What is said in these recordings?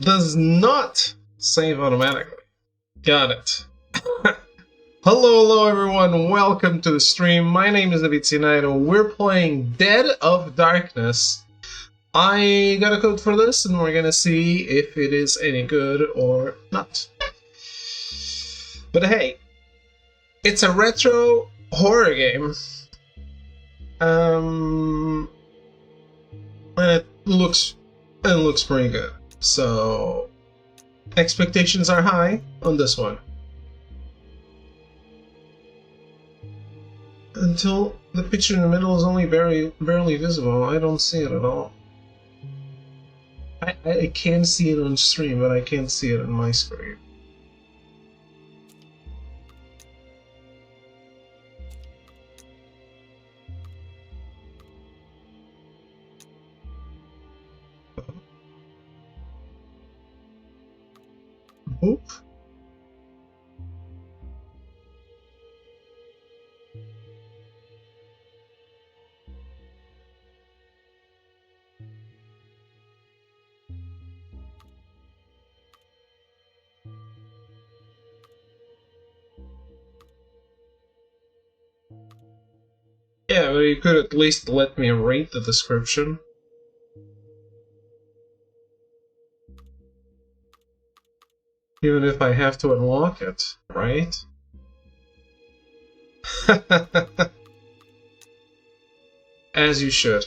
does not save automatically. Got it. Hello everyone, welcome to the stream. My name is David Sinaido. We're playing Dead of Darkness. I got a code for this and we're gonna see if it is any good or not. But hey, it's a retro horror game. And it looks pretty good. So expectations are high on this one. Until the picture in the middle is only barely visible. I don't see it at all. I can see it on stream, but I can't see it on my screen. Oop. Yeah, but you could at least let me read the description. Even if I have to unlock it, right? As you should.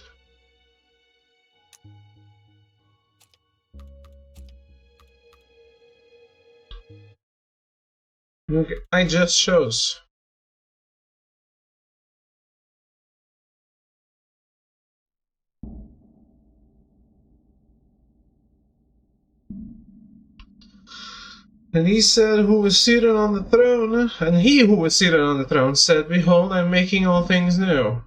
Okay, I just chose. And he said, who was seated on the throne, and he who was seated on the throne said, behold, I am making all things new.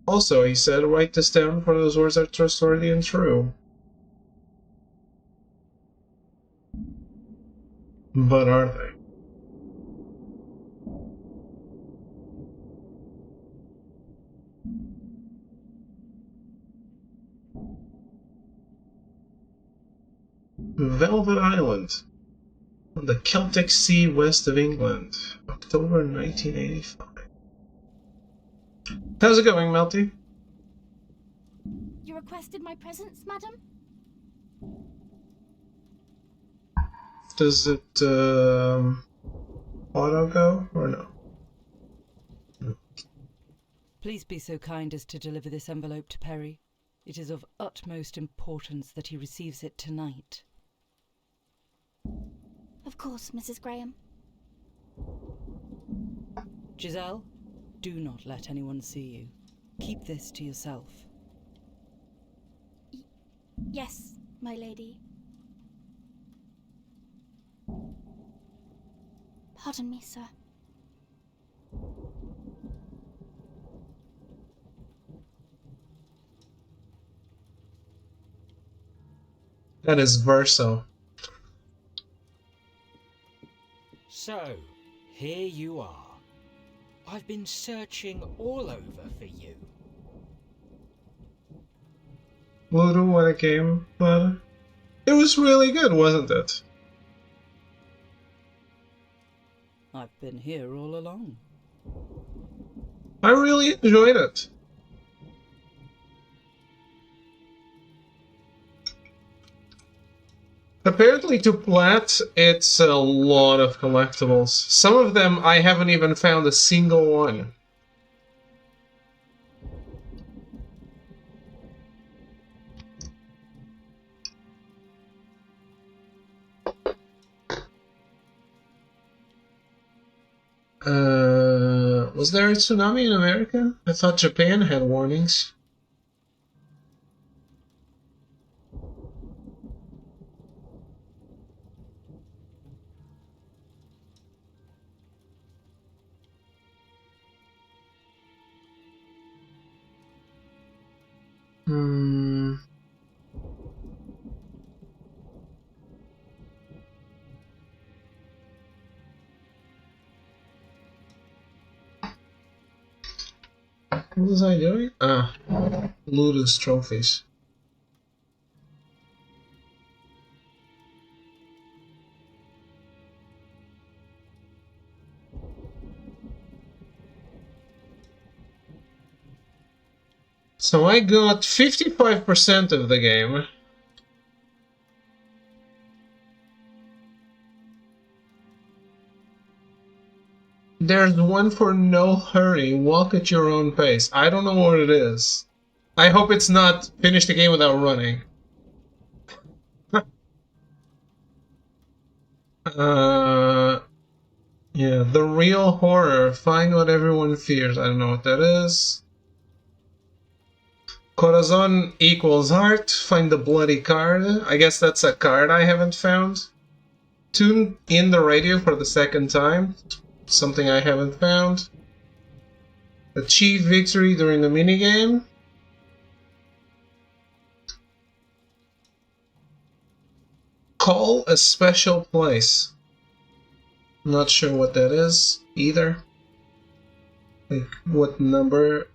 Also, he said, write this down, for those words are trustworthy and true. But are they? Velvet Island, on the Celtic Sea west of England, October 1985. How's it going, Melty? You requested my presence, madam? Does it, auto go, or no? Please be so kind as to deliver this envelope to Perry. It is of utmost importance that he receives it tonight. Of course, Mrs. Graham. Giselle, do not let anyone see you. Keep this to yourself. Yes, my lady. Pardon me, sir. That is Verso. So, here you are. I've been searching all over for you. Voodoo, what a game, but it was really good, wasn't it? I've been here all along. I really enjoyed it. Apparently to plat, it's a lot of collectibles. Some of them I haven't even found a single one. Was there a tsunami in America? I thought Japan had warnings. What was I doing? Ludus trophies. So I got 55% of the game. There's one for no hurry, walk at your own pace. I don't know what it is. I hope it's not finish the game without running. Yeah, the real horror. Find what everyone fears. I don't know what that is. Corazon equals heart. Find the bloody card. I guess that's a card I haven't found. Tune in the radio for the second time. Something I haven't found. Achieve victory during the minigame. Call a special place. Not sure what that is either. Like, what number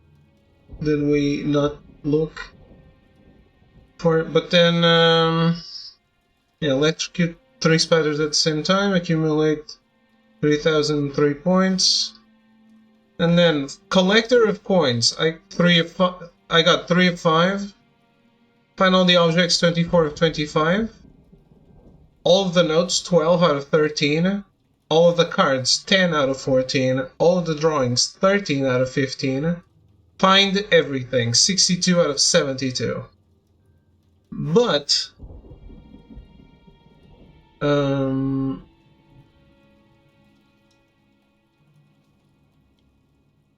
did we not look for? But then, yeah, electrocute 3 spiders at the same time, accumulate 3,003 points. And then, collector of coins. I got 3 of 5. Find all the objects 24 of 25. All of the notes 12 out of 13. All of the cards 10 out of 14. All of the drawings 13 out of 15. Find everything 62 out of 72. But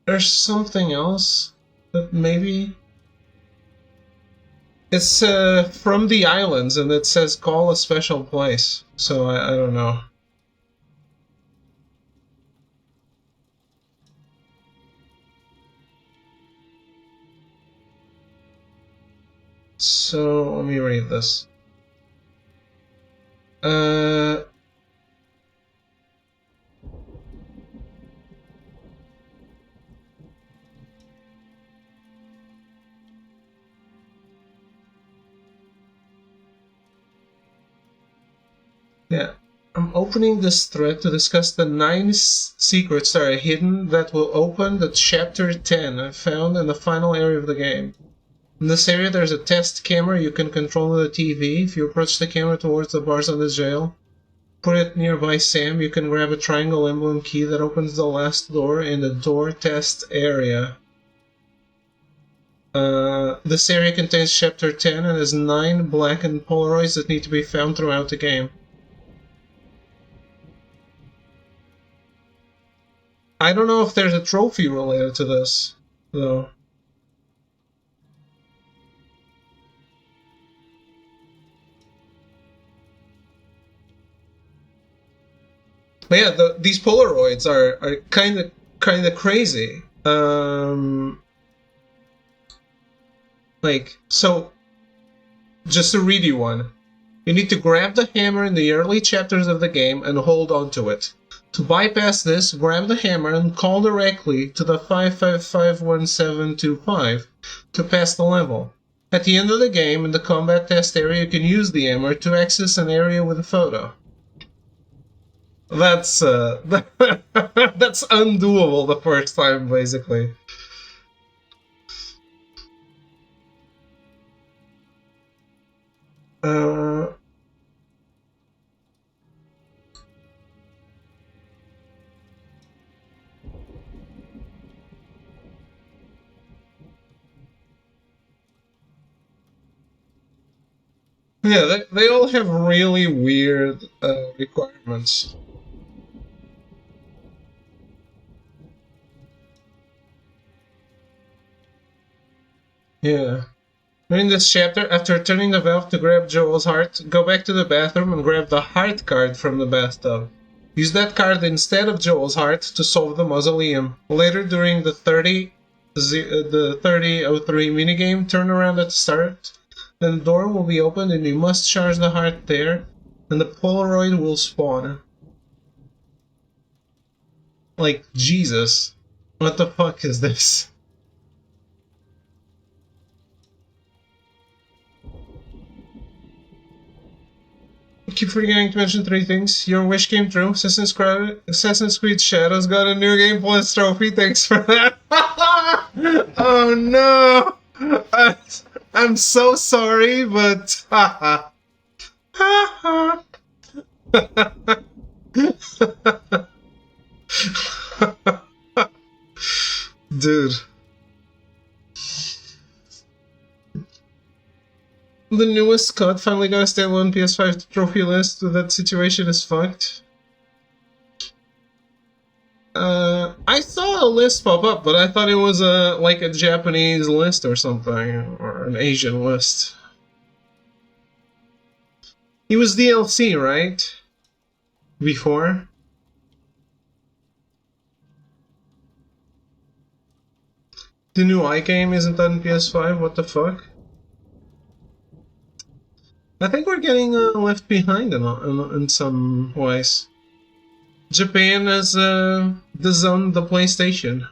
there's something else that maybe it's from the islands, and it says call a special place. So I don't know. So let me read this. Yeah, I'm opening this thread to discuss the 9 secrets that are hidden that will open the chapter 10 found in the final area of the game. In this area there's a test camera you can control with a TV. If you approach the camera towards the bars of the jail, put it nearby Sam, you can grab a triangle emblem key that opens the last door in the door test area. This area contains chapter 10 and has 9 blackened Polaroids that need to be found throughout the game. I don't know if there's a trophy related to this, though. But yeah, these Polaroids are kind of crazy. Like, so, just to read you one, you need to grab the hammer in the early chapters of the game and hold onto it. To bypass this, grab the hammer and call directly to the 5551725 to pass the level. At the end of the game, in the combat test area, you can use the hammer to access an area with a photo. That's that's undoable the first time, basically. Yeah, they all have really weird requirements. Yeah. In this chapter, after turning the valve to grab Joel's heart, go back to the bathroom and grab the heart card from the bathtub. Use that card instead of Joel's heart to solve the mausoleum. Later, during the 3003 minigame, turn around at the start. Then the door will be opened and you must charge the heart there, and the Polaroid will spawn. Like, Jesus. What the fuck is this? I keep forgetting to mention 3 things. Your wish came true. Assassin's Creed Shadows got a new Game Plus trophy. Thanks for that. Oh no! I'm so sorry, but haha. Haha. Dude. The newest COD finally got a standalone PS5 trophy list. That situation is fucked. I saw a list pop up, but I thought it was like a Japanese list or something, or an Asian list. He was DLC, right? Before? The new iGame isn't on PS5, what the fuck? I think we're getting left behind in some ways. Japan has disowned the PlayStation.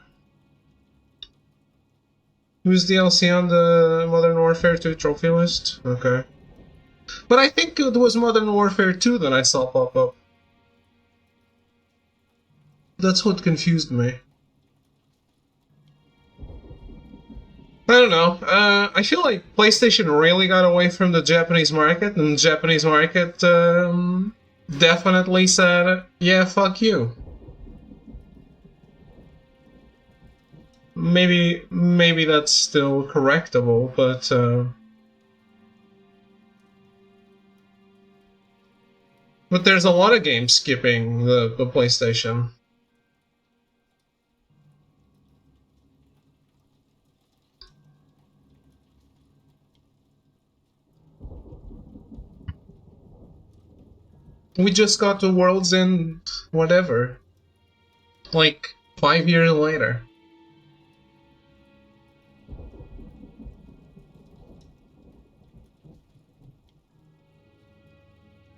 Who's DLC on the Modern Warfare 2 trophy list? Okay. But I think it was Modern Warfare 2 that I saw pop up. That's what confused me. I don't know. I feel like PlayStation really got away from the Japanese market, and the Japanese market definitely said, yeah, fuck you. Maybe that's still correctable, but there's a lot of games skipping the PlayStation. We just got to World's End, whatever. Like, 5 years later.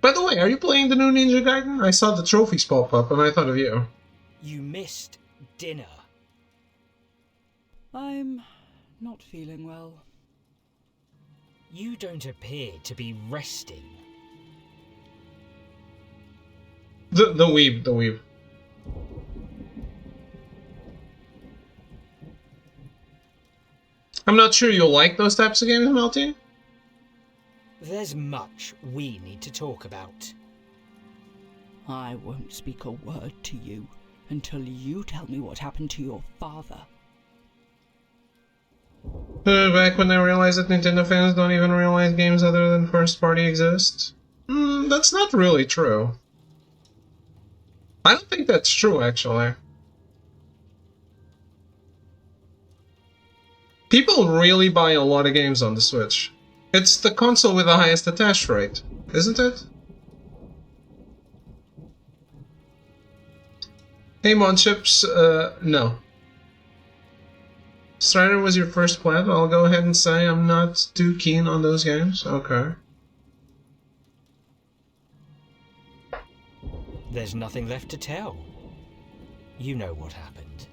By the way, are you playing the new Ninja Gaiden? I saw the trophies pop up and I thought of you. You missed dinner. I'm not feeling well. You don't appear to be resting. The weeb. I'm not sure you'll like those types of games, Melty. There's much we need to talk about. I won't speak a word to you until you tell me what happened to your father. Back when I realized that Nintendo fans don't even realize games other than first party exist? That's not really true. I don't think that's true, actually. People really buy a lot of games on the Switch. It's the console with the highest attach rate, isn't it? Hey, Monchips, no. Strider was your first plat. I'll go ahead and say I'm not too keen on those games. Okay. There's nothing left to tell. You know what happened.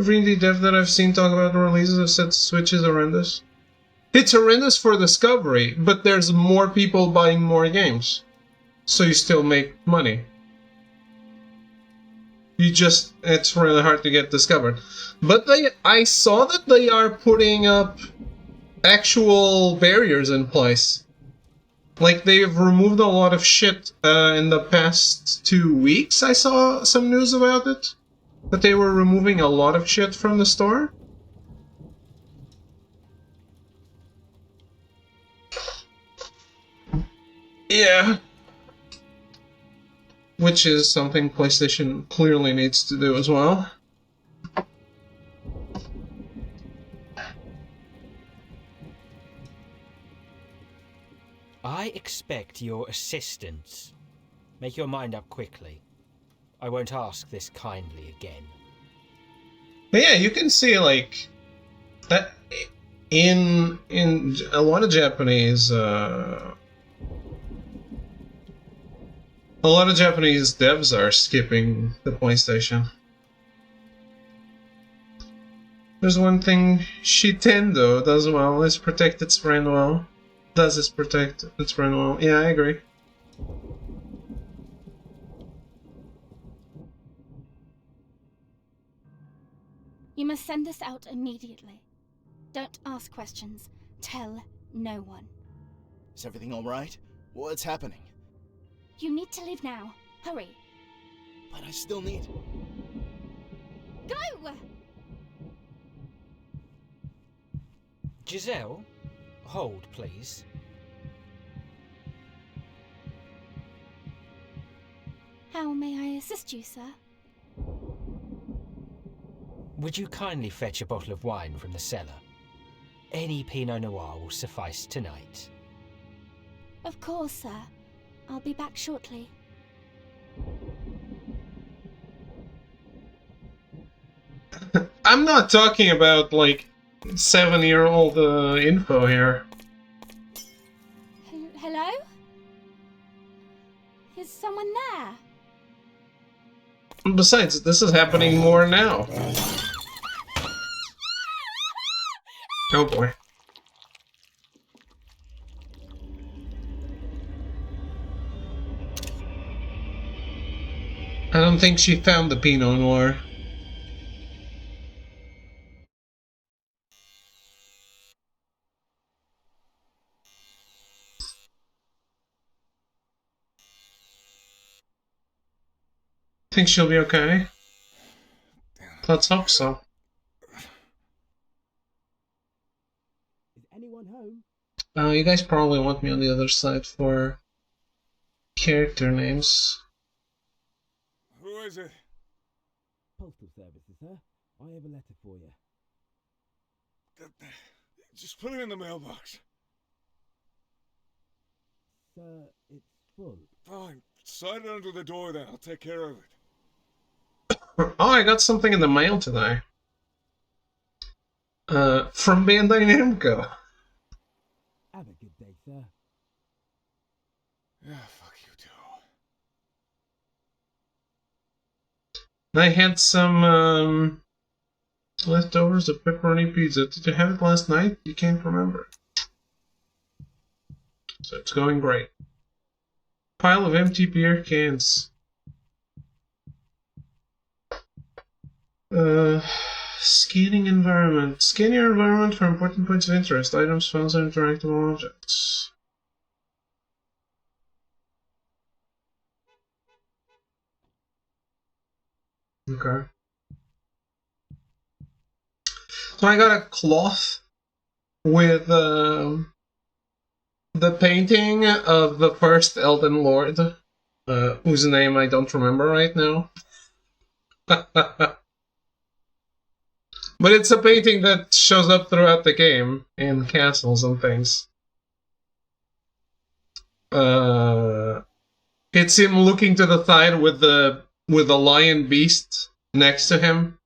Every indie dev that I've seen talk about the releases have said Switch is horrendous. It's horrendous for discovery, but there's more people buying more games. So you still make money. It's really hard to get discovered. But I saw that they are putting up actual barriers in place. Like, they've removed a lot of shit in the past 2 weeks. I saw some news about it. That they were removing a lot of shit from the store. Yeah. Which is something PlayStation clearly needs to do as well. I expect your assistance. Make your mind up quickly. I won't ask this kindly again. But yeah, you can see, like, that in a lot of Japanese devs are skipping the PlayStation. There's one thing Shitendo does well, is protect its brand well. Protect its brand well. Yeah, I agree. You must send this out immediately. Don't ask questions. Tell no one. Is everything alright? What's happening? You need to leave now. Hurry. But I still need... Go! Giselle, hold, please. How may I assist you, sir? Would you kindly fetch a bottle of wine from the cellar? Any Pinot Noir will suffice tonight. Of course, sir. I'll be back shortly. I'm not talking about, like, 7-year-old info here. Hello? Is someone there? Besides, this is happening more now. Oh boy. I don't think she found the Pinot Noir. Think she'll be okay? Let's hope so. Is anyone home? You guys probably want me on the other side for character names. Who is it? Postal services, sir. I have a letter for you. Just put it in the mailbox. Sir, it's full. Fine. Slide it under the door then. I'll take care of it. Oh, I got something in the mail today. From Bandai Namco. Have a good day, sir. Yeah, fuck you too. I had some leftovers of pepperoni pizza. Did you have it last night? You can't remember. So it's going great. Pile of empty beer cans. Scanning environment. Scan your environment for important points of interest. Items, files, and interactable objects. Okay. So I got a cloth with the painting of the first Elden Lord, whose name I don't remember right now. But it's a painting that shows up throughout the game in castles and things. It's him looking to the side with the lion beast next to him.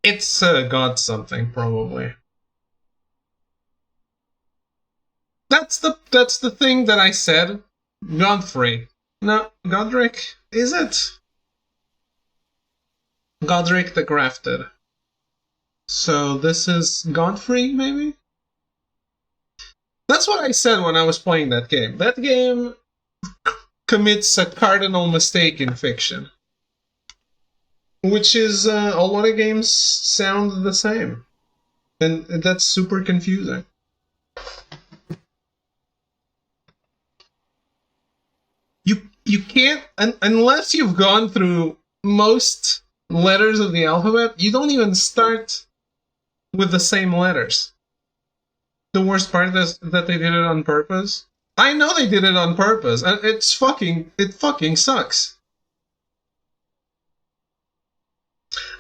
It's God something, probably. That's the thing that I said. Godfrey. No, Godric? Is it? Godric the Grafted. So this is Godfrey, maybe? That's what I said when I was playing that game. That game commits a cardinal mistake in fiction. Which is, a lot of games sound the same. And that's super confusing. You can't, unless you've gone through most letters of the alphabet, you don't even start with the same letters. The worst part is that they did it on purpose. I know they did it on purpose, and it fucking sucks.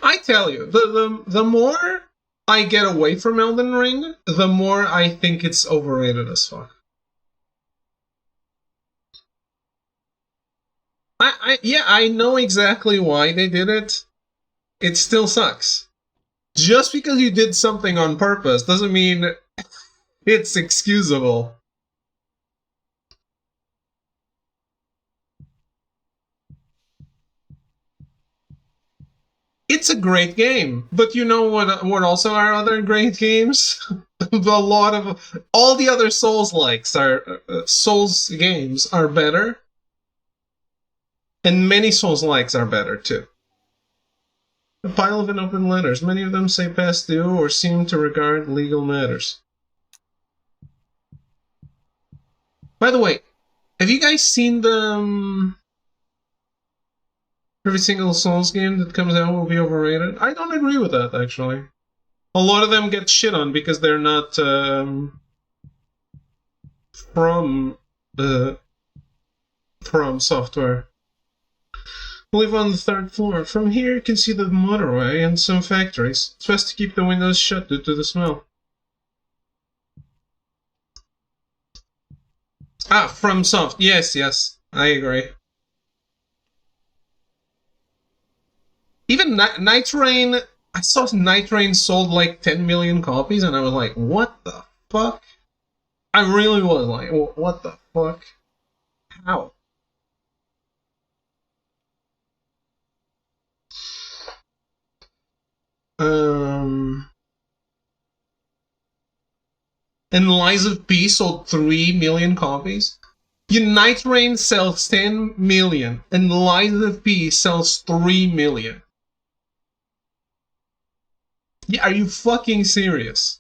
I tell you, the more I get away from Elden Ring, the more I think it's overrated as fuck. Yeah, I know exactly why they did it. It still sucks. Just because you did something on purpose doesn't mean it's excusable. It's a great game, but you know what also are other great games? A lot of all the other Souls games are better, And many Souls-likes are better, too. A pile of unopened letters. Many of them say past due or seem to regard legal matters. By the way, have you guys seen the... every single Souls game that comes out will be overrated? I don't agree with that, actually. A lot of them get shit on because they're not from Software. We live on the 3rd floor. From here you can see the motorway and some factories. It's best to keep the windows shut due to the smell. Ah, From Soft. Yes, I agree. Even Night Rain, I saw Night Rain sold like 10 million copies and I was like, what the fuck? I really was like, what the fuck? How? And Lies of P sold 3 million copies? Night Rain sells 10 million, and Lies of P sells 3 million. Yeah, are you fucking serious?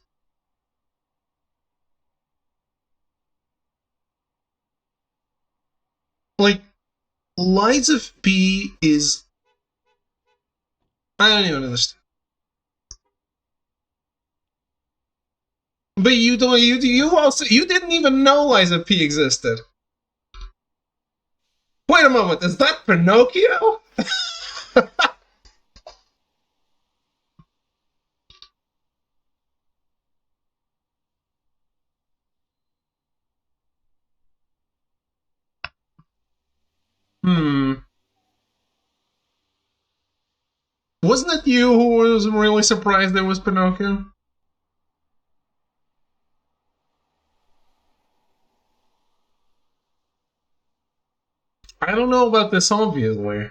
Like, Lies of P is... I don't even understand. But you didn't even know Lies of P existed. Wait a moment, is that Pinocchio? Wasn't it you who was really surprised there was Pinocchio? I don't know about this, obviously.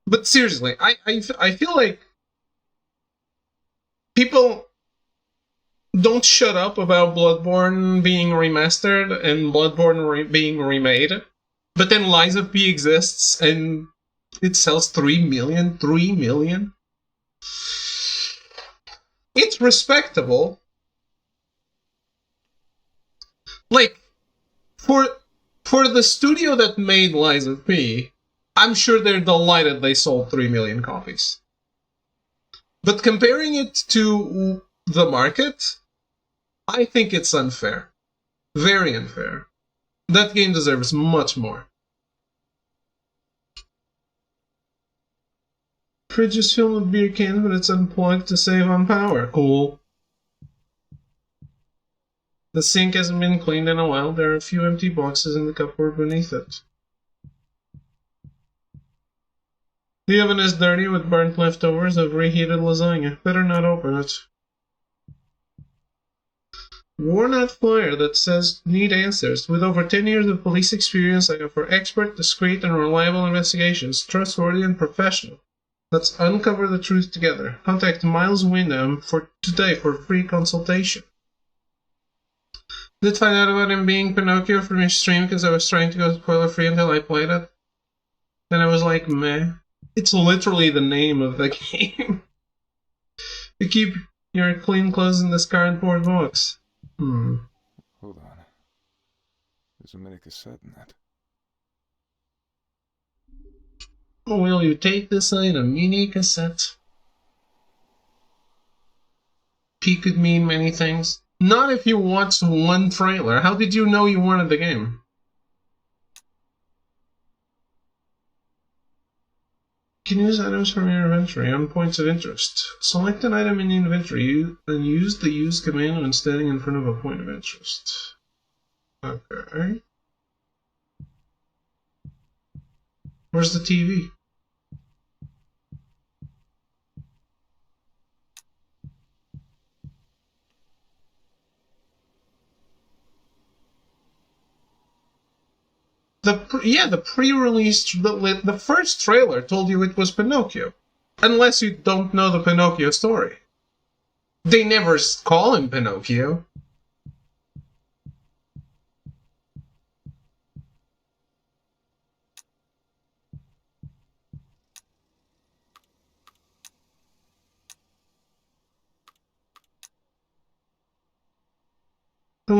But seriously, I feel like people don't shut up about Bloodborne being remastered and Bloodborne being remade. But then Lies of P exists and it sells 3 million? 3 million? It's respectable. Like, for the studio that made Lies of P, I'm sure they're delighted they sold 3 million copies. But comparing it to the market, I think it's unfair. Very unfair. That game deserves much more. Fridge is filled with beer cans, but it's unplugged to save on power. Cool. The sink hasn't been cleaned in a while. There are a few empty boxes in the cupboard beneath it. The oven is dirty with burnt leftovers of reheated lasagna. Better not open it. Worn out flyer that says need answers. With over 10 years of police experience, I offer expert, discreet, and reliable investigations, trustworthy and professional. Let's uncover the truth together. Contact Miles Wyndham today for a free consultation. Did find out about him being Pinocchio from your stream because I was trying to go spoiler free until I played it. Then I was like, meh. It's literally the name of the game. You keep your clean clothes in this cardboard box. Hold on. There's a mini cassette in that. Will you take this item? Mini cassette. P could mean many things. Not if you watched one trailer. How did you know you wanted the game? You can use items from your inventory on points of interest. Select an item in the inventory and use the use command when standing in front of a point of interest. Okay. Where's the TV? The pre-release, the first trailer told you it was Pinocchio. Unless you don't know the Pinocchio story. They never call him Pinocchio.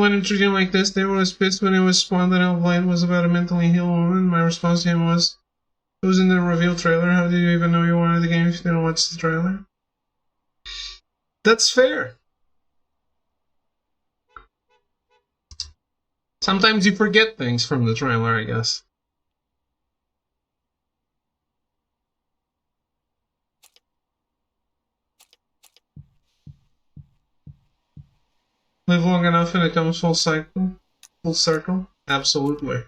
wanted to treat him like this. David was pissed when it was spawned that Elflight was about a mentally ill woman. My response to him was, it was in the reveal trailer. How did you even know you wanted the game if you didn't watch the trailer? That's fair. Sometimes you forget things from the trailer, I guess. Live long enough and it comes full circle? Absolutely.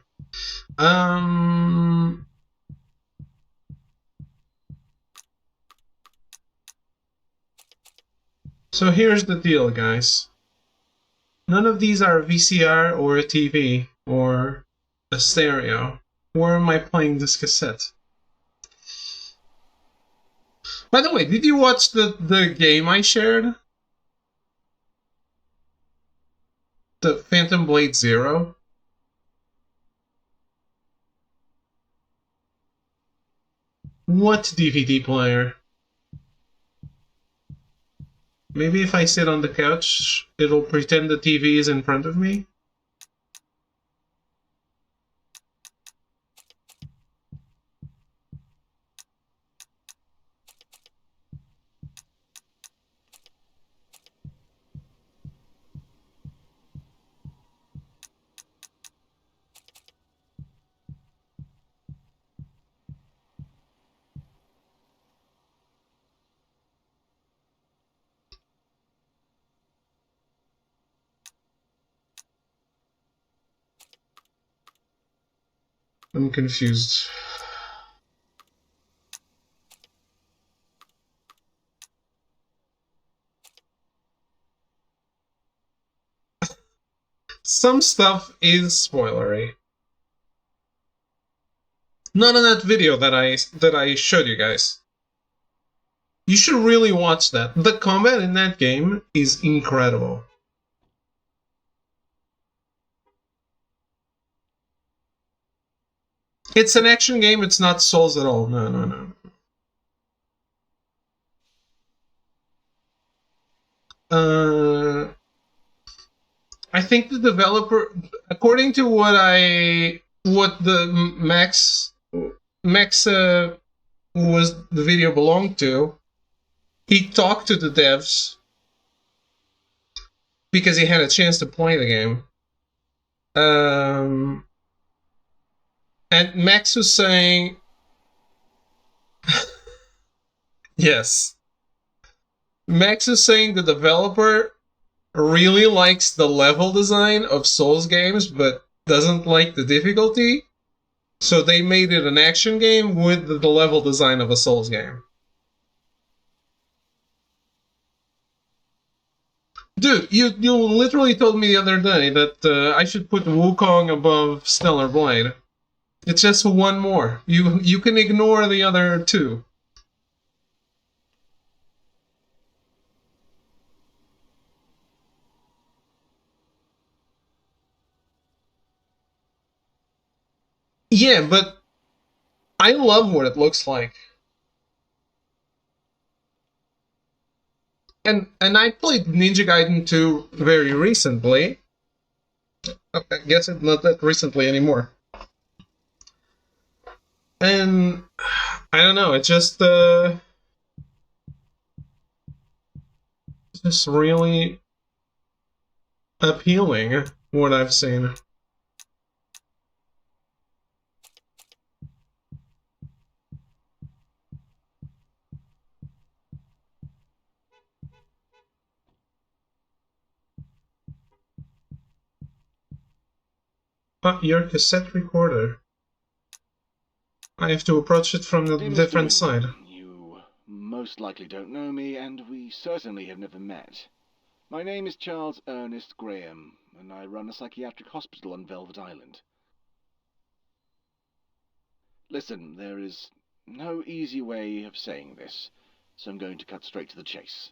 So here's the deal, guys. None of these are a VCR or a TV or a stereo. Where am I playing this cassette? By the way, did you watch the game I shared? The Phantom Blade Zero? What DVD player? Maybe if I sit on the couch, it'll pretend the TV is in front of me? I'm confused. Some stuff is spoilery. Not in that video that I showed you guys. You should really watch that. The combat in that game is incredible. It's an action game, it's not Souls at all. No, no, no. I think the developer, according to what the Max was the video belonged to, he talked to the devs because he had a chance to play the game. And Max was saying, yes. Max is saying the developer really likes the level design of Souls games, but doesn't like the difficulty. So they made it an action game with the level design of a Souls game. Dude, you literally told me the other day that I should put Wukong above Stellar Blade. It's just one more. You can ignore the other two. Yeah, but I love what it looks like. And I played Ninja Gaiden 2 very recently. I guess it's not that recently anymore. And I don't know, it's just really appealing what I've seen. Your cassette recorder. I have to approach it from a different side. You most likely don't know me, and we certainly have never met. My name is Charles Ernest Graham, and I run a psychiatric hospital on Velvet Island. Listen, there is no easy way of saying this, so I'm going to cut straight to the chase.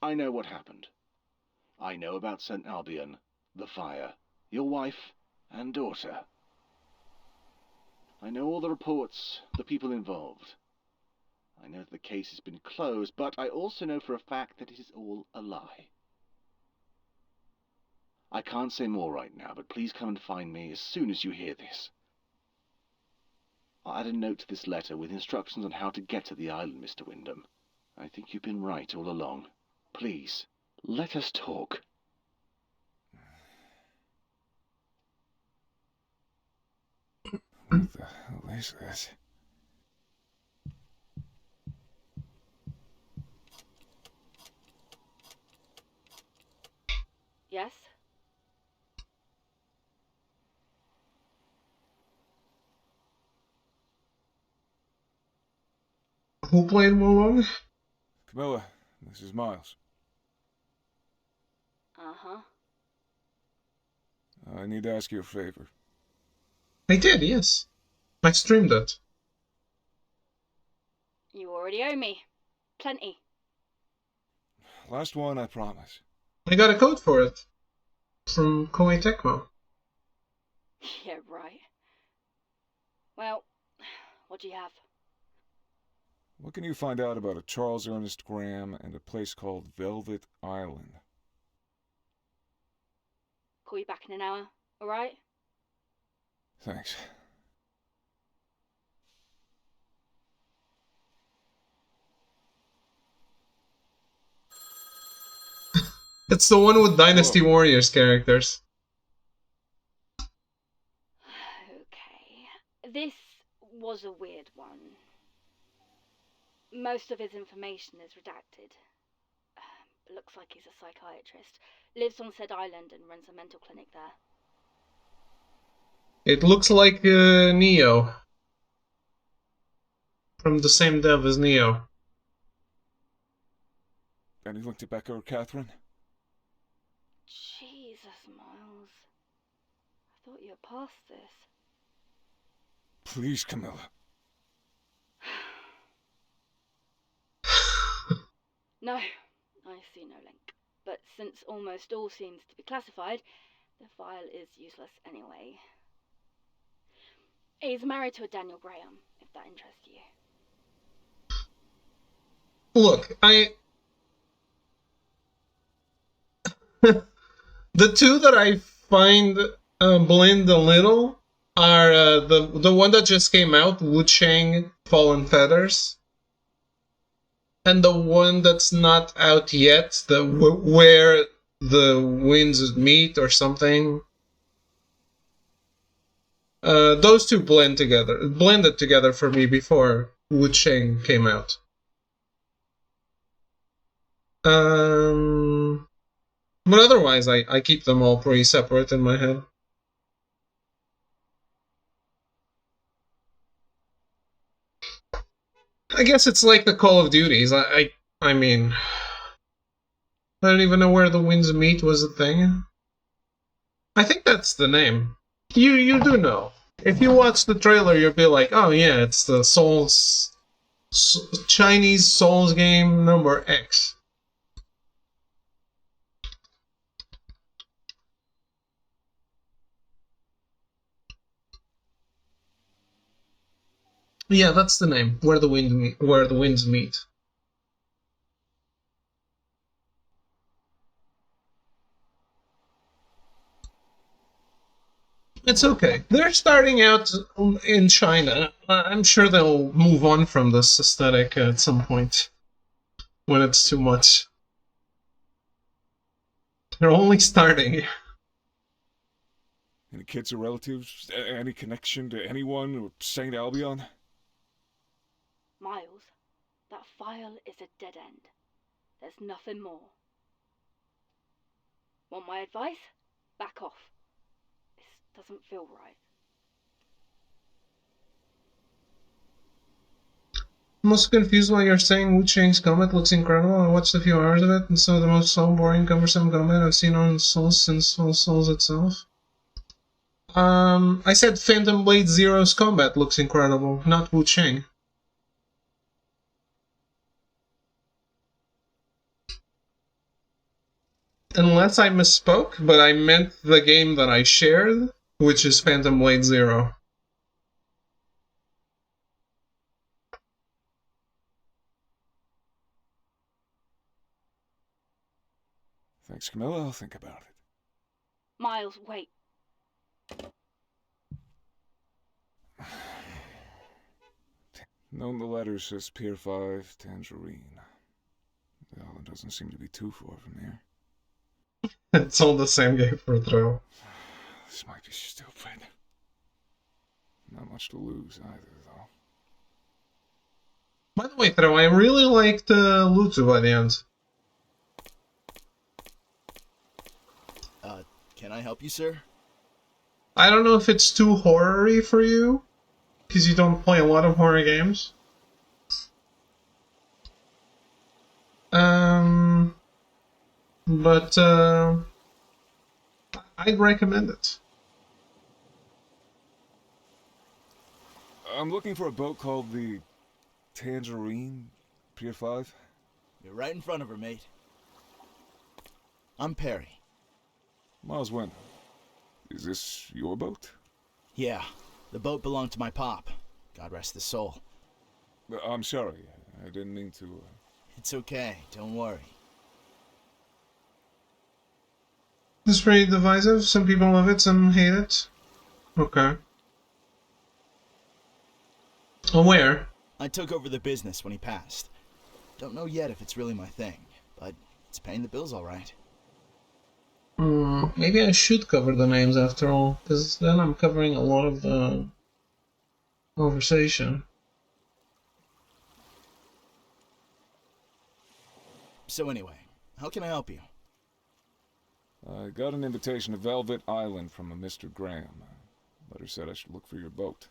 I know what happened. I know about St. Albion, the fire, your wife and daughter. I know all the reports, the people involved. I know that the case has been closed, but I also know for a fact that it is all a lie. I can't say more right now, but please come and find me as soon as you hear this. I'll add a note to this letter with instructions on how to get to the island, Mr. Wyndham. I think you've been right all along. Please, let us talk. What the hell is this? Yes? Who played Wulong? Camilla, this is Miles. Uh-huh. I need to ask you a favor. I did, yes. I streamed it. You already owe me. Plenty. Last one, I promise. I got a code for it. From Koei Tecmo. Yeah, right. Well, what do you have? What can you find out about a Charles Ernest Graham and a place called Velvet Island? Call you back in an hour, alright? Thanks. It's the one with Dynasty Whoa. Warriors characters. Okay. This was a weird one. Most of his information is redacted. Looks like he's a psychiatrist. Lives on said island and runs a mental clinic there. It looks like Neo. From the same dev as Neo. Any link to Becca or Catherine? Jesus, Miles. I thought you were past this. Please, Camilla. No, I see no link. But since almost all seems to be classified, the file is useless anyway. He's married to a Daniel Graham, if that interests you. Look, the two that I find blend a little are the one that just came out, Wu Chang Fallen Feathers, and the one that's not out yet, where the winds meet or something. Those two blended together for me before Wu Chang came out. But otherwise, I keep them all pretty separate in my head. I guess it's like the Call of Duties. I mean, I don't even know where the winds meet was a thing. I think that's the name. You do know. If you watch the trailer, you'll be like, oh yeah, it's the Chinese Souls game number X. Yeah, that's the name. Where the winds meet. It's okay. They're starting out in China. I'm sure they'll move on from this aesthetic at some point. When it's too much. They're only starting. Any kids or relatives? Any connection to anyone or St. Albion? Miles, that file is a dead end. There's nothing more. Want my advice? Back off. This doesn't feel right. I'm also confused why you're saying Wu Chang's Comet looks incredible. I watched a few hours of it, and so the most boring, cumbersome combat I've seen on Souls since Souls itself. I said Phantom Blade Zero's combat looks incredible, not Wu Chang. Unless I misspoke, but I meant the game that I shared, which is Phantom Blade Zero. Thanks, Camilla. I'll think about it. Miles, wait. Known the letter says Pier 5, Tangerine. Well, it doesn't seem to be too far from here. It's all the same game for throw. This might be stupid. Not much to lose either, though. By the way, throw, I really liked Lutu by the end. Can I help you, sir? I don't know if it's too horror-y for you, because you don't play a lot of horror games. But I'd recommend it. I'm looking for a boat called the Tangerine, Pier 5. You're right in front of her, mate. I'm Perry. Miles Wyndham. Is this your boat? Yeah, the boat belonged to my pop. God rest his soul. I'm sorry. I didn't mean to... It's okay, don't worry. It's pretty divisive. Some people love it, some hate it. Okay. Where? I took over the business when he passed. Don't know yet if it's really my thing, but it's paying the bills all right. Maybe I should cover the names after all, because then I'm covering a lot of the conversation. So anyway, how can I help you? I got an invitation to Velvet Island from a Mr. Graham. Letter said I should look for your boat.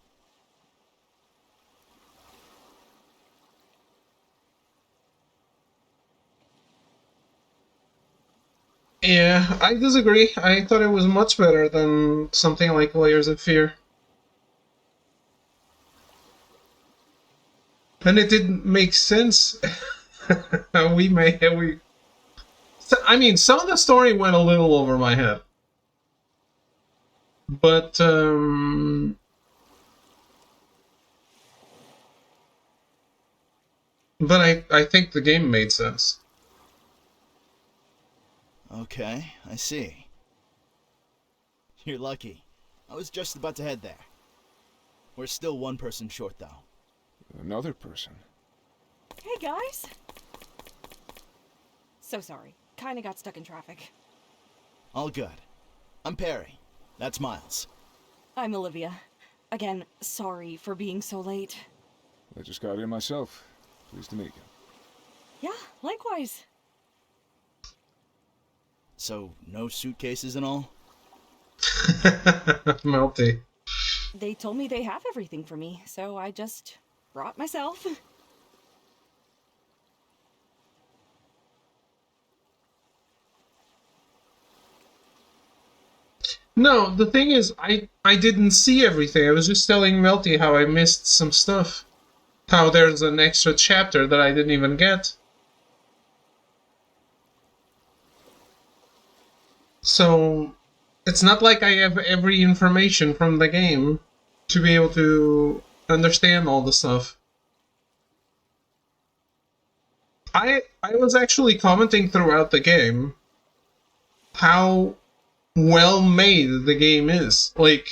Yeah, I disagree. I thought it was much better than something like Layers of Fear. And it didn't make sense. I mean, some of the story went a little over my head. But, I think the game made sense. Okay, I see. You're lucky. I was just about to head there. We're still one person short, though. Another person? Hey, guys. So sorry. Kinda got stuck in traffic. All good. I'm Perry. That's Miles. I'm Olivia. Again, sorry for being so late. I just got here myself. Pleased to meet you. Yeah, likewise. So, no suitcases and all? Melty. They told me they have everything for me, so I just brought myself. No, the thing is, I didn't see everything. I was just telling Melty how I missed some stuff. How there's an extra chapter that I didn't even get. So, it's not like I have every information from the game to be able to understand all the stuff. I was actually commenting throughout the game how well made the game is. Like,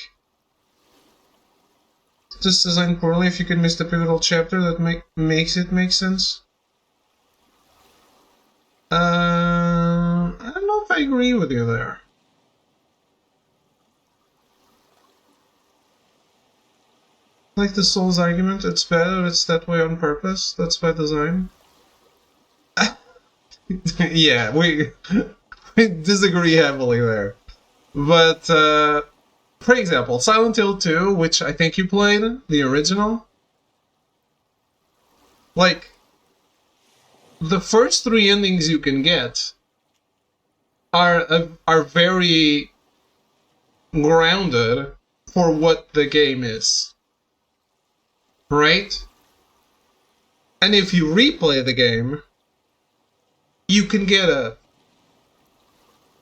just designed poorly. If you could miss the pivotal chapter, that makes it make sense. I don't know if I agree with you there. Like the Soul's argument, it's better, it's that way on purpose, that's by design. Yeah, we disagree heavily there. But, for example, Silent Hill 2, which I think you played, the original. Like, the first 3 endings you can get are very grounded for what the game is. Right? And if you replay the game, you can get a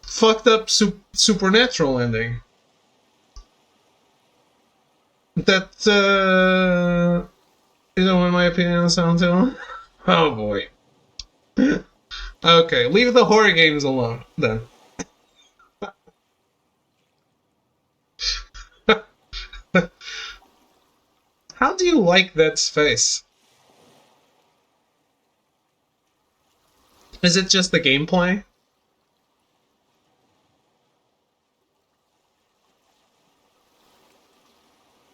fucked up supernatural ending. That, you know, in my opinion, on Silent Hill. Oh boy. Okay, leave the horror games alone, then. How do you like that space? Is it just the gameplay?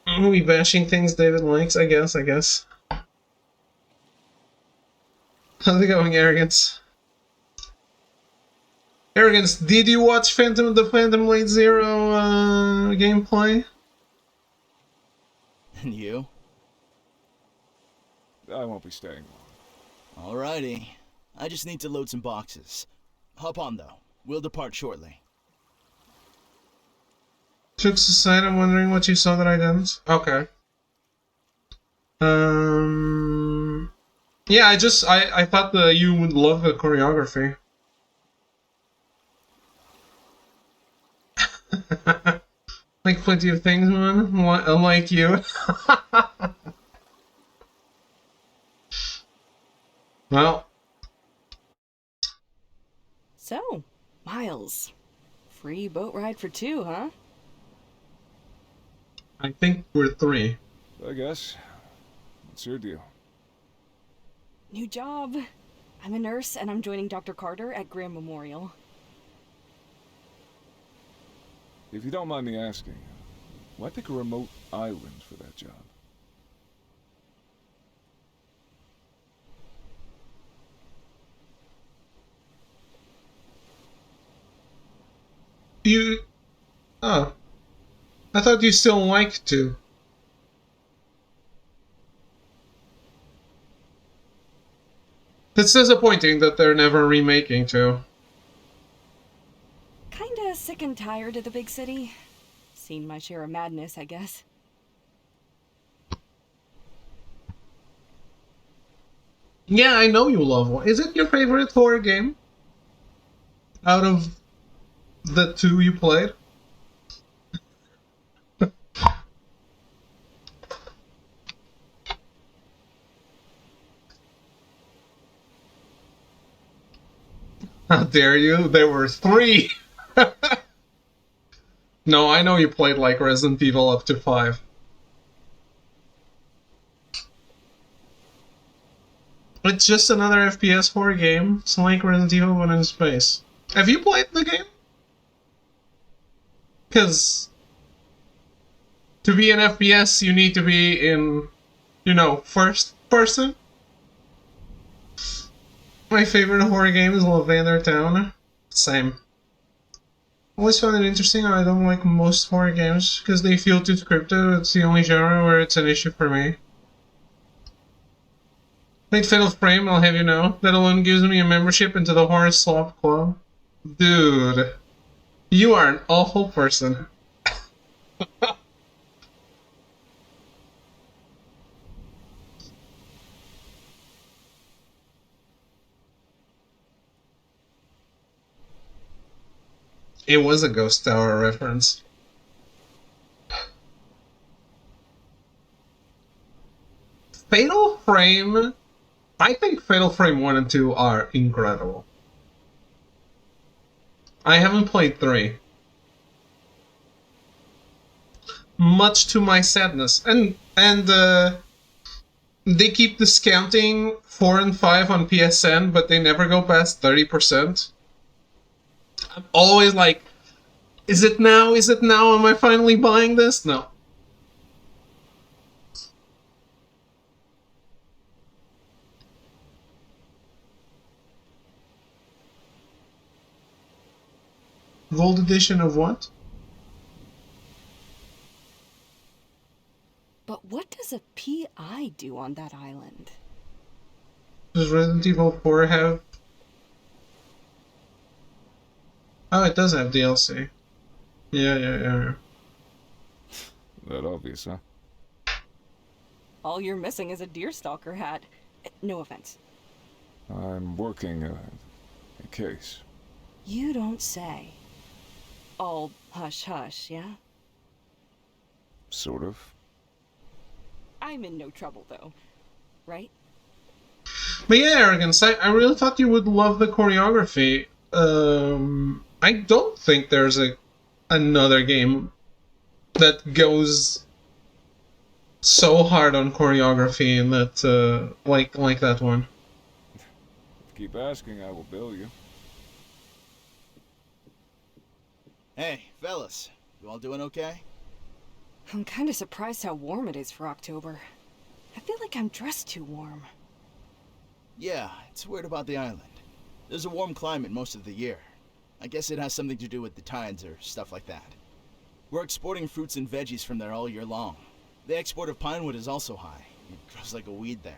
Are we bashing things David likes? I guess. How's it going, Arrogance? Arrogance, did you watch the Phantom Blade Zero gameplay? And you? I won't be staying long. Alrighty. I just need to load some boxes. Hop on, though. We'll depart shortly. Jokes aside, I'm wondering what you saw that I didn't. Okay. Yeah, I thought that you would love the choreography. Like plenty of things, man. Unlike you. Well. So, Miles. Free boat ride for two, huh? I think we're 3. I guess. What's your deal? New job. I'm a nurse and I'm joining Dr. Carter at Graham Memorial. If you don't mind me asking, why pick a remote island for that job? You... Oh. I thought you still liked to. It's disappointing that they're never remaking 2. Kinda sick and tired of the big city. Seen my share of madness, I guess. Yeah, I know you love one. Is it your favorite horror game? Out of the 2 you played? How dare you? There were 3! No, I know you played like Resident Evil up to 5. It's just another FPS horror game. It's like Resident Evil but in space. Have you played the game? Because to be an FPS, you need to be in, you know, first person. My favorite horror game is Lavender Town. Same. Always found it interesting. I don't like most horror games because they feel too scripted. It's the only genre where it's an issue for me. Played Fatal Frame, I'll have you know. That alone gives me a membership into the Horror Slop Club. Dude, you are an awful person. It was a Ghost Tower reference. Fatal Frame... I think Fatal Frame 1 and 2 are incredible. I haven't played 3. Much to my sadness. And they keep discounting 4 and 5 on PSN, but they never go past 30%. I'm always like, is it now? Is it now? Am I finally buying this? No. Gold edition of what? But what does a PI do on that island? Does Resident Evil 4 have... Oh, it does have DLC. Yeah. That obvious, huh? All you're missing is a Deerstalker hat. No offense. I'm working a case. You don't say. All hush-hush, yeah? Sort of. I'm in no trouble, though. Right? But yeah, Arrogance, I really thought you would love the choreography. I don't think there's another game that goes so hard on choreography in that, like that one. If you keep asking, I will bill you. Hey, fellas, you all doing okay? I'm kind of surprised how warm it is for October. I feel like I'm dressed too warm. Yeah, it's weird about the island. There's a warm climate most of the year. I guess it has something to do with the tides or stuff like that. We're exporting fruits and veggies from there all year long. The export of pine wood is also high. It grows like a weed there.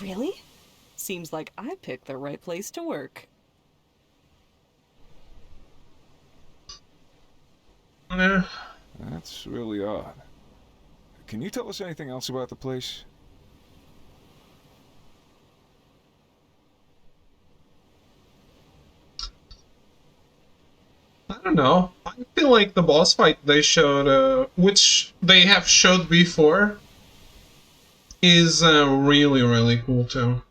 Really? Seems like I picked the right place to work. Yeah. That's really odd. Can you tell us anything else about the place? I don't know. I feel like the boss fight they showed, which they have showed before, is really, really cool too.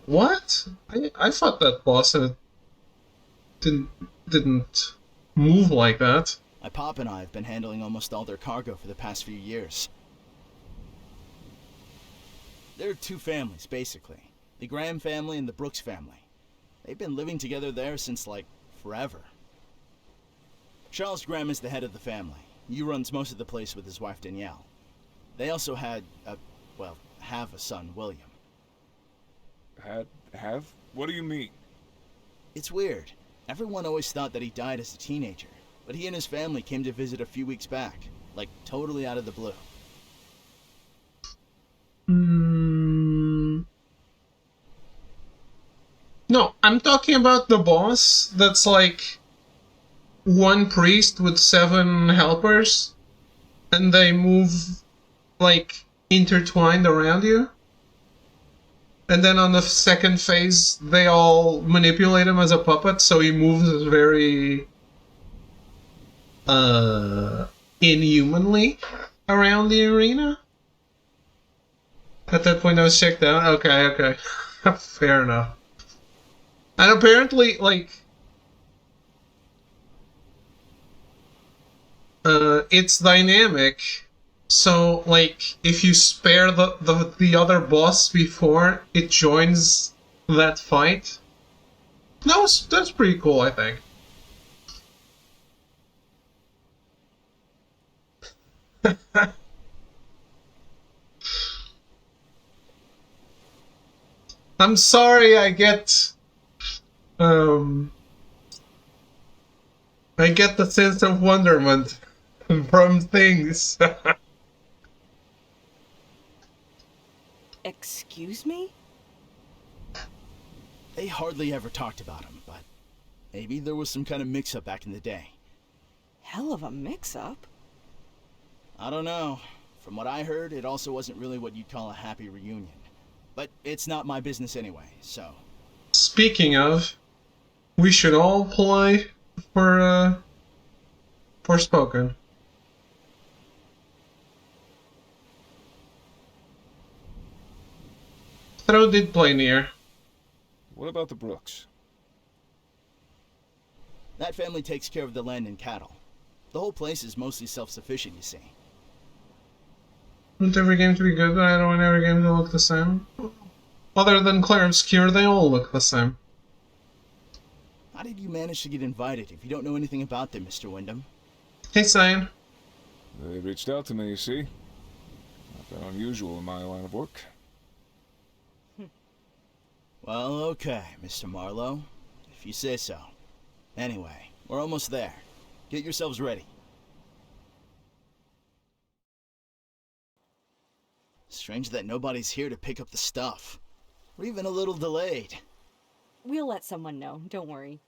What? I thought that boss didn't move like that. My pop and I have been handling almost all their cargo for the past few years. There are two families, basically. The Graham family and the Brooks family. They've been living together there since, like, forever. Charles Graham is the head of the family. He runs most of the place with his wife Danielle. They also have a son, William. Have? What do you mean? It's weird. Everyone always thought that he died as a teenager, but he and his family came to visit a few weeks back, like totally out of the blue. No, I'm talking about the boss that's like one priest with 7 helpers, and they move like intertwined around you. And then on the second phase, they all manipulate him as a puppet, so he moves very inhumanly around the arena. At that point, I was checked out. Okay. Fair enough. And apparently, like, it's dynamic. So, like, if you spare the other boss before it joins that fight, that's pretty cool, I think. I'm sorry, I get the sense of wonderment from things. Excuse me? They hardly ever talked about him, but maybe there was some kind of mix-up back in the day. Hell of a mix-up. I don't know. From what I heard, it also wasn't really what you'd call a happy reunion. But it's not my business anyway, so... Speaking of, we should all play for Spoken. Throw did play near. What about the Brooks? That family takes care of the land and cattle. The whole place is mostly self-sufficient, you see. Want every game to be good, but I don't want every game to look the same. Other than Clair Obscur, they all look the same. How did you manage to get invited if you don't know anything about them, Mr. Wyndham? Hey, Sane. They reached out to me, you see. Not that unusual in my line of work. Well, okay, Mr. Marlowe. If you say so. Anyway, we're almost there. Get yourselves ready. Strange that nobody's here to pick up the stuff. We're even a little delayed. We'll let someone know, don't worry.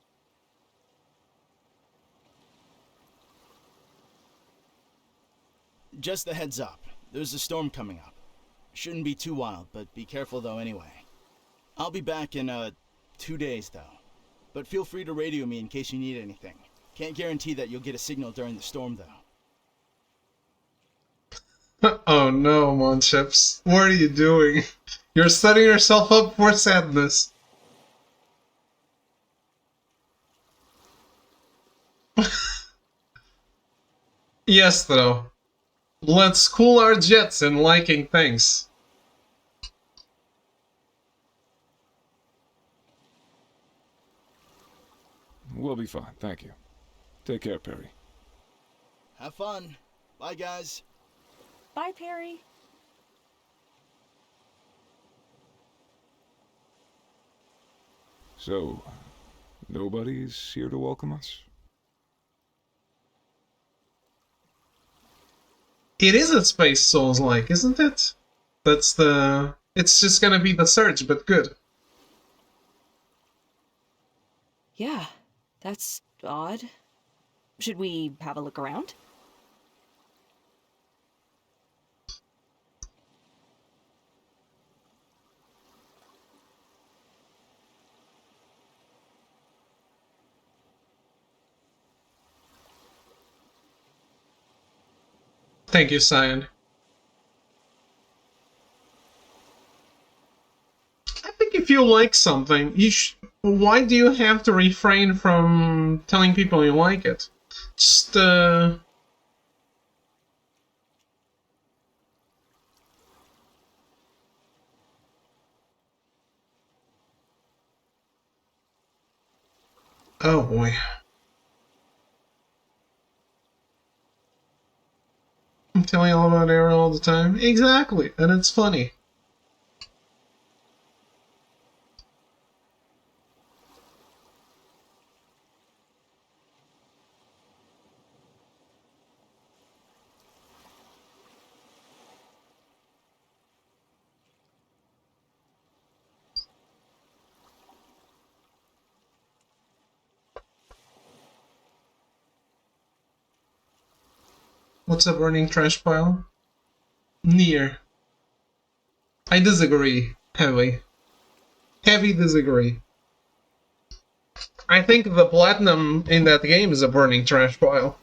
Just a heads up. There's a storm coming up. Shouldn't be too wild, but be careful though anyway. I'll be back in, 2 days though. But feel free to radio me in case you need anything. Can't guarantee that you'll get a signal during the storm though. Oh no, Monships. What are you doing? You're setting yourself up for sadness. Yes, though. Let's cool our jets in liking things. We'll be fine, thank you. Take care, Perry. Have fun. Bye, guys. Bye, Perry. So, nobody's here to welcome us? It is a Space Souls-like, isn't it? That's the... It's just gonna be the Surge, but good. Yeah, that's odd. Should we have a look around? Thank you, Cyan. I think if you like something, why do you have to refrain from telling people you like it? Just, Oh boy. I'm telling you all about Arrow all the time. Exactly, and it's funny. What's a burning trash pile? Near. I disagree. Heavy. Heavy disagree. I think the platinum in that game is a burning trash pile.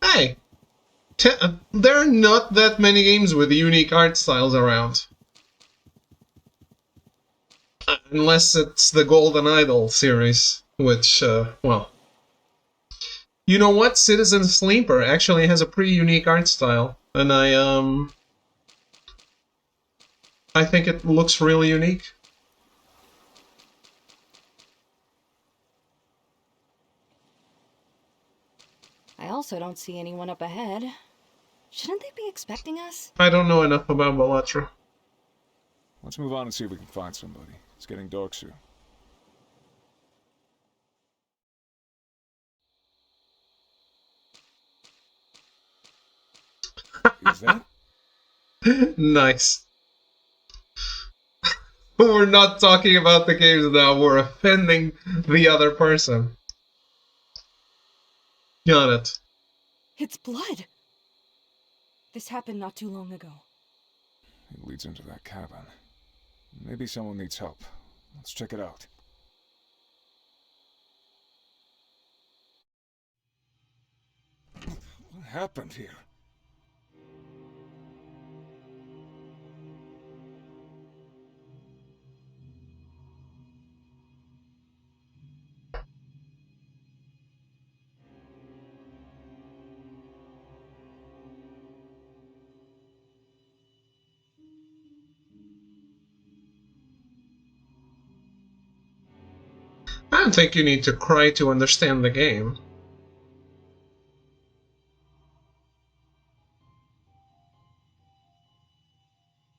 Hey! There are not that many games with unique art styles around. Unless it's the Golden Idol series, which, well... You know what? Citizen Sleeper actually has a pretty unique art style, and I think it looks really unique. I also don't see anyone up ahead. Shouldn't they be expecting us? I don't know enough about Balatro. Let's move on and see if we can find somebody. It's getting dark soon. Is that? Nice. We're not talking about the games now, we're offending the other person. Got it. It's blood! This happened not too long ago. It leads into that cabin. Maybe someone needs help. Let's check it out. What happened here? I don't think you need to cry to understand the game.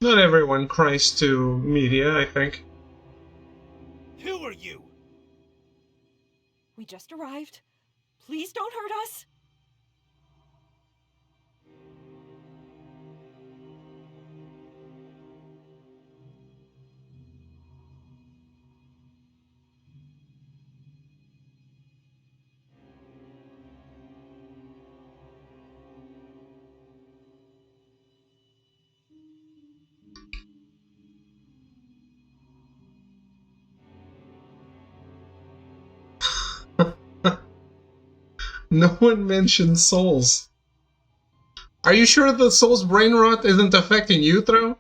Not everyone cries to media, I think. Who are you? We just arrived. Please don't hurt us! No one mentioned souls. Are you sure the soul's brain rot isn't affecting you, Thro?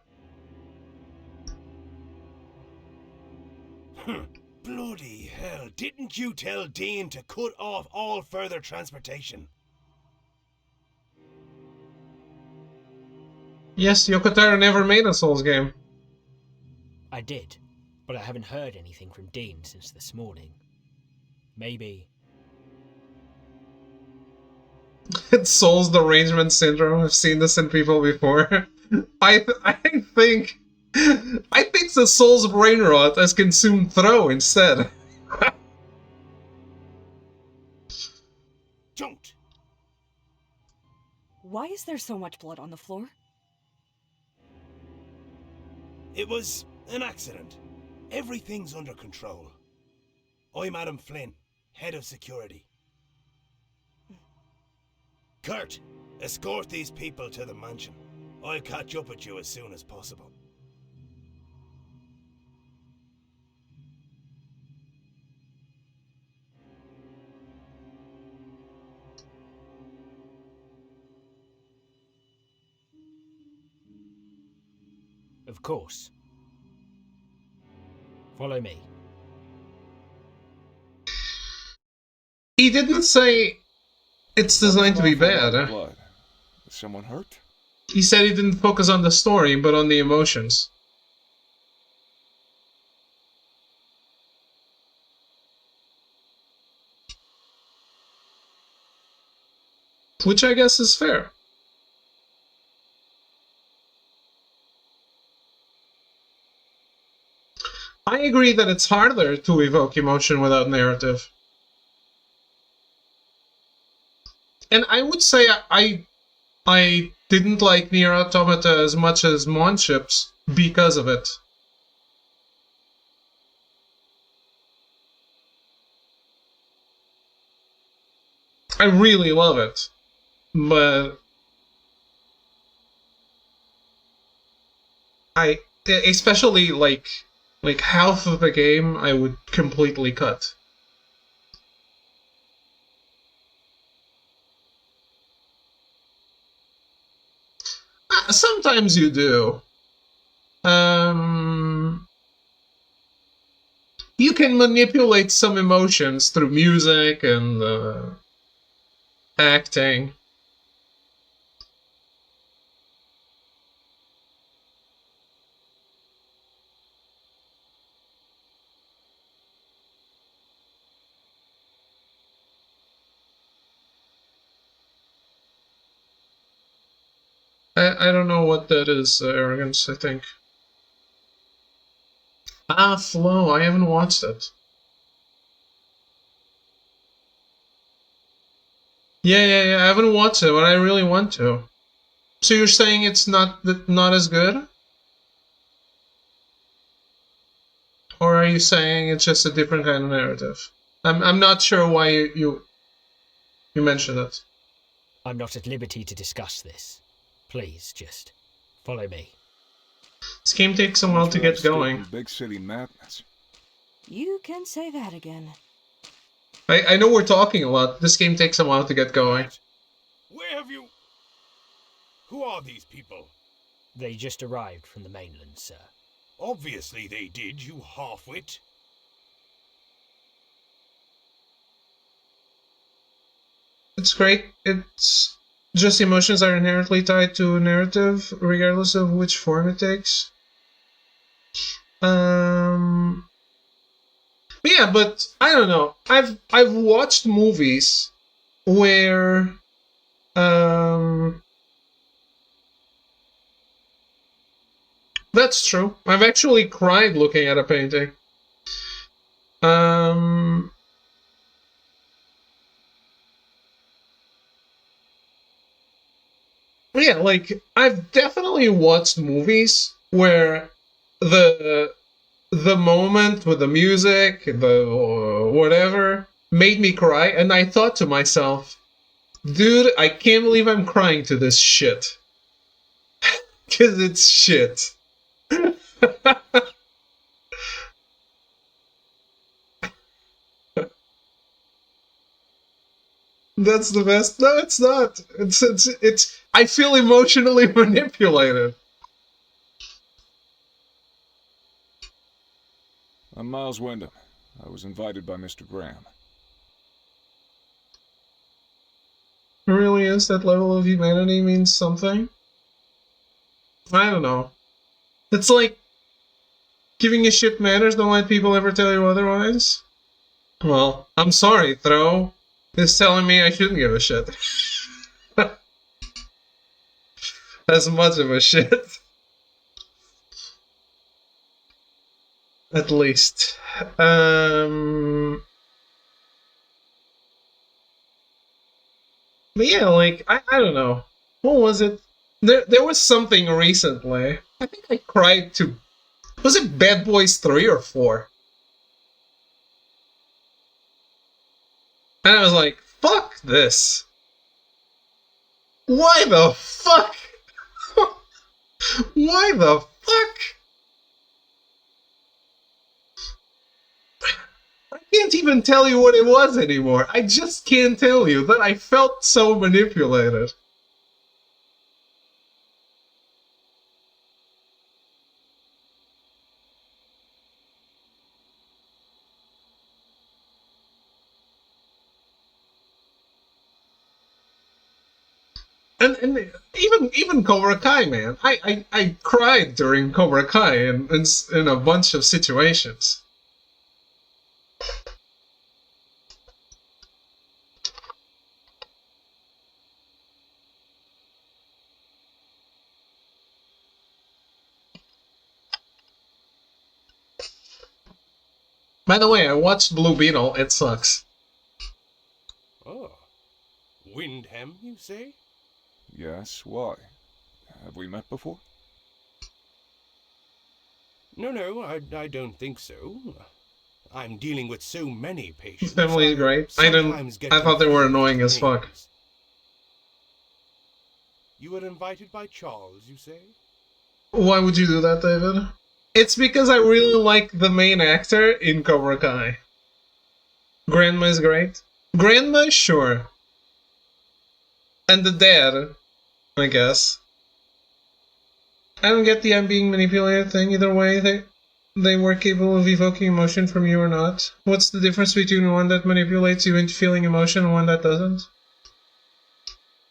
Bloody hell, didn't you tell Dean to cut off all further transportation? Yes, Yoko Taro never made a Souls game. I did, but I haven't heard anything from Dean since this morning. Maybe. It's Souls derangement syndrome. I've seen this in people before. I think the Souls brain rot has consumed Thro instead. Don't! Why is there so much blood on the floor? It was an accident. Everything's under control. I'm Adam Flynn, head of security. Kurt, escort these people to the mansion. I'll catch up with you as soon as possible. Of course. Follow me. He didn't say it's designed to be bad. Blood. Is someone hurt? He said he didn't focus on the story, but on the emotions. Which I guess is fair. I agree that it's harder to evoke emotion without narrative. And I would say I didn't like Nier Automata as much as Monships because of it. I really love it, but especially like half of the game I would completely cut. Sometimes you do. You can manipulate some emotions through music and acting. I don't know what that is, Arrogance, I think. Ah, Flow, I haven't watched it. Yeah, I haven't watched it, but I really want to. So you're saying it's not as good? Or are you saying it's just a different kind of narrative? I'm not sure why you mentioned it. I'm not at liberty to discuss this. Please, just follow me. This game takes a while to get going. Big city madness. You can say that again. I know we're talking a lot. This game takes a while to get going. Where have you... Who are these people? They just arrived from the mainland, sir. Obviously they did, you half-wit. It's great. It's just emotions are inherently tied to a narrative, regardless of which form it takes. Yeah, but I don't know. I've watched movies where that's true. I've actually cried looking at a painting. Yeah, like I've definitely watched movies where the moment with the music, the whatever, made me cry, and I thought to myself, dude, I can't believe I'm crying to this shit. 'Cause it's shit. That's the best. No, it's not. It's. I feel emotionally manipulated. I'm Miles Wyndham. I was invited by Mr. Graham. It really is that level of humanity means something? I don't know. It's like giving a shit manners, don't let people ever tell you otherwise. Well, I'm sorry, Throw is telling me I shouldn't give a shit. As much of a shit. At least. But yeah, like, I don't know. What was it? There was something recently. I think I cried to... Was it Bad Boys 3 or 4? And I was like, fuck this. Why the fuck? Why the fuck? I can't even tell you what it was anymore. I just can't tell you that I felt so manipulated. And even Cobra Kai, man. I cried during Cobra Kai in a bunch of situations. By the way, I watched Blue Beetle. It sucks. Oh. Windham, you say? Yes, why? Have we met before? No, I don't think so. I'm dealing with so many patients. Family is great. I thought they were annoying as fuck. You were invited by Charles, you say? Why would you do that, David? It's because I really like the main actor in Cobra Kai. Grandma is great. Grandma, sure. And the dad, I guess. I don't get the I'm being manipulated thing either way. They were capable of evoking emotion from you or not. What's the difference between one that manipulates you into feeling emotion and one that doesn't?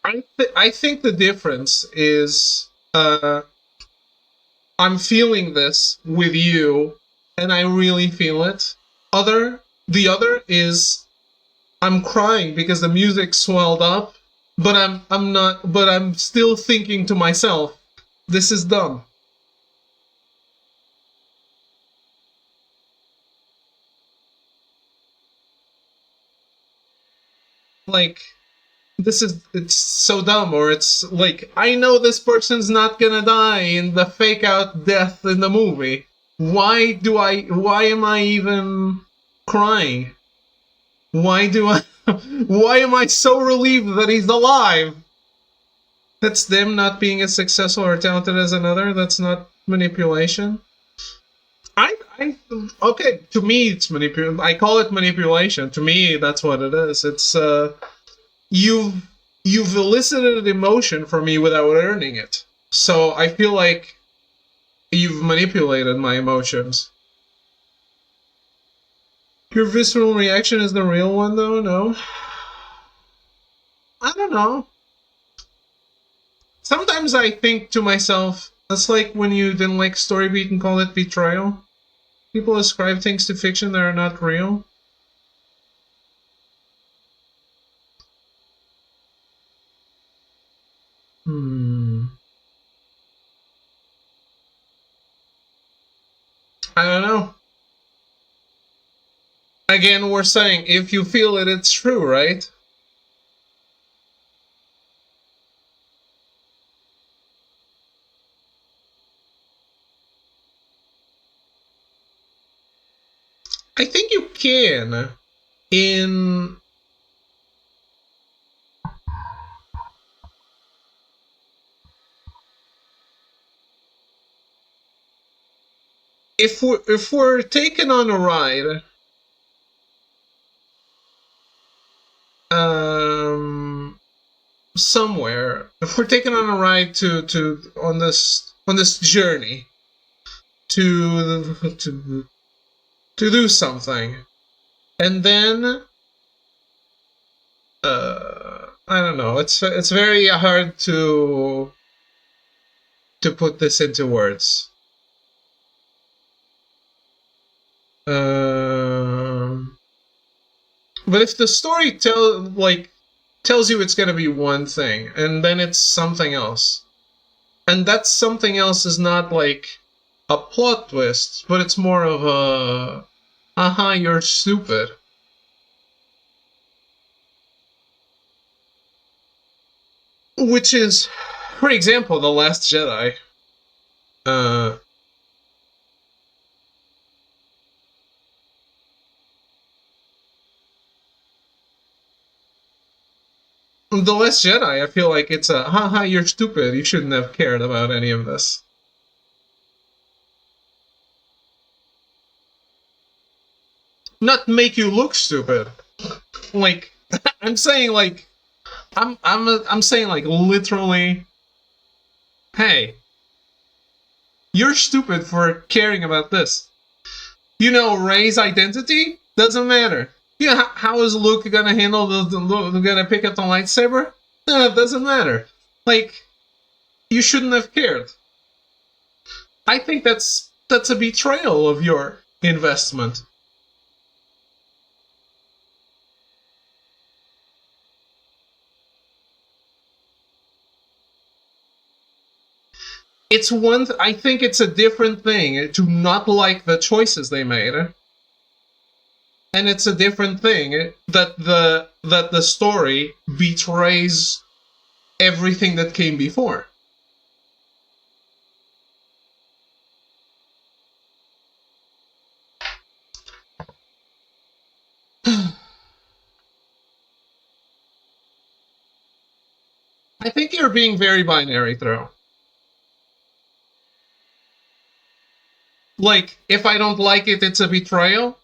I think the difference is I'm feeling this with you and I really feel it. The other is I'm crying because the music swelled up, but I'm still thinking to myself, this is dumb. Like, it's so dumb, or it's like, I know this person's not gonna die in the fake out death in the movie. Why am I even crying? Why am I so relieved that he's alive? That's them not being as successful or talented as another. That's not manipulation. Okay, to me it's manipulation. I call it manipulation. To me, that's what it is. It's you've elicited emotion from me without earning it. So I feel like you've manipulated my emotions. Your visceral reaction is the real one, though? No? I don't know. Sometimes I think to myself, that's like when you didn't like Storybeat and call it betrayal. People ascribe things to fiction that are not real. I don't know. Again, we're saying, if you feel it, it's true, right? I think you can, in... If we're taken on a ride, somewhere, if we're taken on a ride on this journey to do something, and then I don't know. It's very hard to put this into words. But if the story tells you it's gonna be one thing, and then it's something else, and that something else is not like a plot twist, but it's more of a, aha, you're stupid. Which is, for example, The Last Jedi. The Last Jedi, I feel like it's a, haha, you're stupid, you shouldn't have cared about any of this. Not make you look stupid. Like, I'm saying like, I'm saying like literally, hey, you're stupid for caring about this. You know, Rey's identity doesn't matter. Yeah, how is Luke gonna handle gonna pick up the lightsaber? No, it doesn't matter. Like, you shouldn't have cared. I think that's a betrayal of your investment. It's one. I think it's a different thing to not like the choices they made, and it's a different thing that the story betrays everything that came before. I think you're being very binary, Throw. Like, if I don't like it, it's a betrayal.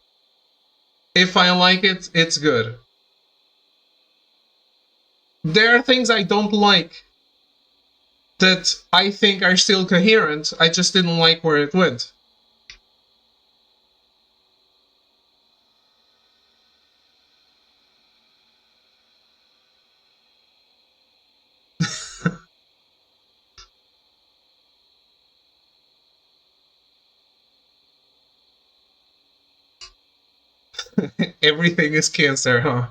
If I like it, it's good. There are things I don't like that I think are still coherent. I just didn't like where it went. Everything is cancer, huh?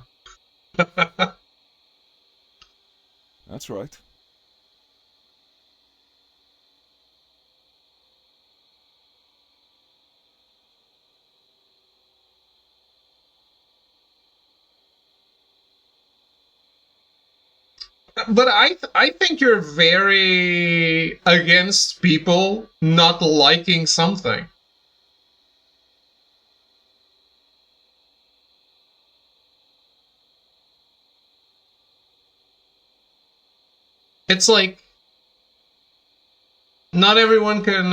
That's right. But I think you're very against people not liking something. It's like, not everyone can,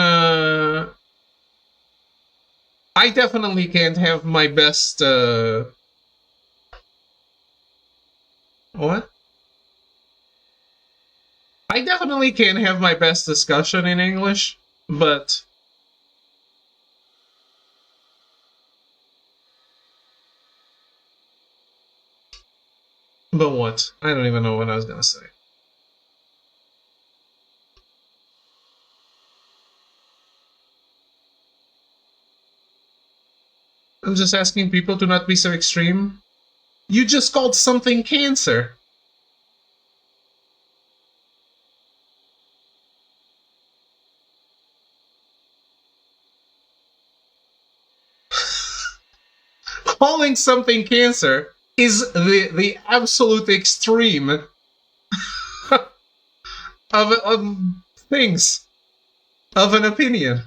I definitely can't have my best, what? I definitely can't have my best discussion in English, but... But what? I don't even know what I was gonna say. I'm just asking people to not be so extreme. You just called something cancer. Calling something cancer is the absolute extreme of things, of an opinion.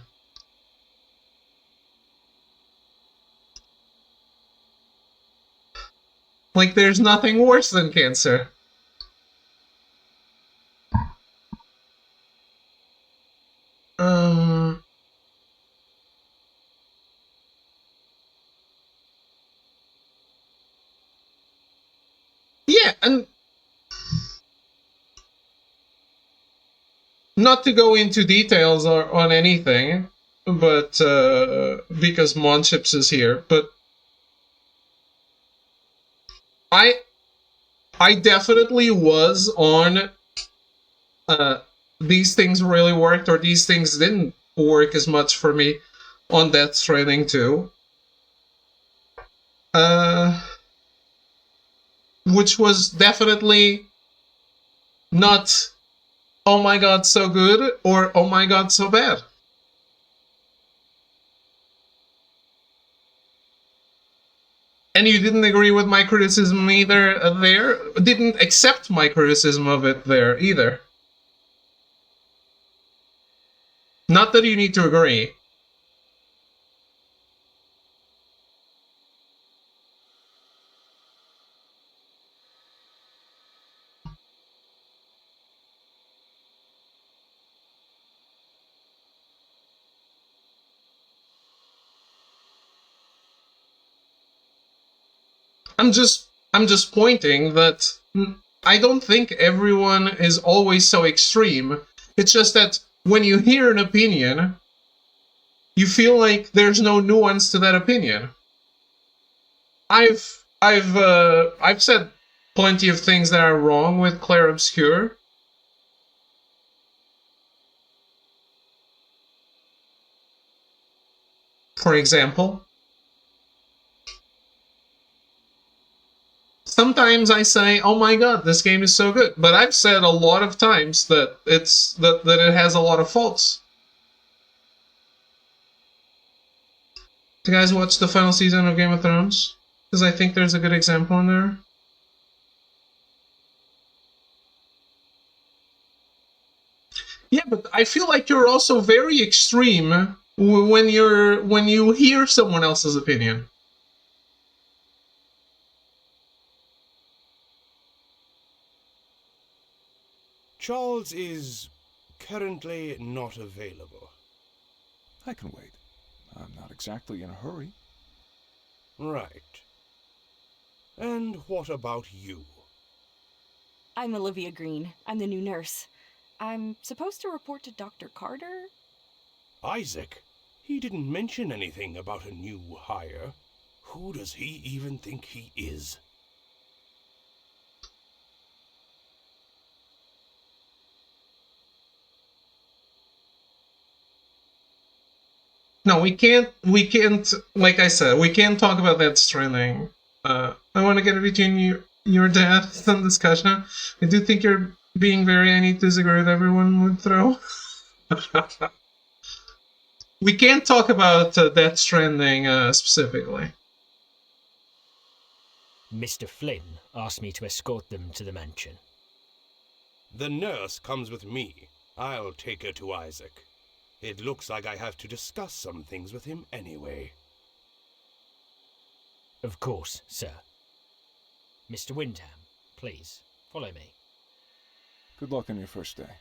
Like, there's nothing worse than cancer. Yeah, and not to go into details on anything, but because Monships is here, but I definitely was on these things really worked or these things didn't work as much for me on Death Stranding 2. Which was definitely not, oh my god, so good, or oh my god, so bad. And you didn't agree with my criticism either there? Didn't accept my criticism of it there either. Not that you need to agree. I'm just pointing that I don't think everyone is always so extreme. It's just that when you hear an opinion, you feel like there's no nuance to that opinion. I've said plenty of things that are wrong with Clair Obscur. For example, sometimes I say, "Oh my god, this game is so good," but I've said a lot of times that that it has a lot of faults. Do you guys watch the final season of Game of Thrones? Because I think there's a good example in there. Yeah, but I feel like you're also very extreme when you hear someone else's opinion. Charles is currently not available. I can wait. I'm not exactly in a hurry. Right. And what about you? I'm Olivia Green. I'm the new nurse. I'm supposed to report to Dr. Carter? Isaac? He didn't mention anything about a new hire. Who does he even think he is? No, we can't, like I said, we can't talk about Death Stranding. I want to get it between your dad some discussion. I do think you're being very, I need to disagree with everyone would throw. We can't talk about Death Stranding specifically. Mr. Flynn asked me to escort them to the mansion. The nurse comes with me. I'll take her to Isaac. It looks like I have to discuss some things with him anyway. Of course, sir. Mr. Windham, please, follow me. Good luck on your first day.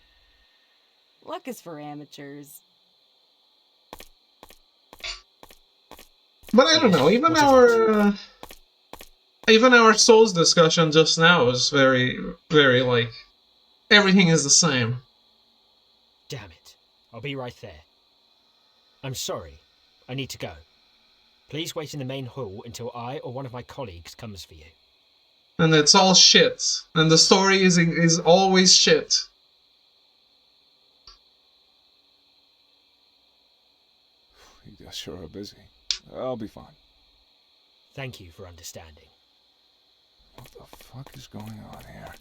Luck is for amateurs. But I don't know, even our Souls discussion just now was very, very like, everything is the same. Damn it. I'll be right there. I'm sorry. I need to go. Please wait in the main hall until I or one of my colleagues comes for you. And it's all shit. And the story is always shit. You guys sure are busy. I'll be fine. Thank you for understanding. What the fuck is going on here?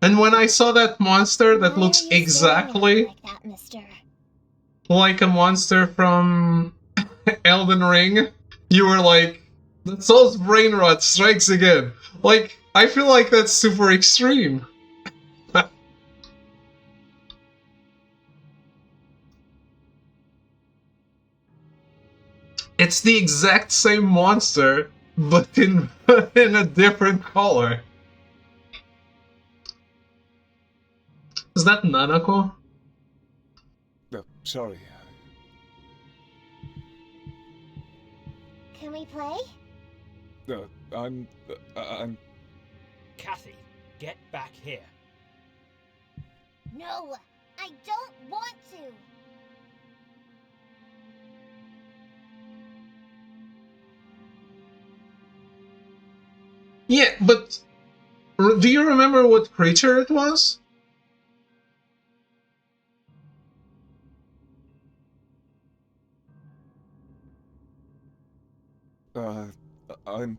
And when I saw that monster that looks exactly like that, mister? like a monster from Elden Ring, you were like, the Soul's brain rot strikes again. Like, I feel like that's super extreme. It's the exact same monster, but in a different color. Is that Nanako? Sorry. Can we play? I'm... Kathy, Get back here. No, I don't want to. Yeah, but do you remember what creature it was? I'm...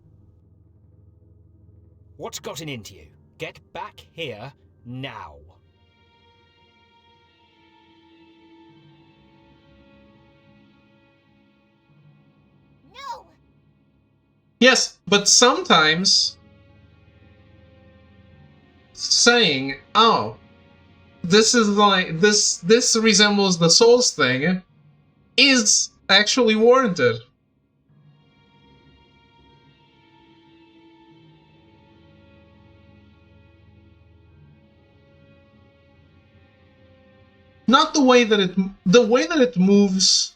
What's gotten into you? Get back here now. No! Yes, but sometimes saying, oh, this is like, this resembles the Souls thing, is actually warranted. Not the way that it moves,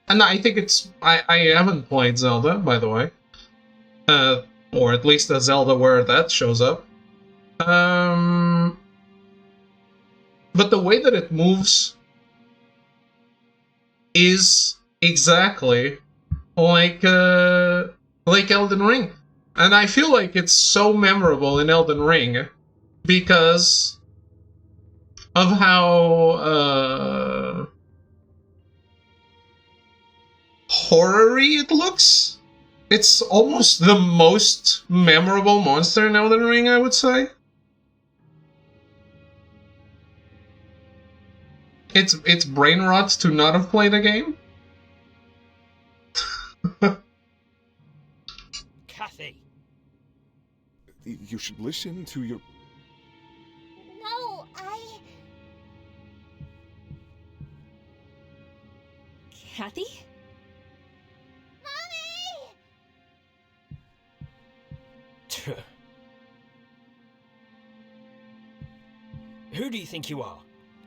and I think it's, I haven't played Zelda, by the way, or at least a Zelda where that shows up. But the way that it moves is exactly like Elden Ring, and I feel like it's so memorable in Elden Ring because of how horror-y it looks. It's almost the most memorable monster in Elden Ring, I would say. It's brain rot to not have played a game. Kathy! You should listen to your... No, Kathy? Mommy! Who do you think you are?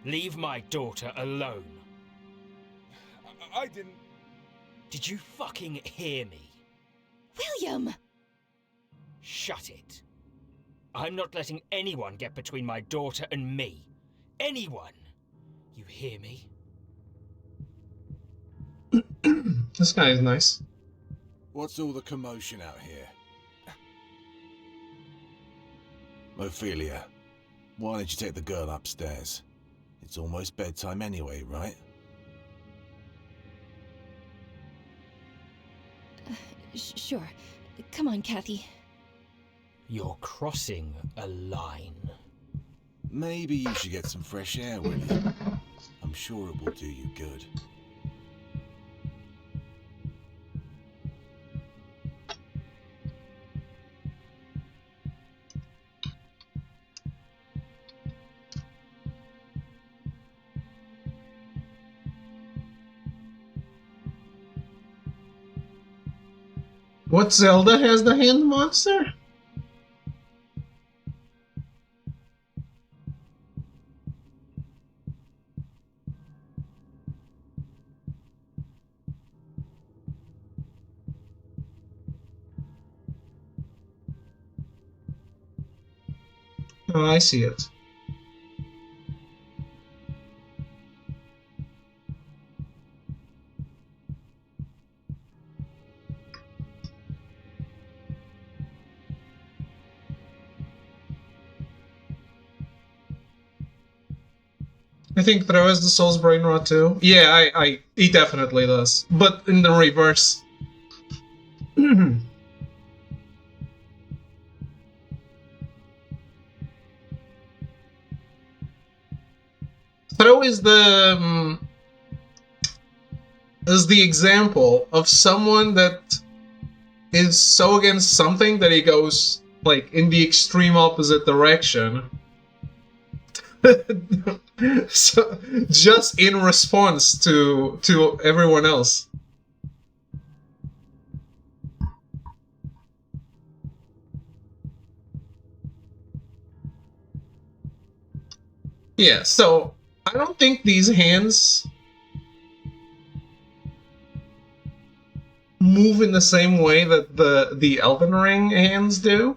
Leave my daughter alone. I didn't... Did you fucking hear me? William! Shut it. I'm not letting anyone get between my daughter and me. Anyone! You hear me? This guy is nice. What's all the commotion out here? Ophelia, why don't you take the girl upstairs? It's almost bedtime anyway, right? Sure. Come on, Kathy. You're crossing a line. Maybe you should get some fresh air, William. I'm sure it will do you good. What Zelda has the hand monster? Oh, I see it. I think Throw has the Soul's Brain Rot too. Yeah, he definitely does. But in the reverse. Throw is the example of someone that is so against something that he goes like in the extreme opposite direction. So, just in response to everyone else. Yeah, so I don't think these hands move in the same way that the Elden Ring hands do.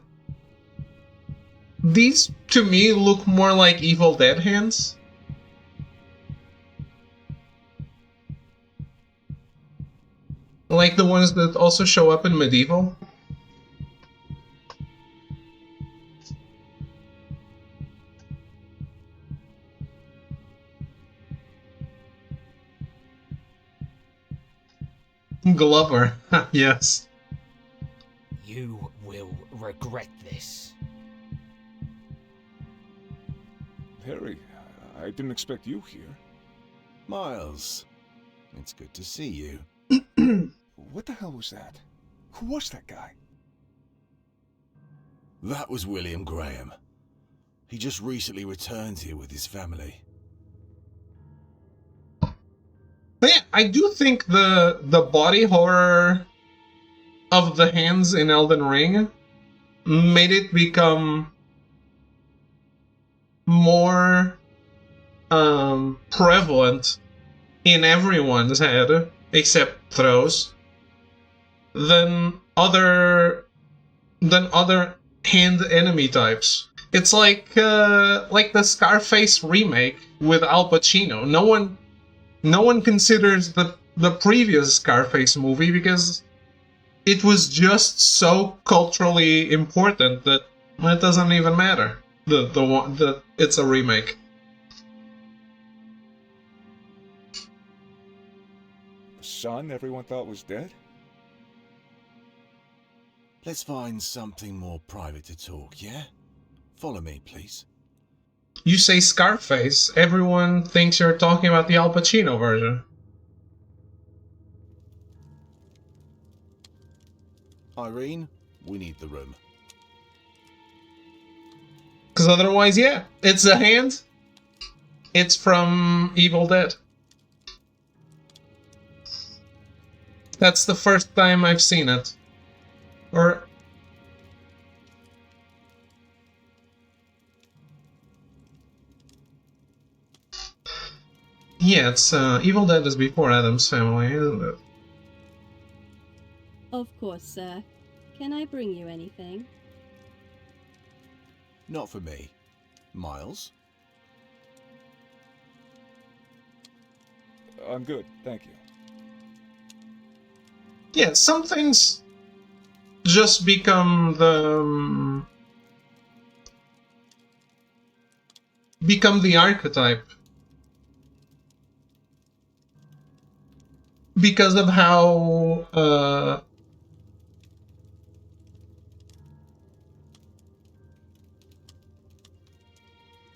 These, to me, look more like Evil Dead hands. Like the ones that also show up in Medieval. Glover, yes. You will regret this. Harry, I didn't expect you here. Miles, it's good to see you. What the hell was that? Who was that guy? That was William Graham. He just recently returned here with his family. But yeah, I do think the body horror of the hands in Elden Ring made it become more prevalent in everyone's head, except Throws, than other hand enemy types. It's like the Scarface remake with Al Pacino. No one considers the previous Scarface movie because it was just so culturally important that it doesn't even matter. It's a remake. The son everyone thought was dead? Let's find something more private to talk, yeah? Follow me, please. You say Scarface, everyone thinks you're talking about the Al Pacino version. Irene, we need the room. Because otherwise, yeah, it's a hand. It's from Evil Dead. That's the first time I've seen it. Or... yeah, it's Evil Dead is before Addams Family, isn't it? Of course, sir. Can I bring you anything? Not for me. Miles? I'm good, thank you. Yeah, some things just become the archetype because of how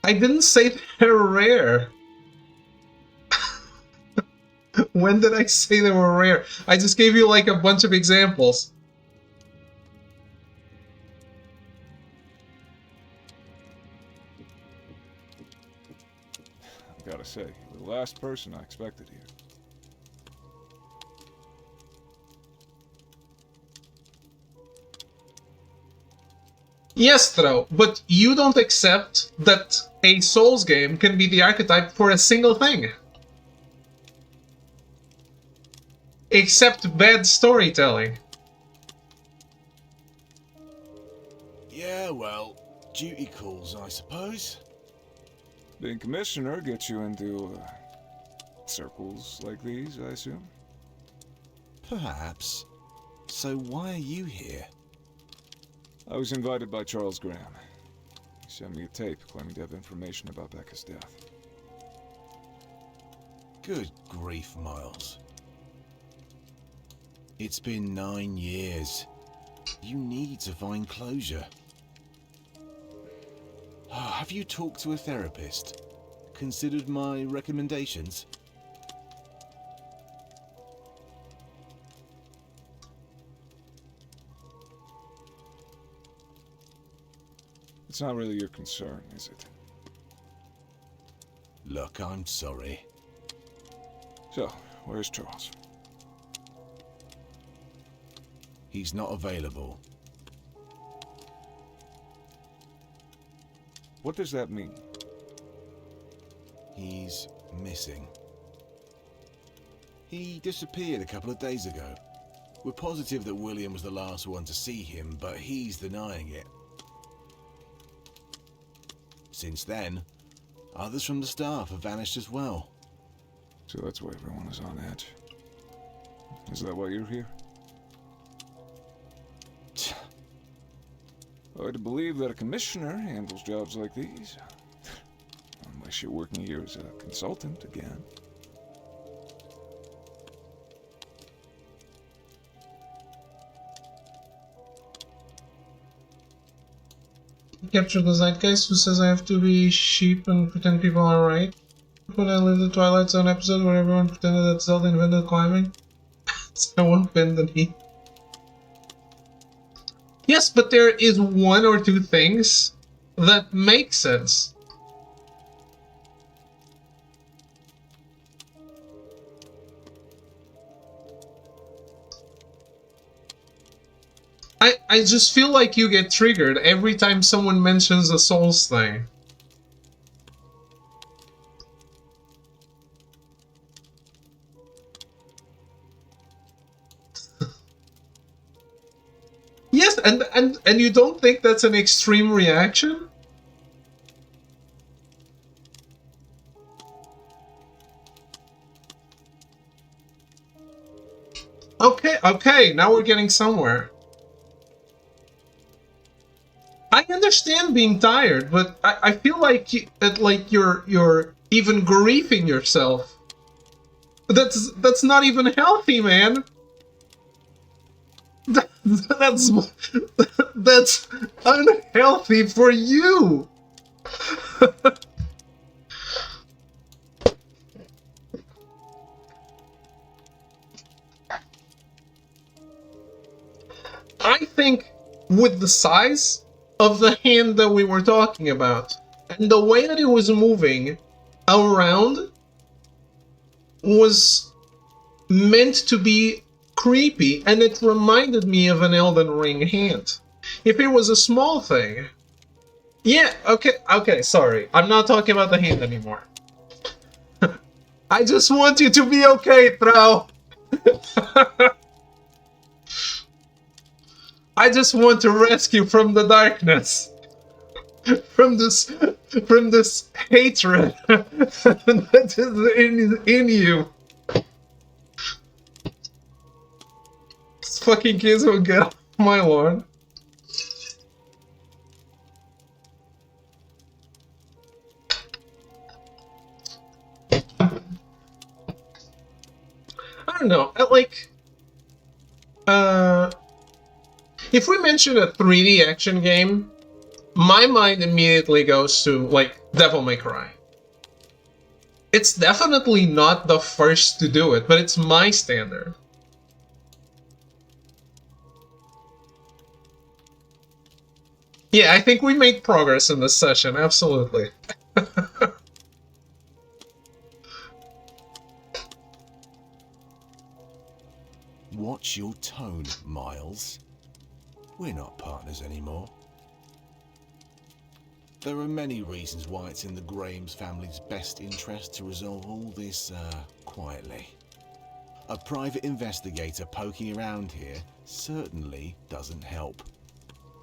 I didn't say they're rare. When did I say they were rare? I just gave you like a bunch of examples. I gotta say, you're the last person I expected here. Yes, Thro, but you don't accept that a Souls game can be the archetype for a single thing. Except bad storytelling. Yeah, well, duty calls, I suppose. Being commissioner gets you into circles like these, I assume? Perhaps. So why are you here? I was invited by Charles Graham. He sent me a tape claiming to have information about Becca's death. Good grief, Miles. It's been 9 years. You need to find closure. Have you talked to a therapist? Considered my recommendations? It's not really your concern, is it? Look, I'm sorry. So, where's Charles? He's not available. What does that mean? He's missing. He disappeared a couple of days ago. We're positive that William was the last one to see him, but he's denying it. Since then, others from the staff have vanished as well. So that's why everyone is on edge. Is that why you're here? I'd believe that a commissioner handles jobs like these. Unless you're working here as a consultant again. Capture the zeitgeist who says I have to be sheep and pretend people are right. When I lived the Twilight Zone episode where everyone pretended that Zelda invented climbing. Someone pinned the knee. Yes, but there is one or two things that make sense. I just feel like you get triggered every time someone mentions a Souls thing. Yes, and you don't think that's an extreme reaction? Okay, now we're getting somewhere. I understand being tired, but I feel like you're even grieving yourself. That's not even healthy, man. That's unhealthy for you. I think with the size of the hand that we were talking about and the way that it was moving around was meant to be creepy, and it reminded me of an Elden Ring hand. If it was a small thing... Yeah, okay, sorry. I'm not talking about the hand anymore. I just want you to be okay, Thrall. I just want to rescue from the darkness. From this hatred that is in you. These fucking kids will get off my lawn. I don't know, if we mention a 3D action game, my mind immediately goes to, like, Devil May Cry. It's definitely not the first to do it, but it's my standard. Yeah, I think we made progress in this session, absolutely. Watch your tone, Miles. We're not partners anymore. There are many reasons why it's in the Grahams family's best interest to resolve all this, quietly. A private investigator poking around here certainly doesn't help.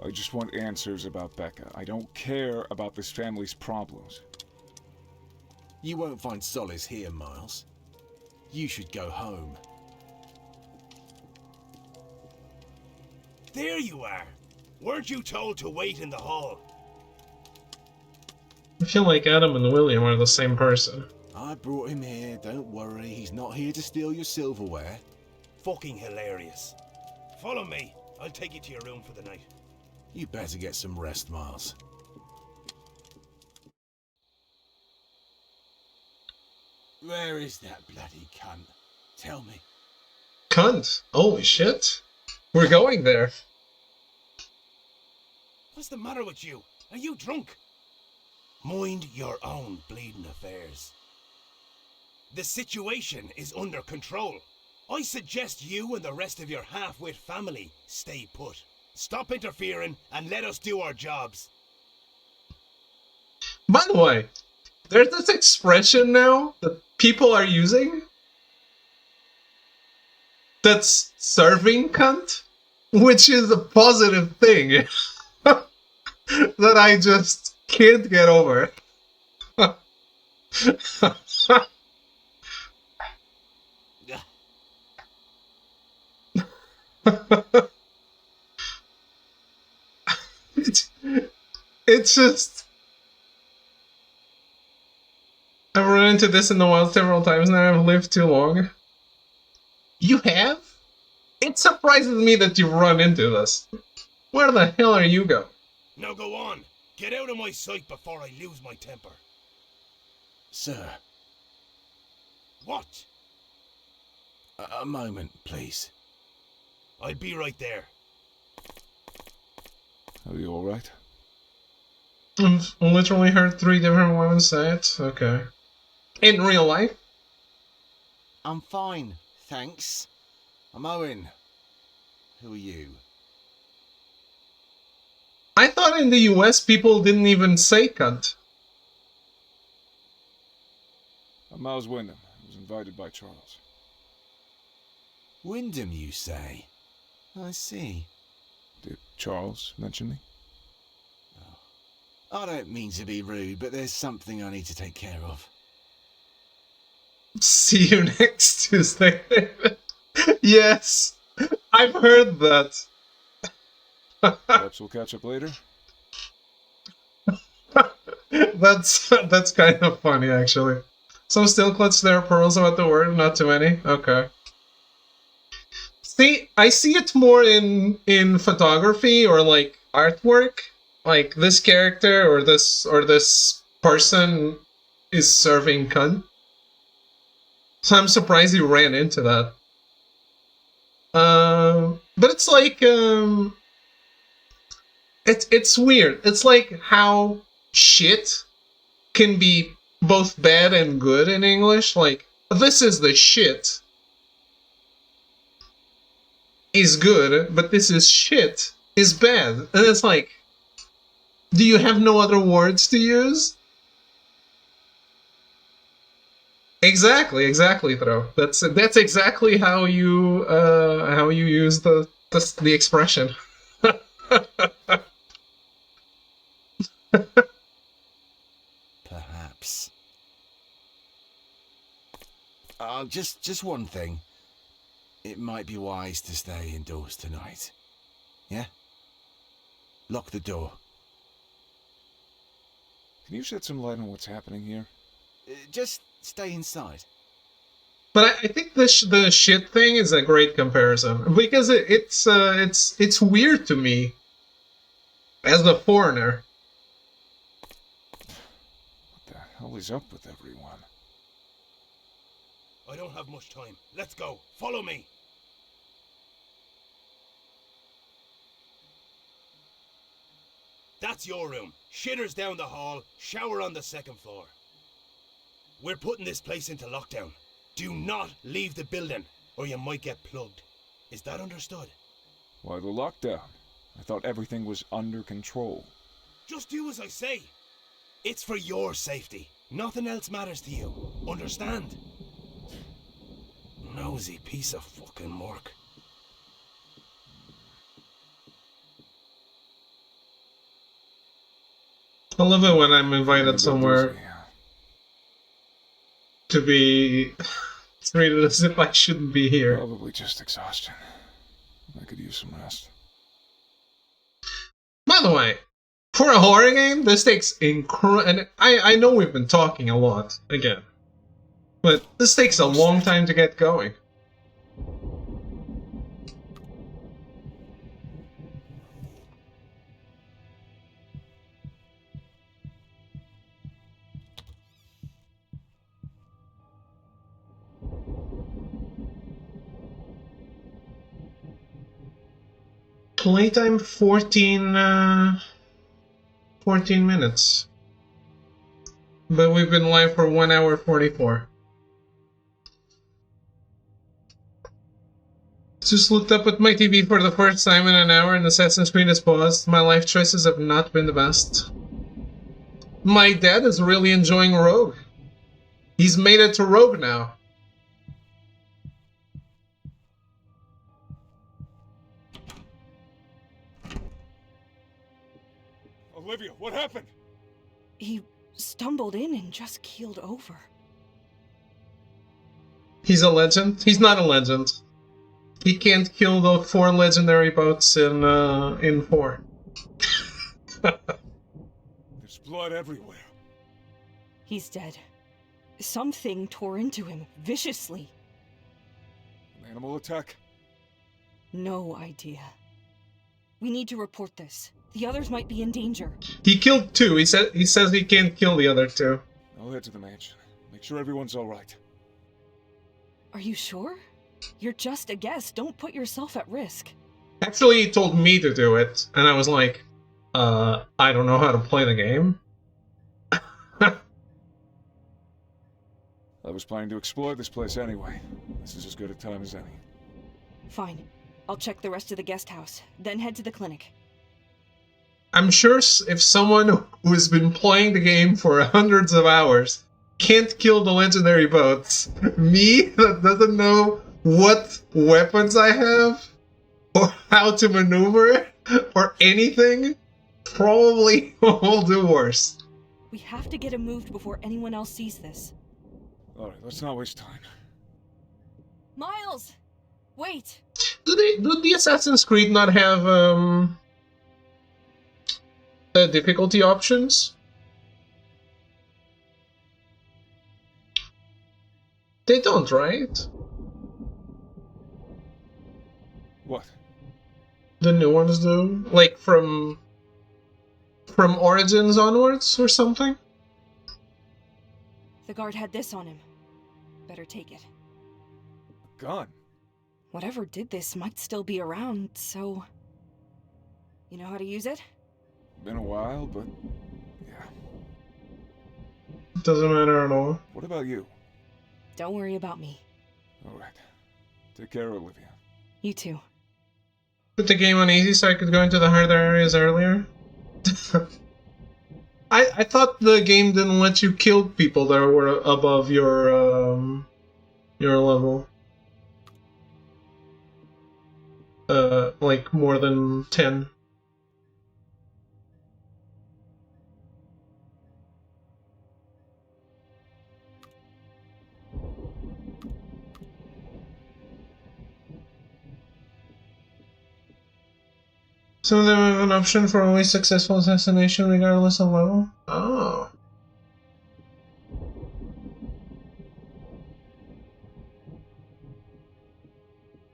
I just want answers about Becca. I don't care about this family's problems. You won't find solace here, Miles. You should go home. There you are! Weren't you told to wait in the hall? I feel like Adam and William are the same person. I brought him here, don't worry. He's not here to steal your silverware. Fucking hilarious. Follow me. I'll take you to your room for the night. You better get some rest, Miles. Where is that bloody cunt? Tell me. Cunt? Holy shit. We're going there. What's the matter with you? Are you drunk? Mind your own bleeding affairs. The situation is under control. I suggest you and the rest of your half-wit family stay put. Stop interfering and let us do our jobs. By the way, there's this expression now that people are using that's serving cunt, which is a positive thing that I just Can't get over it. It's just... I've run into this in the wild several times now. I've lived too long. You have? It surprises me that you've run into this. Where the hell are you going? Now go on. Get out of my sight before I lose my temper. Sir, What? a moment, please. I'll be right there. Are you alright? I've literally heard 3 different women say it. Okay. In real life? I'm fine, thanks. I'm Owen. Who are you? I thought in the US people didn't even say cunt. I'm Miles Wyndham. I was invited by Charles. Wyndham, you say? I see. Did Charles mention me? I don't mean to be rude, but there's something I need to take care of. See you next Tuesday. Yes, I've heard that. Perhaps we'll catch up later? That's kind of funny, actually. Some still clutch their pearls about the word, not too many. Okay. See, I see it more in photography or like artwork. Like this character or this person is serving cunt. So I'm surprised you ran into that. But it's like it's weird. It's like how shit can be both bad and good in English. Like, this is the shit is good, but this is shit is bad. And it's like, do you have no other words to use? Exactly, Thro. That's exactly how you use the expression. Perhaps. Just one thing. It might be wise to stay indoors tonight. Yeah? Lock the door. Can you shed some light on what's happening here? Just stay inside. But I think the shit thing is a great comparison because it's weird to me as a foreigner. What the hell is up with everyone? I don't have much time. Let's go. Follow me. That's your room. Shitter's down the hall, shower on the 2nd floor. We're putting this place into lockdown. Do not leave the building, or you might get plugged. Is that understood? Why the lockdown? I thought everything was under control. Just do as I say. It's for your safety. Nothing else matters to you. Understand? Nosy piece of fucking work. I love it when I'm invited somewhere to be treated as if I shouldn't be here. Probably just exhaustion. I could use some rest. By the way, for a horror game, this takes and I know we've been talking a lot again, but this takes a long time to get going. Playtime 14 minutes. But we've been live for 1 hour 44. Just looked up at my TV for the first time in an hour and Assassin's Creed has paused. My life choices have not been the best. My dad is really enjoying Rogue. He's made it to Rogue now. Olivia, what happened? He stumbled in and just keeled over. He's a legend? He's not a legend. He can't kill the 4 legendary boats in 4. There's blood everywhere. He's dead. Something tore into him viciously. An animal attack? No idea. We need to report this. The others might be in danger. He killed 2. He says he can't kill the other 2. I'll head to the mansion. Make sure everyone's alright. Are you sure? You're just a guest. Don't put yourself at risk. Actually, he told me to do it, and I was like, I don't know how to play the game. I was planning to explore this place anyway. This is as good a time as any. Fine. I'll check the rest of the guest house, then head to the clinic. I'm sure if someone who has been playing the game for hundreds of hours can't kill the legendary boats, me that doesn't know what weapons I have, or how to maneuver, or anything, probably will do worse. We have to get him moved before anyone else sees this. Alright, let's not waste time. Miles! Wait! Do the Assassin's Creed not have difficulty options? They don't, right? What? The new ones do? Like from Origins onwards or something? The guard had this on him. Better take it. Gun? Whatever did this might still be around, so... You know how to use it? Been a while, but... yeah. Doesn't matter at all. What about you? Don't worry about me. Alright. Take care, Olivia. You too. Put the game on easy so I could go into the harder areas earlier. I thought the game didn't let you kill people that were above your level. Like more than 10. Some of them have an option for always successful assassination regardless of level. Oh.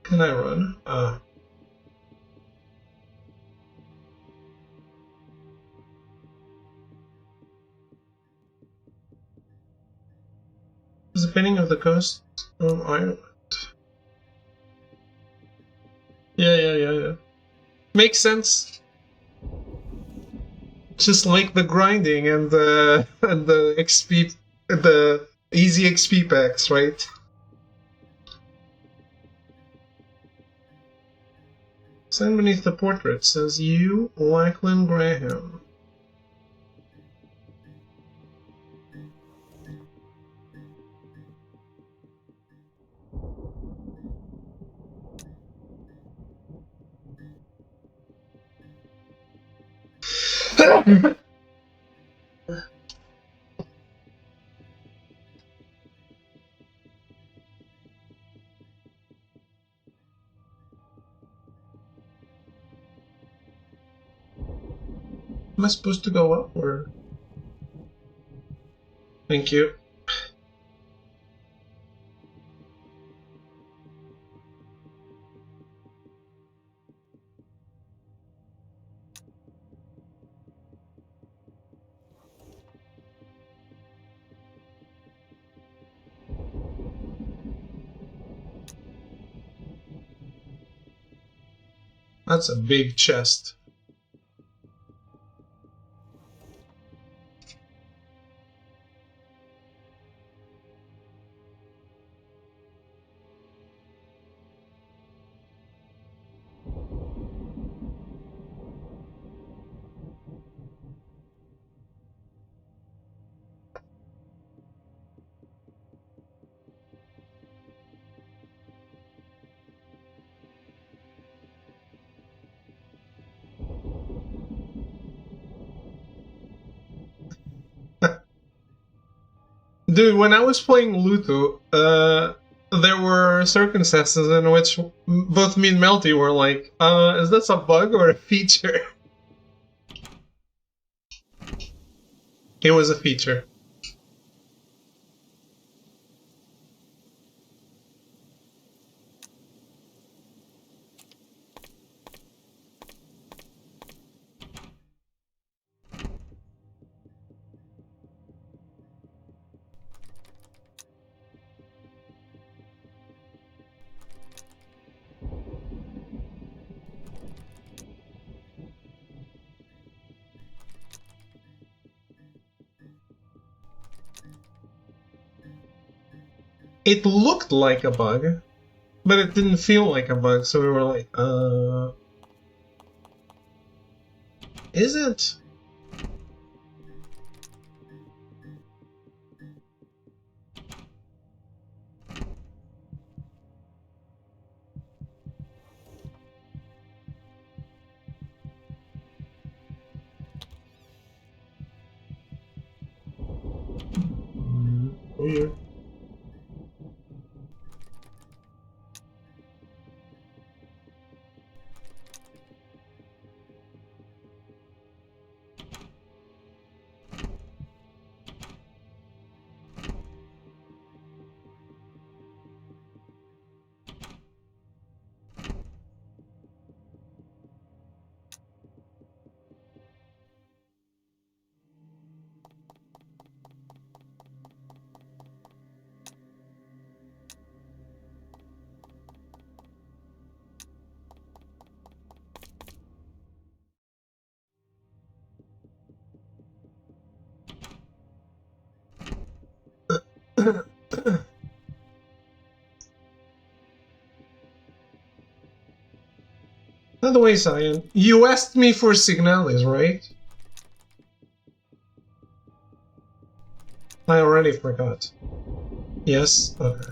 Can I run? The painting of the coast of Ireland. Yeah. Makes sense. Just like the grinding and the XP, the easy XP packs, right? Sign beneath the portrait says you, Lachlan Graham. Am I supposed to go up or? Thank you. That's a big chest. Dude, when I was playing Luto, there were circumstances in which both me and Melty were like, is this a bug or a feature? It was a feature. It looked like a bug, but it didn't feel like a bug, so we were like, is it? Weird. By the way, Cyan, you asked me for Signalis, right? I already forgot. Yes? Okay.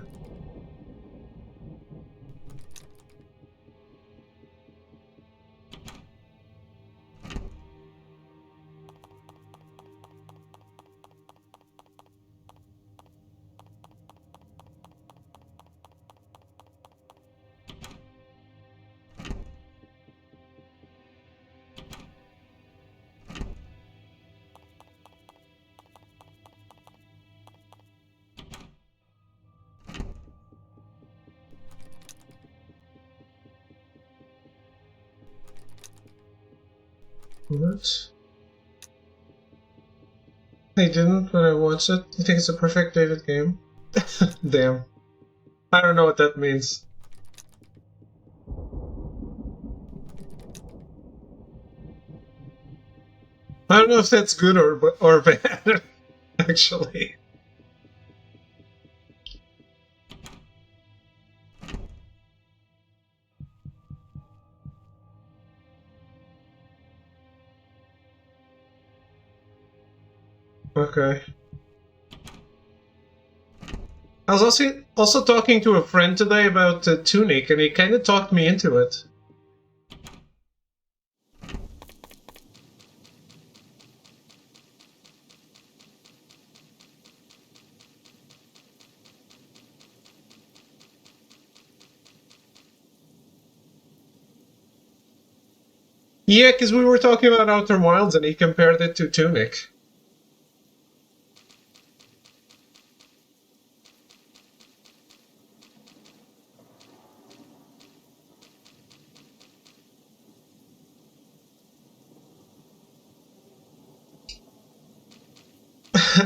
What? I didn't, but I watched it. You think it's a perfect David game? Damn. I don't know what that means. I don't know if that's good or bad, actually. Okay. I was also talking to a friend today about Tunic, and he kind of talked me into it. Yeah, because we were talking about Outer Wilds, and he compared it to Tunic.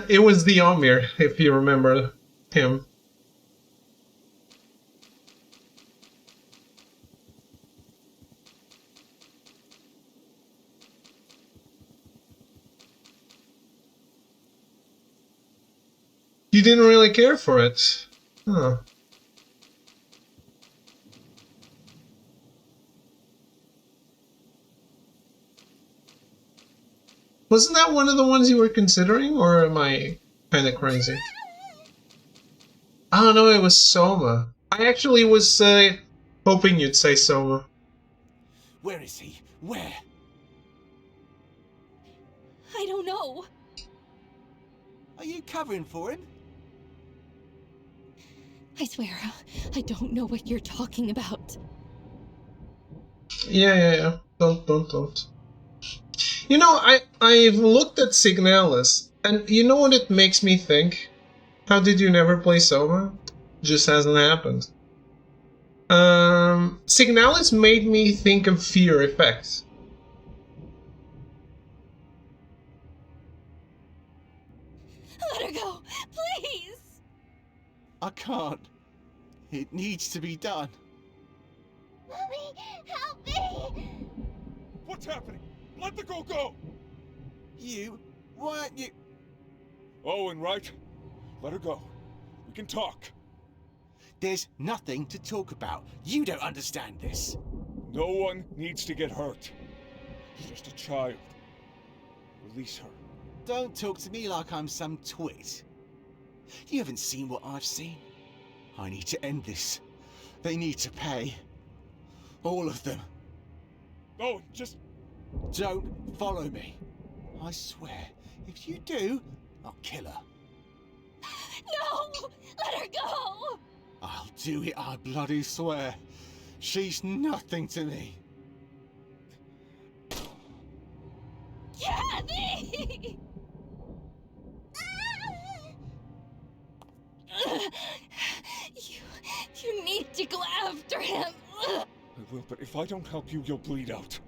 It was the Omir, if you remember him. You didn't really care for it. Huh. Wasn't that one of the ones you were considering, or am I kind of crazy? Oh no, it was Soma. I actually was hoping you'd say Soma. Where is he? Where? I don't know. Are you covering for him? I swear, I don't know what you're talking about. Yeah. Don't. You know, I've looked at Signalis, and you know what it makes me think? How did you never play Soma? Just hasn't happened. Signalis made me think of Fear Effect. Let her go, please! I can't. It needs to be done. Mommy, help me! What's happening? Let the girl go! You? Why aren't you? Owen, right? Let her go. We can talk. There's nothing to talk about. You don't understand this. No one needs to get hurt. She's just a child. Release her. Don't talk to me like I'm some twit. You haven't seen what I've seen. I need to end this. They need to pay. All of them. Oh, just... Don't follow me. I swear, if you do, I'll kill her. No! Let her go! I'll do it, I bloody swear. She's nothing to me. Kathy! You need to go after him. I will, but if I don't help you, you'll bleed out.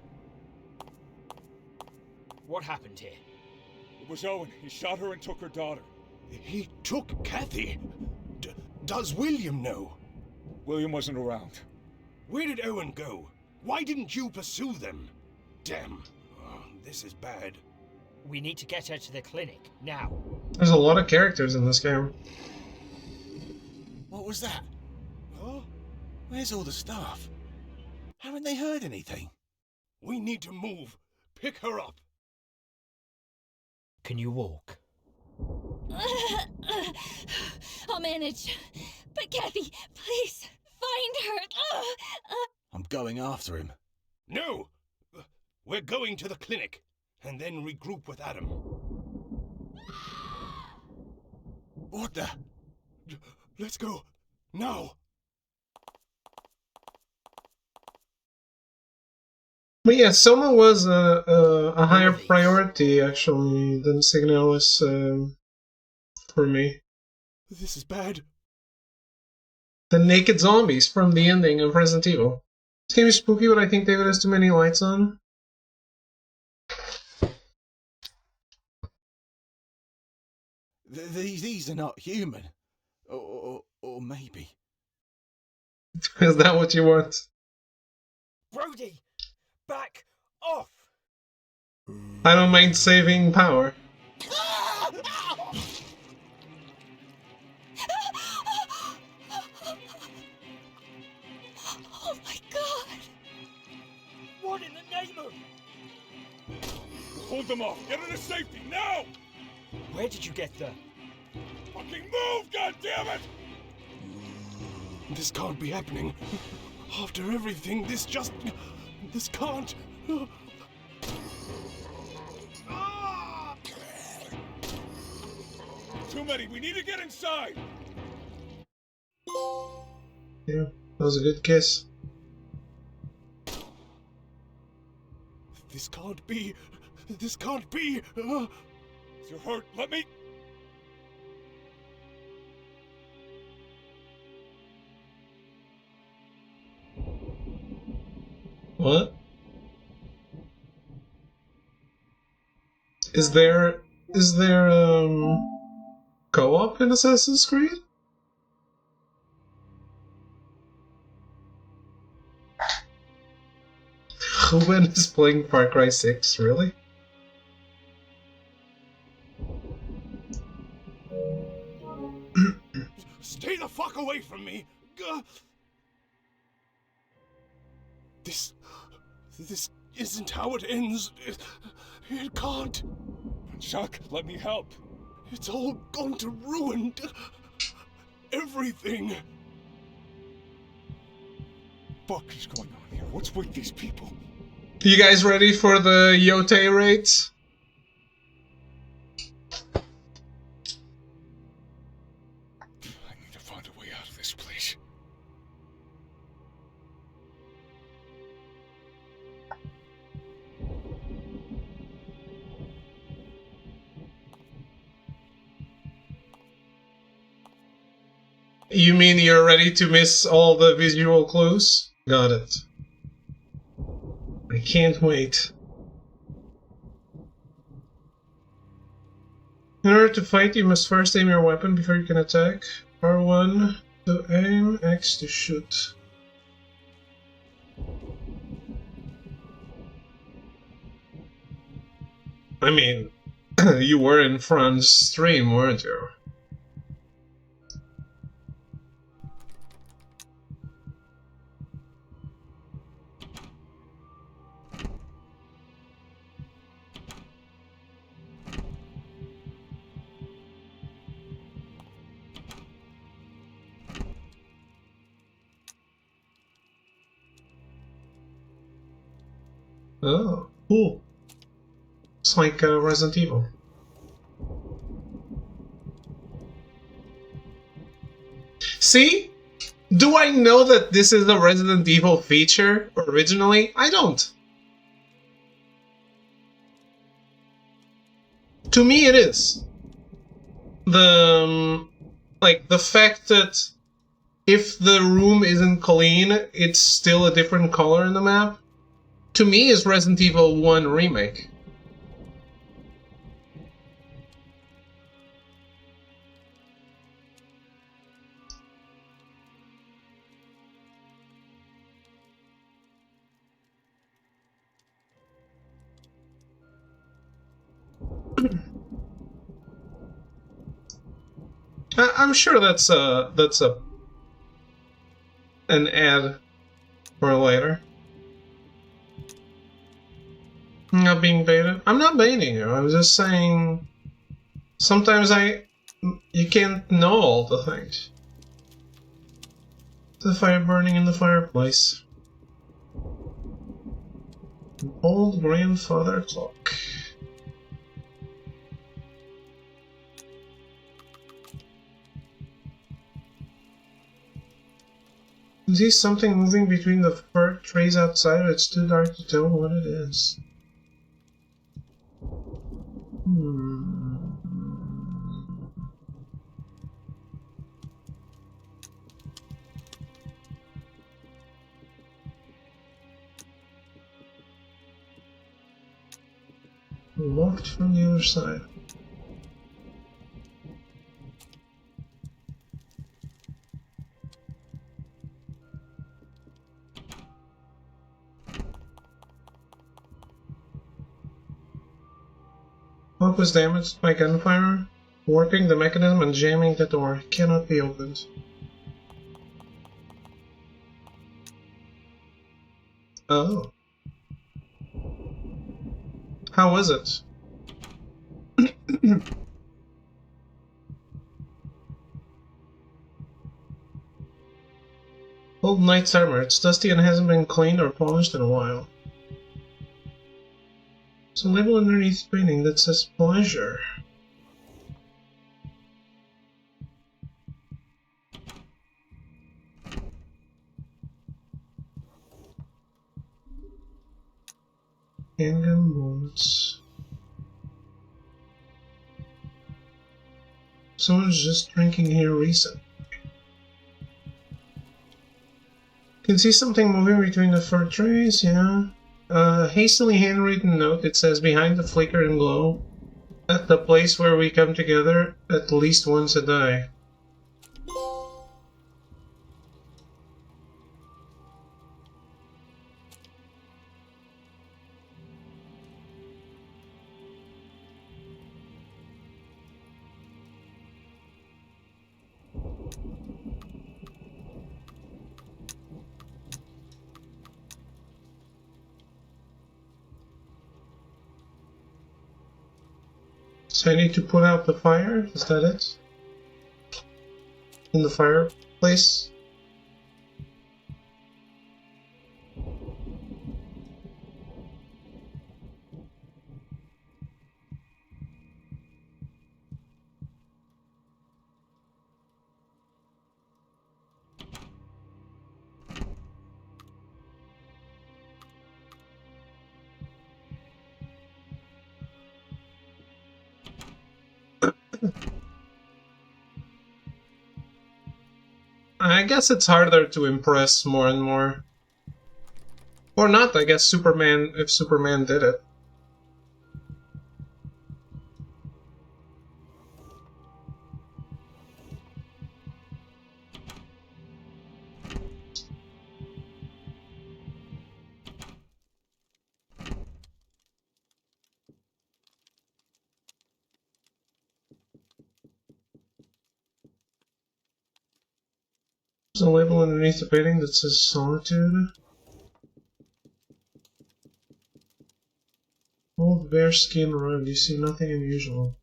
What happened here? It was Owen. He shot her and took her daughter. He took Kathy. Does William know? William wasn't around. Where did Owen go? Why didn't you pursue them? Damn. Oh, this is bad. We need to get her to the clinic, now. There's a lot of characters in this game. What was that? Huh? Where's all the staff? Haven't they heard anything? We need to move. Pick her up. Can you walk? I'll manage. But Kathy, please, find her. I'm going after him. No! We're going to the clinic, and then regroup with Adam. What the? Let's go. Now! But yeah, Soma was a higher priority, actually, than Signalis for me. This is bad. The naked zombies from the ending of Resident Evil. This game is spooky, but I think David has too many lights on. These are not human. Or maybe. Is that what you want? Brody! Back off! I don't mind saving power. Oh my god! What in the name of... Hold them off! Get her to safety, now! Where did you get the... Fucking move, goddammit! This can't be happening. After everything, this can't... Too many, we need to get inside! Yeah, that was a good kiss. This can't be... This can't be... You're hurt, let me... What? Is there co-op in Assassin's Creed? Ruben is playing Far Cry 6, really? Stay the fuck away from me! This isn't how it ends. It can't. Chuck, let me help. It's all going to ruin everything. Fuck is going on here? What's with these people? You guys ready for the Yote raids? I need to find a way out of this place. You mean you're ready to miss all the visual clues? Got it. I can't wait. In order to fight, you must first aim your weapon before you can attack. R1 to aim, X to shoot. I mean, you were in Fran's stream, weren't you? Oh, cool. It's like Resident Evil. See? Do I know that this is a Resident Evil feature originally? I don't. To me it is. Like, the fact that if the room isn't clean, it's still a different color in the map, to me is Resident Evil 1 Remake. I'm sure that's an ad for later. I'm not being baited. I'm not baiting you. I'm just saying sometimes you can't know all the things. The fire burning in the fireplace. An old grandfather clock. I see something moving between the fir trees outside, but it's too dark to tell what it is. Locked from the other side. Lock was damaged by gunfire. Working the mechanism and jamming the door. Cannot be opened. Oh. How was it? Old knight's armor. It's dusty and hasn't been cleaned or polished in a while. There's a label underneath the painting that says pleasure. Handgun bullets. Someone's just drinking here recently. Can see something moving between the fur trays, yeah. Hastily handwritten note. It says, behind the flicker and glow, at the place where we come together at least once a day. So I need to put out the fire? Is that it? In the fireplace? I guess it's harder to impress more and more. Or not, I guess Superman, if Superman did it. There's a label underneath the painting that says Solitude. Old bear skin rug, you see nothing unusual.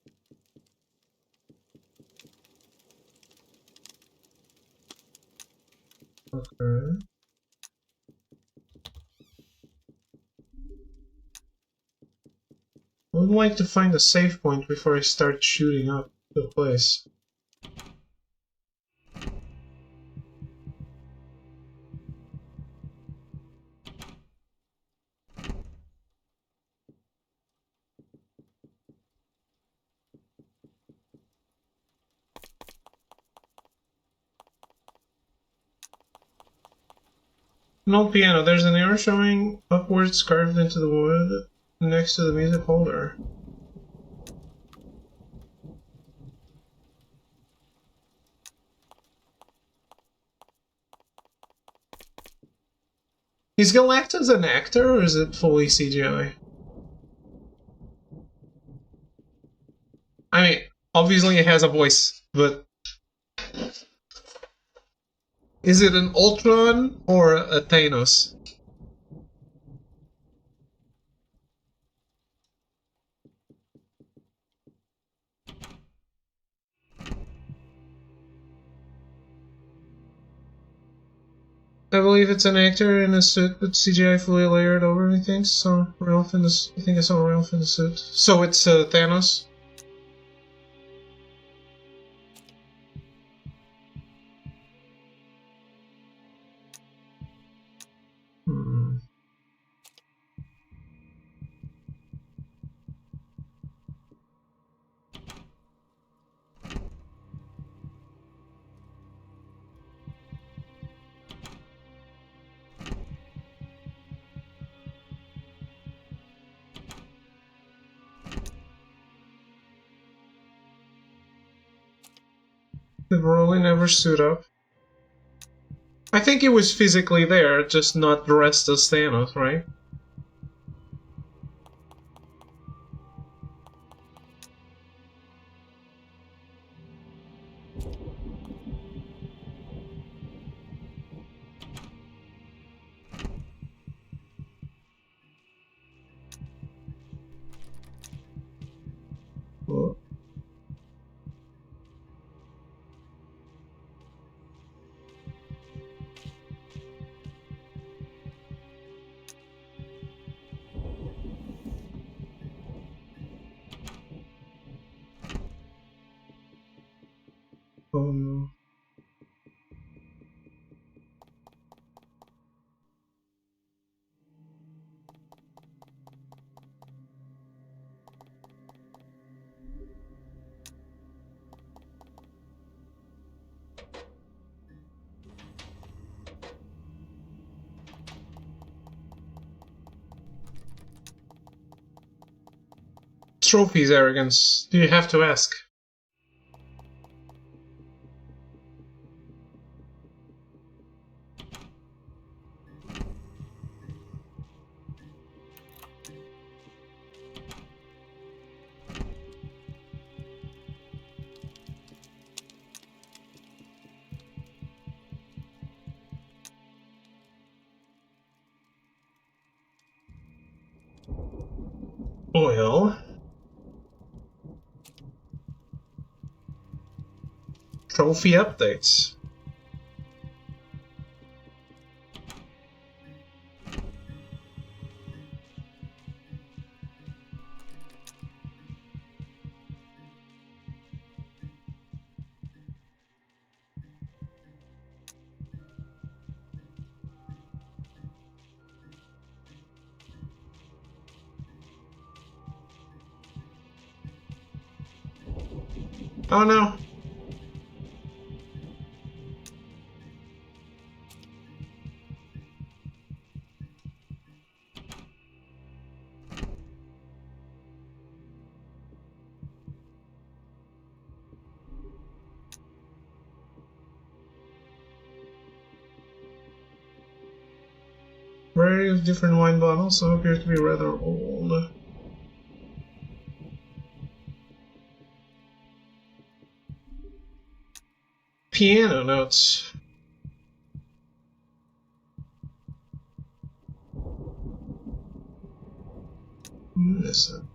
Okay. I would like to find a save point before I start shooting up the place. An old piano. There's an arrow showing upwards carved into the wood next to the music holder. Is Galactus an actor or is it fully CGI? I mean, obviously it has a voice, but is it an Ultron or a Thanos? I believe it's an actor in a suit with CGI fully layered over. I think so. Ralph in the. I think I saw Ralph in the suit. So it's Thanos. Hmm. Did Broly never suit up? I think he was physically there, just not dressed as Thanos, right? Oh. Oh no. Trophies, arrogance. Do you have to ask? Oil. Trophy updates. Oh no. Variety of different wine bottles, so appears to be rather old. Piano notes. Listen.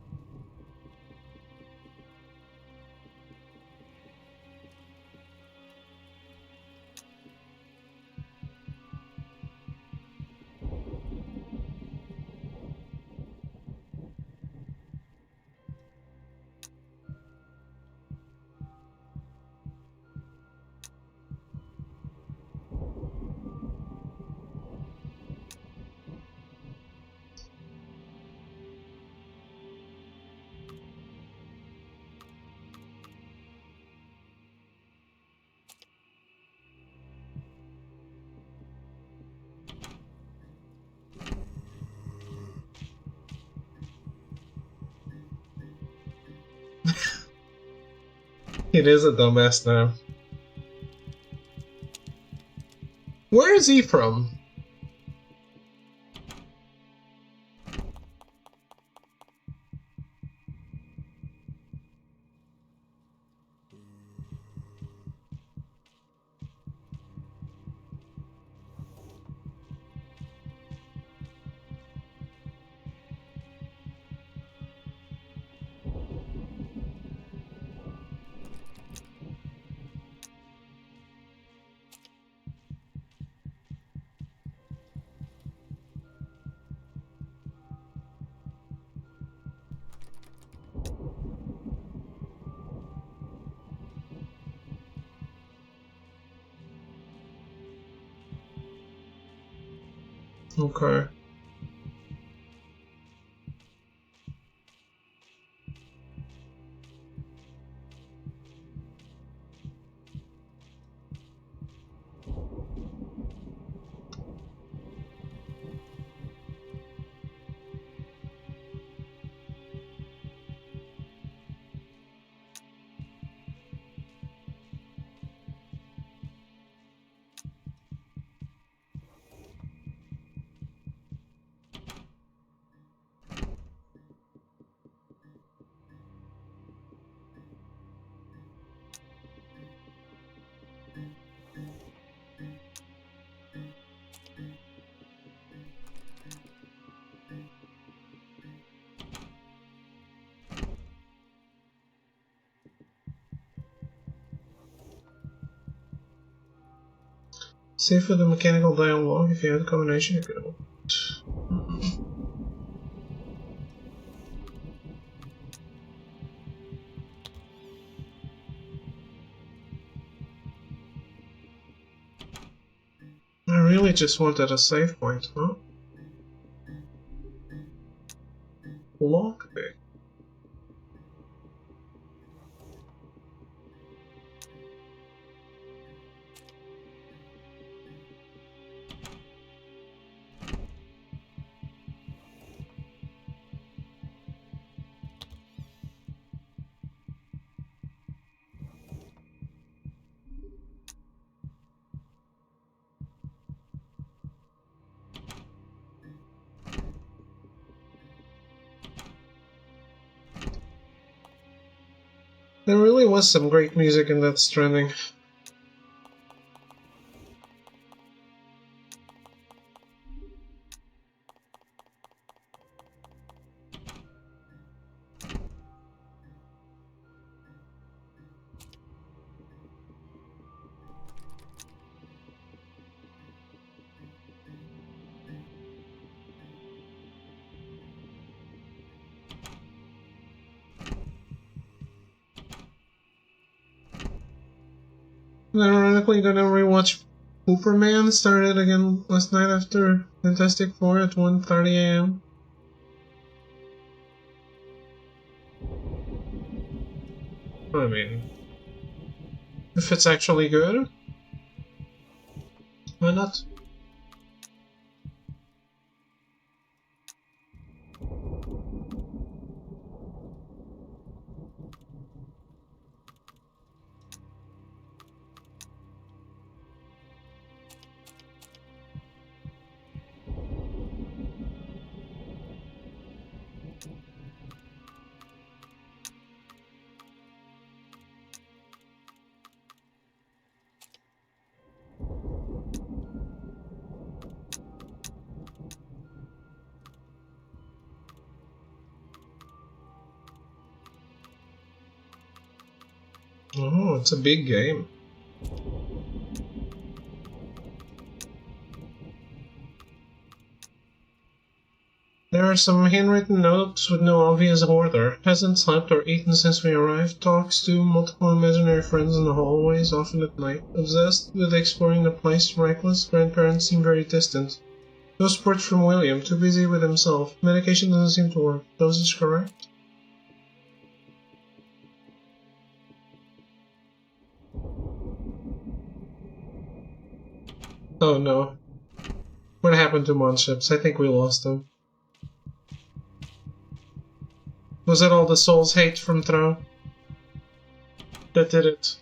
It is a dumbass now. Where is he from? Okay. Save for the mechanical dialogue. If you have the combination, you go. I really just wanted a save point, huh? Lockpick. There really was some great music in Death Stranding. And ironically, gonna rewatch Superman started again last night after Fantastic Four at 1:30 AM. I mean, If it's actually good, why not? Oh, it's a big game. There are some handwritten notes with no obvious order. Hasn't slept or eaten since we arrived. Talks to multiple imaginary friends in the hallways, often at night. Obsessed with exploring the place. Reckless. Grandparents seem very distant. No support from William. Too busy with himself. Medication doesn't seem to work. Dosage correct? Oh no. What happened to Monships? I think we lost him. Was it all the soul's hate from Throw that did it?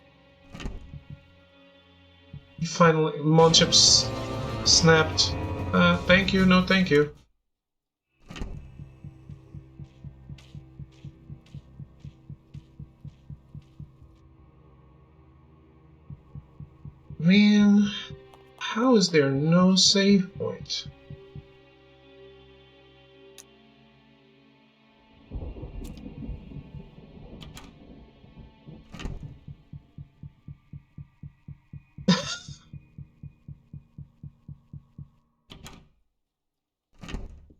He finally... Monships snapped. Thank you, no thank you. Man... How is there no save point?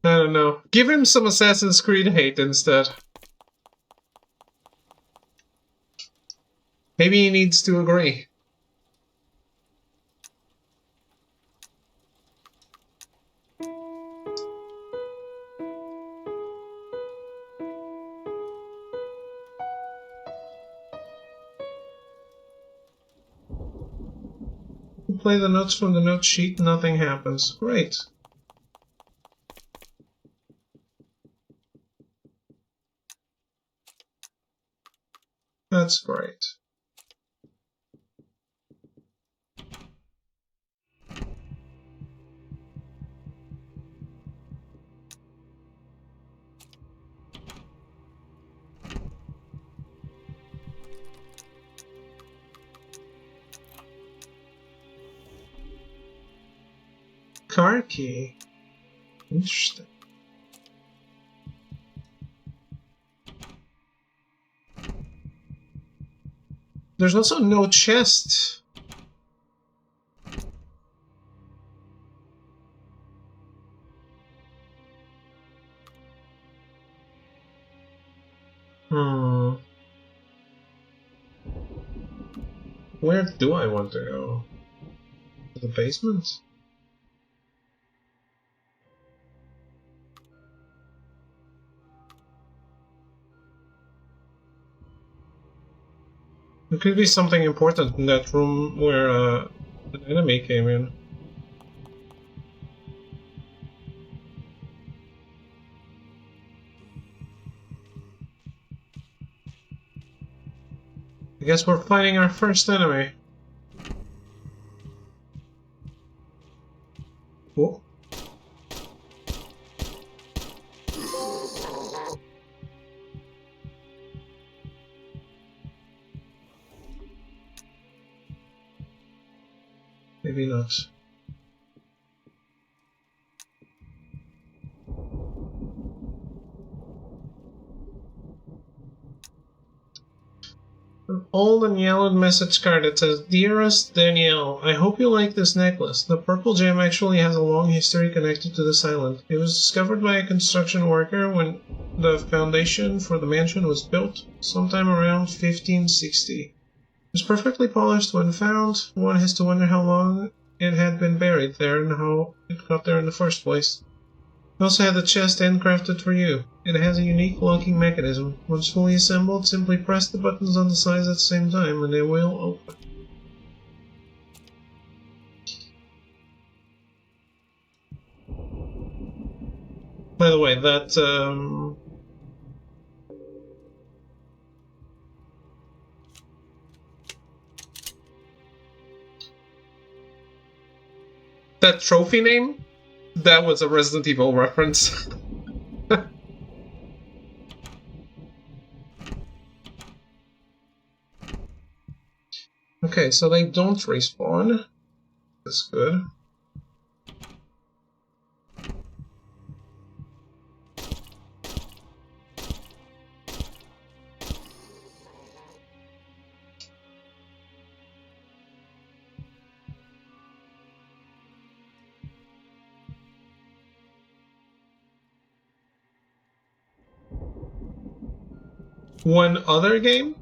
I don't know. Give him some Assassin's Creed hate instead. Maybe he needs to agree. Play the notes from the note sheet, nothing happens. Great. That's great. Car key. Interesting. There's also no chest. Where do I want to go? To the basement? There could be something important in that room where an enemy came in. I guess we're fighting our first enemy. Cool. Maybe not. An old and yellowed message card that says, "Dearest Danielle, I hope you like this necklace. The purple gem actually has a long history connected to this island. It was discovered by a construction worker when the foundation for the mansion was built, sometime around 1560. It was perfectly polished when found. One has to wonder how long it had been buried there and how it got there in the first place. I also had the chest handcrafted for you. It has a unique locking mechanism. Once fully assembled, simply press the buttons on the sides at the same time and they will open." way, that that trophy name, that was a Resident Evil reference. Okay, so they don't respawn. That's good. One other game?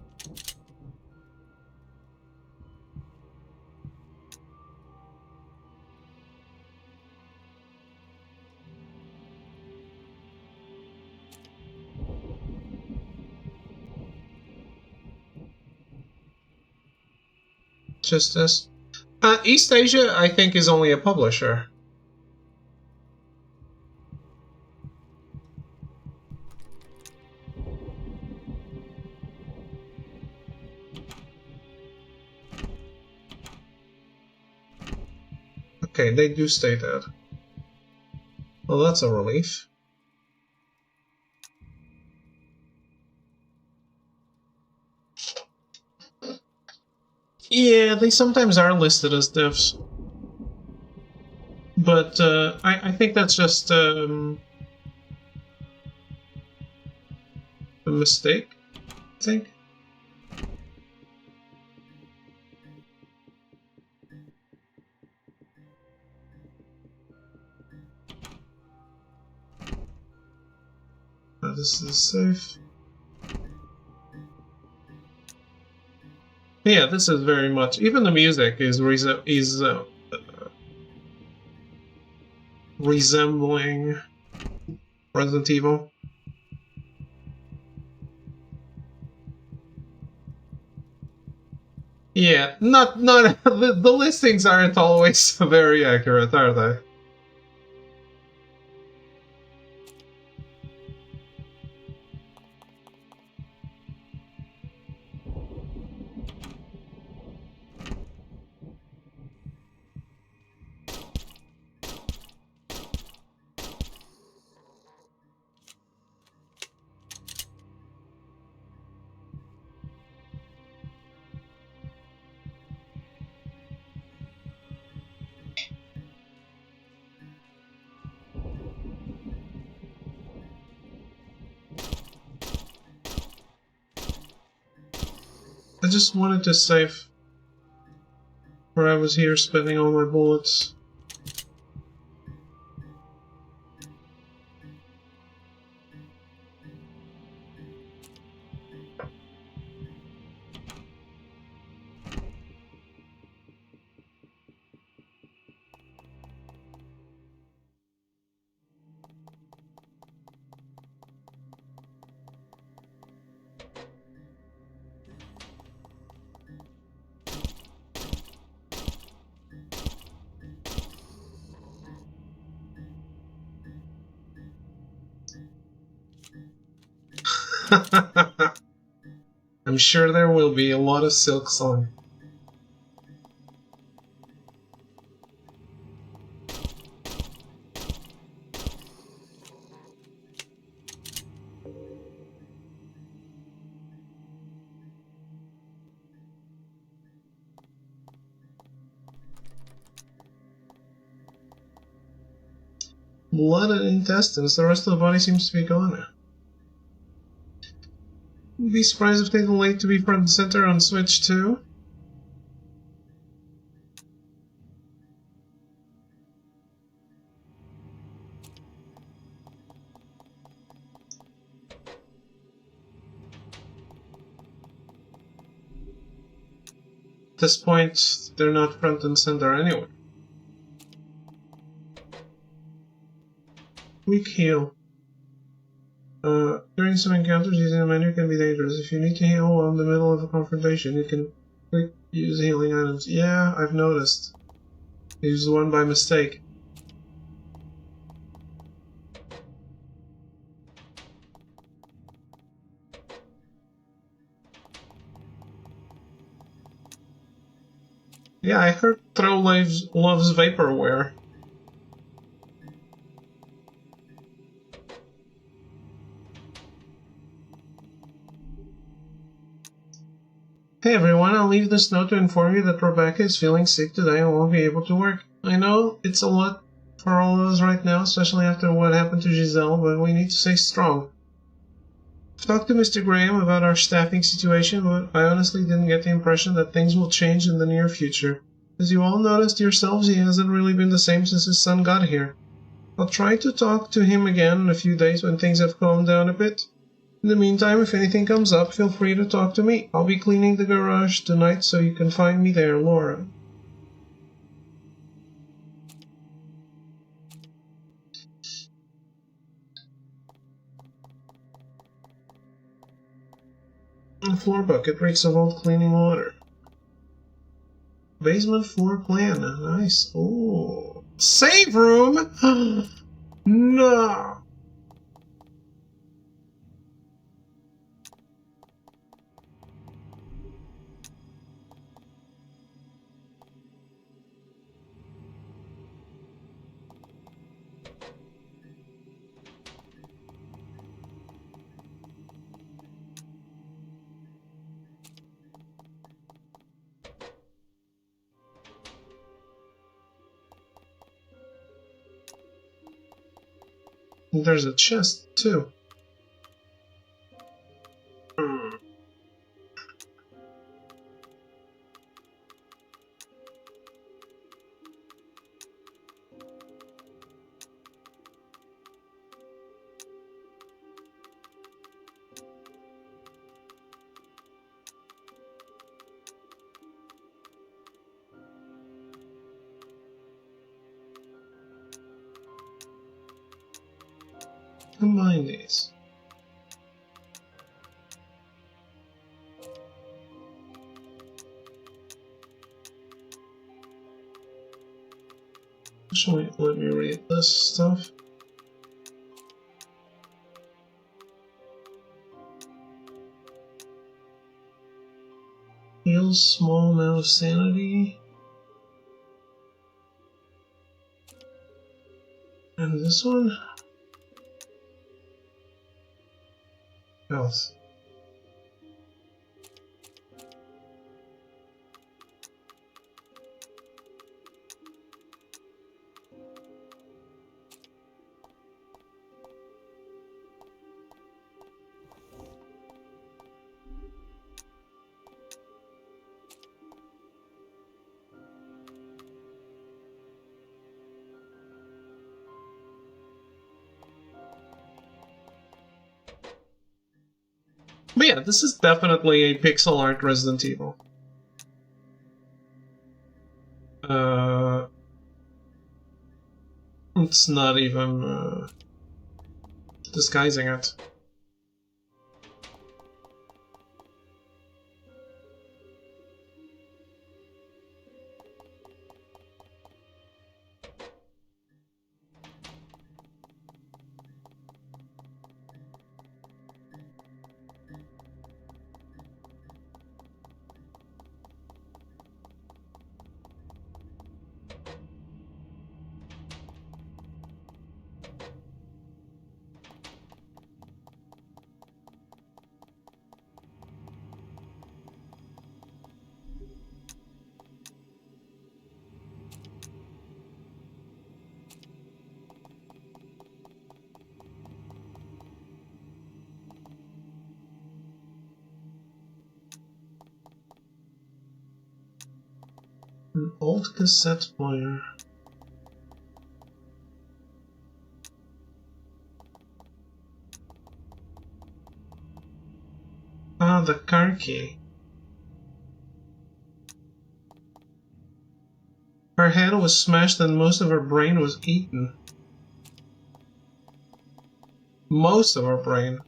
Just this. East Asia, I think, is only a publisher. Okay, they do stay dead. Well, that's a relief. Yeah, they sometimes are listed as devs. But I think that's just a mistake, I think. This is safe. Yeah, this is very much. Even the music is resembling Resident Evil. Yeah, not the listings aren't always very accurate, are they? I just wanted to save where I was here spending all my bullets. I'm sure there will be a lot of Silk Song. Blood and intestines, the rest of the body seems to be gone. You'd be surprised if they delay to be front and center on Switch 2. At this point, they're not front and center anyway. Weak heal. During some encounters, using the menu can be dangerous. If you need to heal while in the middle of a confrontation, you can quick use healing items. Yeah, I've noticed. I used one by mistake. Yeah, I heard Throw loves vaporware. Hey everyone, I'll leave this note to inform you that Rebecca is feeling sick today and won't be able to work. I know it's a lot for all of us right now, especially after what happened to Giselle, but we need to stay strong. I've talked to Mr. Graham about our staffing situation, but I honestly didn't get the impression that things will change in the near future. As you all noticed yourselves, he hasn't really been the same since his son got here. I'll try to talk to him again in a few days when things have calmed down a bit. In the meantime, if anything comes up, feel free to talk to me. I'll be cleaning the garage tonight, so you can find me there, Laura. A floor bucket reeks of old cleaning water. Basement floor plan. Nice. Ooh. Save room? No. There's a chest, too. Combine these. Actually, let me read this stuff. Heals small amount of sanity. And this one? Health. But yeah, this is definitely a pixel art Resident Evil. It's not even disguising it. An old cassette player. Ah, the car key. Her head was smashed and most of her brain was eaten. Most of her brain.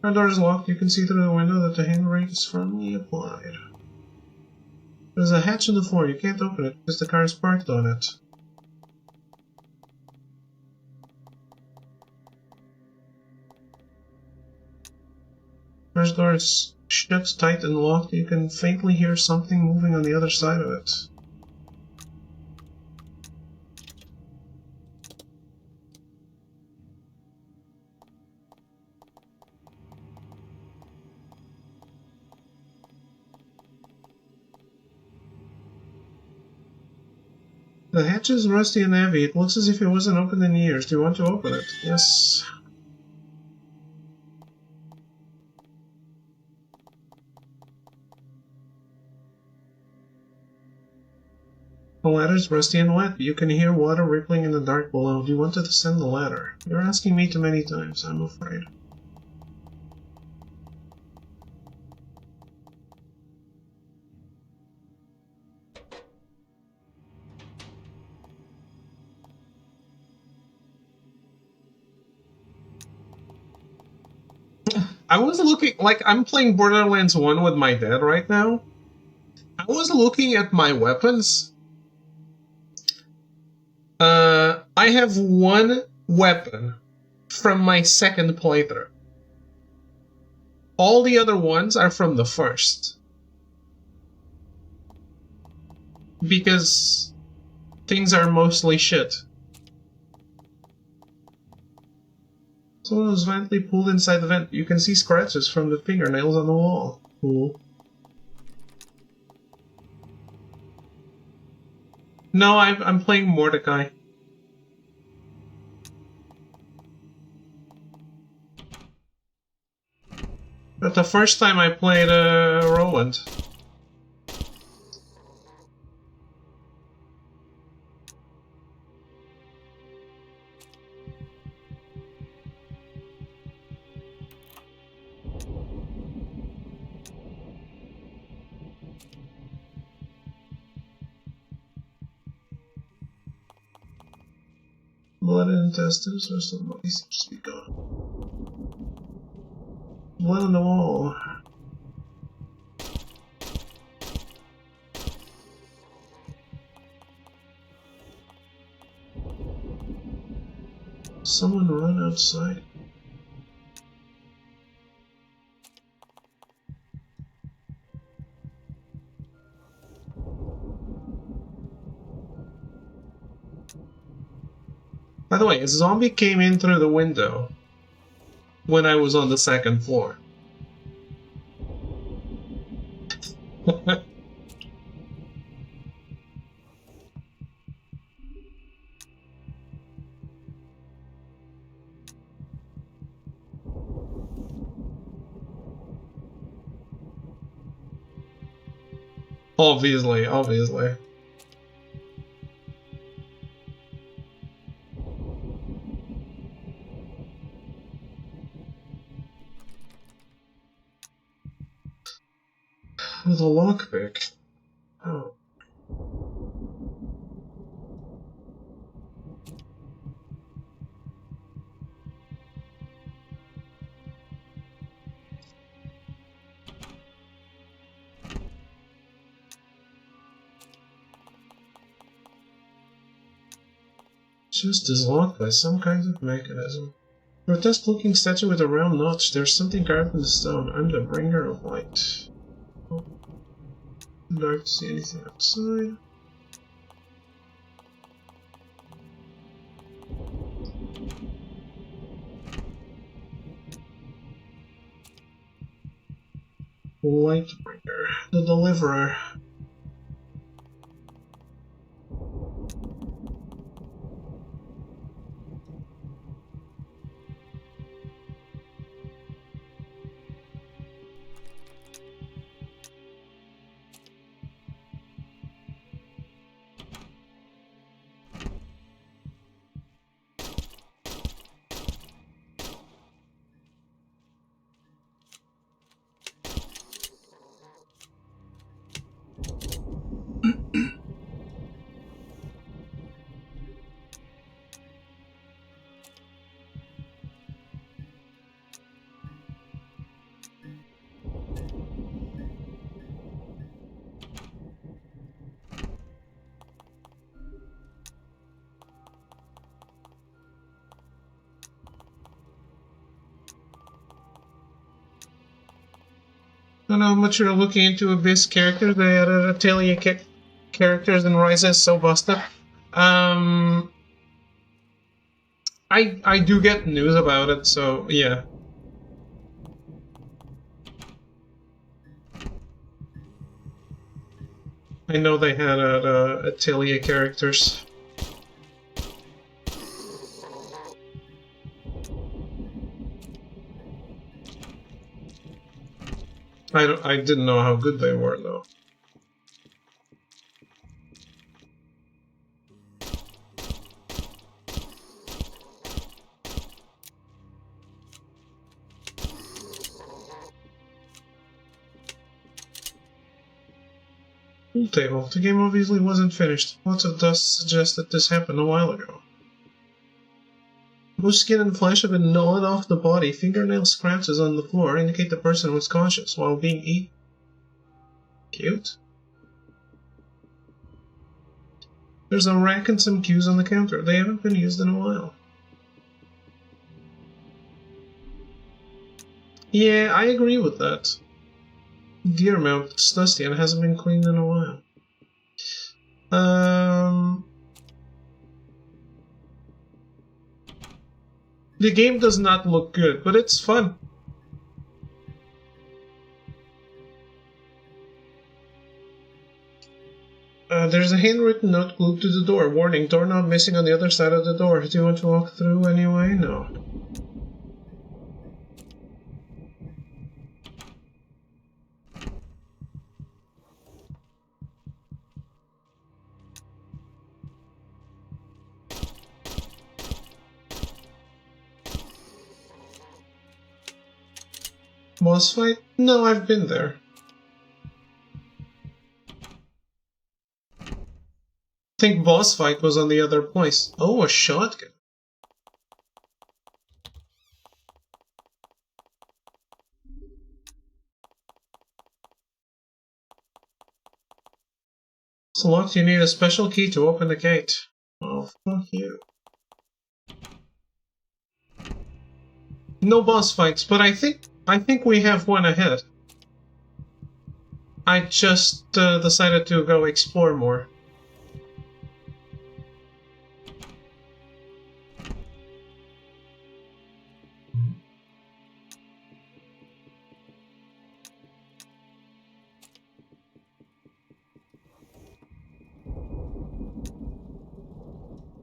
Her door is locked. You can see through the window that the handbrake is firmly applied. There's a hatch in the floor. You can't open it because the car is parked on it. First door is shut tight and locked, you can faintly hear something moving on the other side of it. The hatch is rusty and heavy. It looks as if it wasn't opened in years. Do you want to open it? Yes. The ladder is rusty and wet. You can hear water rippling in the dark below. Do you want to descend the ladder? You're asking me too many times, I'm afraid. I was looking, like, I'm playing Borderlands 1 with my dad right now. I was looking at my weapons. I have one weapon from my second playthrough. All the other ones are from the first. Because things are mostly shit. Someone was violently pulled inside the vent. You can see scratches from the fingernails on the wall. Cool. No, I'm playing Mordecai. But the first time I played Roland. Blood and intestines, or somebody seems to be gone. Blood on the wall. Someone run outside. By the way, a zombie came in through the window when I was on the second floor. Obviously. With a lockpick. Oh. Chest is locked by some kind of mechanism. Grotesque-looking statue with a round notch. There's something carved in the stone. I'm the bringer of light. Oh. Dark to see anything outside. Lightbringer, the deliverer. don't know how much you're looking into Abyss characters. They added Atelier characters in Rise is so busted. I do get news about it, so yeah. I know they had Atelier characters. I didn't know how good they were though. Pool table. The game obviously wasn't finished. Lots of dust suggests that this happened a while ago. Most skin and flesh have been gnawed off the body. Fingernail scratches on the floor indicate the person was conscious while being eaten. Cute. There's a rack and some cues on the counter. They haven't been used in a while. Yeah, I agree with that. Gear mount is dusty and hasn't been cleaned in a while. The game does not look good, but it's fun. There's a handwritten note glued to the door. Warning, doorknob missing on the other side of the door. Do you want to walk through anyway? No. Boss fight? No, I've been there. I think boss fight was on the other place. Oh, a shotgun. It's locked. You need a special key to open the gate. Oh, fuck you. No boss fights, but I think we have one ahead. I just decided to go explore more.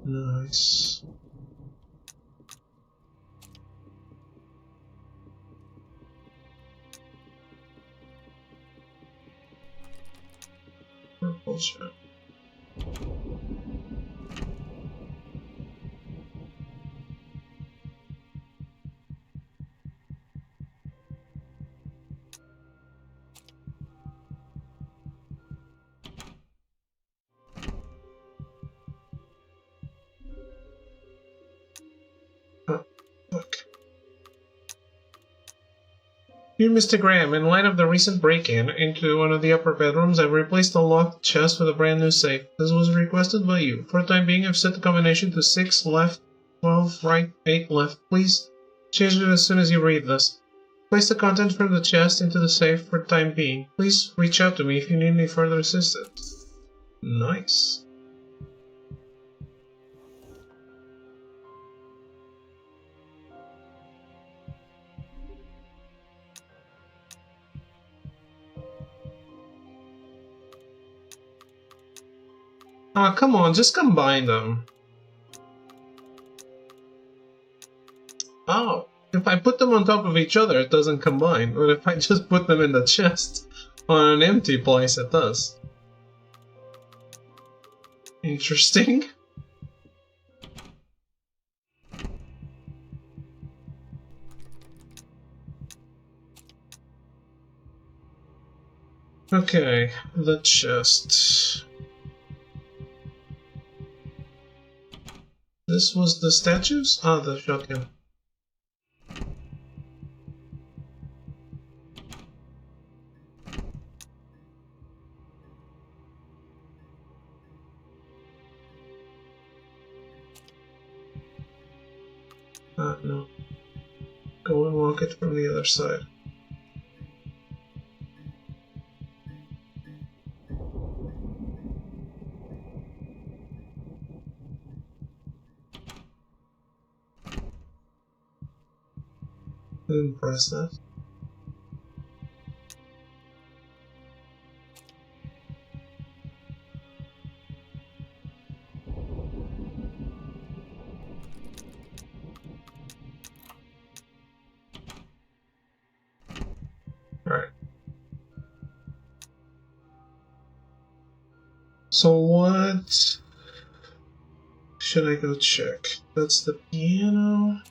Nice. Purple shirt. Look. Dear Mr. Graham, in light of the recent break-in into one of the upper bedrooms, I've replaced the locked chest with a brand new safe. This was requested by you. For the time being, I've set the combination to 6 left, 12 right, 8 left. Please change it as soon as you read this. Place the content from the chest into the safe for the time being. Please reach out to me if you need any further assistance. Nice. Ah, come on, just combine them. Oh, if I put them on top of each other, it doesn't combine. But if I just put them in the chest on an empty place, it does. Interesting. Okay, the chest. This was the statues? Ah, the shotgun. Ah, no. Go and walk it from the other side. Didn't press that. Alright. So what should I go check? That's the piano.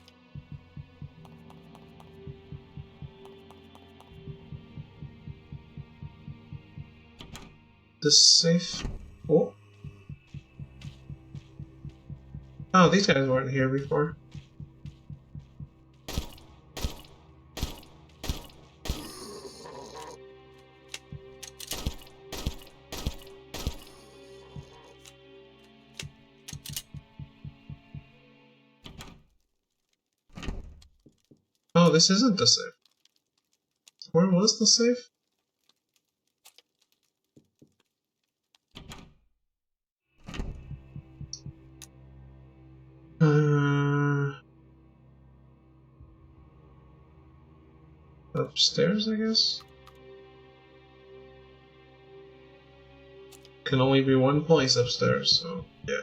The safe. Oh. Oh, these guys weren't here before. Oh, this isn't the safe. Where was the safe? Upstairs, I guess? Can only be one place upstairs, so yeah.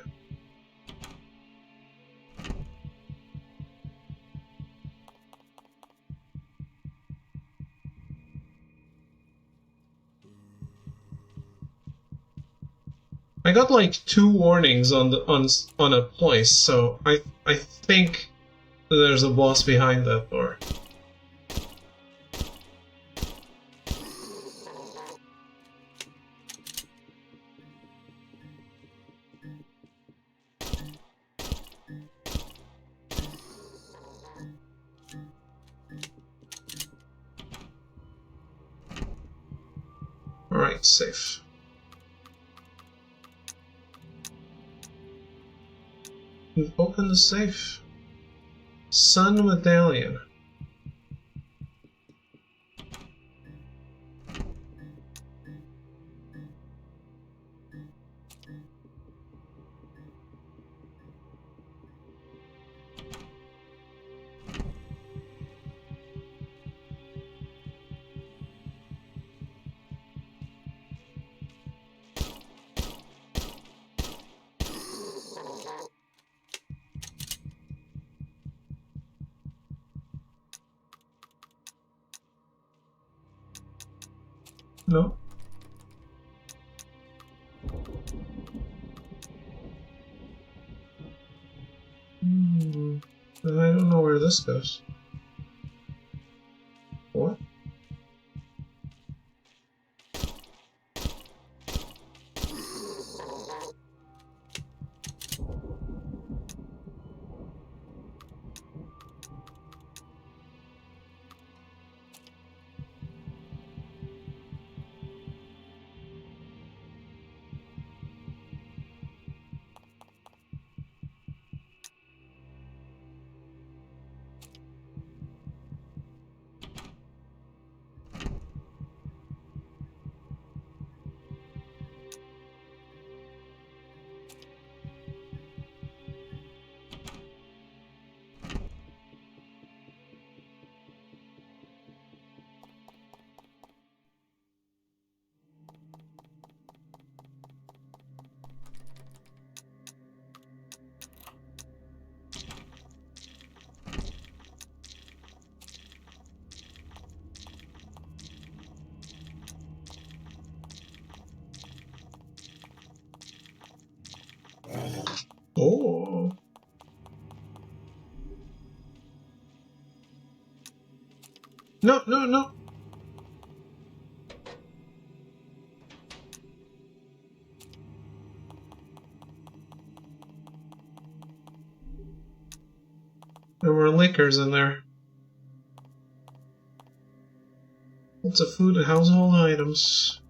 I got like 2 warnings on the on a place, so I think there's a boss behind that door. Alright, safe. We've opened the safe. Sun medallion. No. I don't know where this goes. What? Oh. No, no, no. There were liquors in there. Lots of food and household items.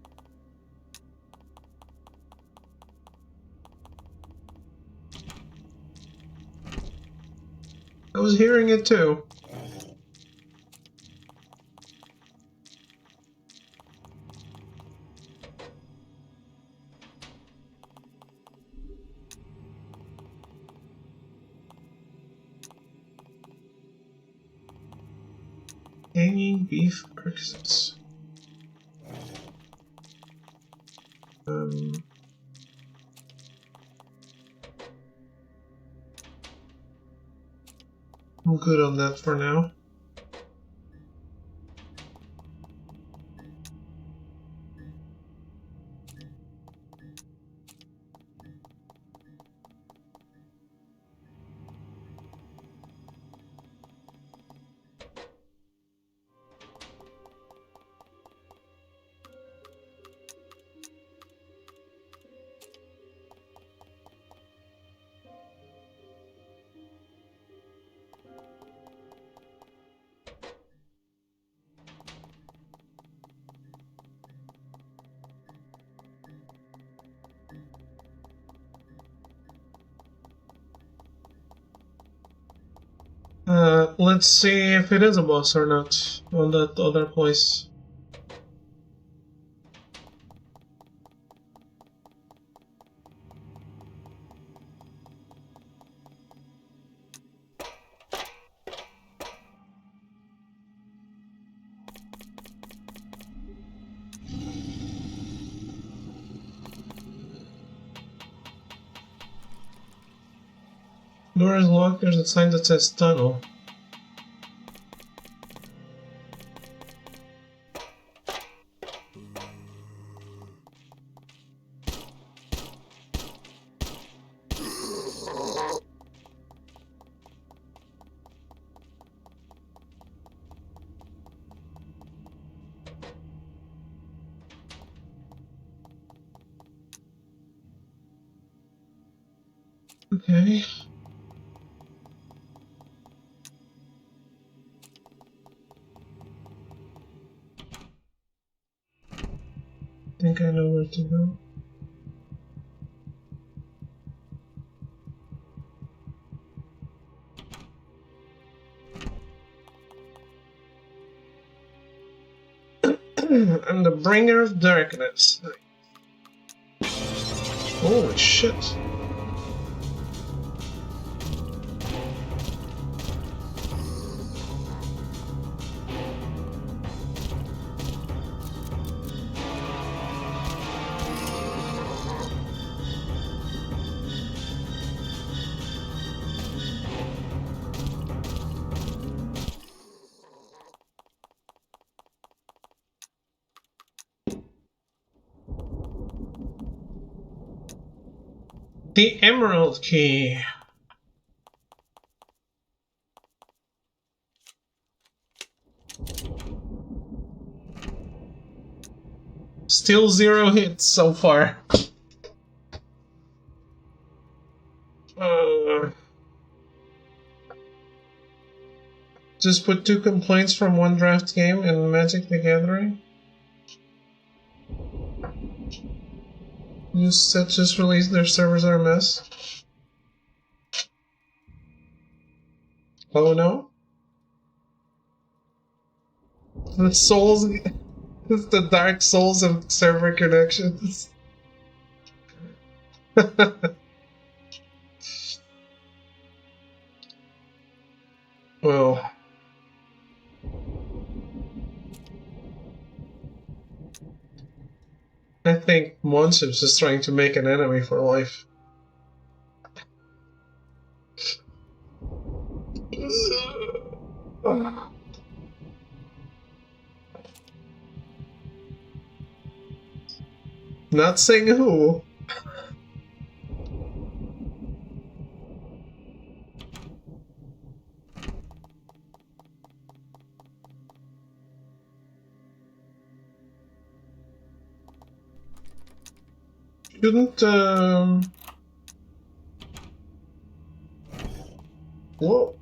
I was hearing it too. Hanging beef carcasses. I'm good on that for now. Let's see if it is a boss or not on that other place. Door is locked, there's a sign that says tunnel. Okay. I think I know where to go. I'm the bringer of darkness. Holy shit. The Emerald Key. Still 0 hits so far. Just put 2 complaints from one draft game in Magic the Gathering. New set just released, their servers are a mess. Oh no? The Souls... It's the Dark Souls of server connections. Well... I think Monship's just trying to make an enemy for life. Not saying who. Shouldn't, Whoa.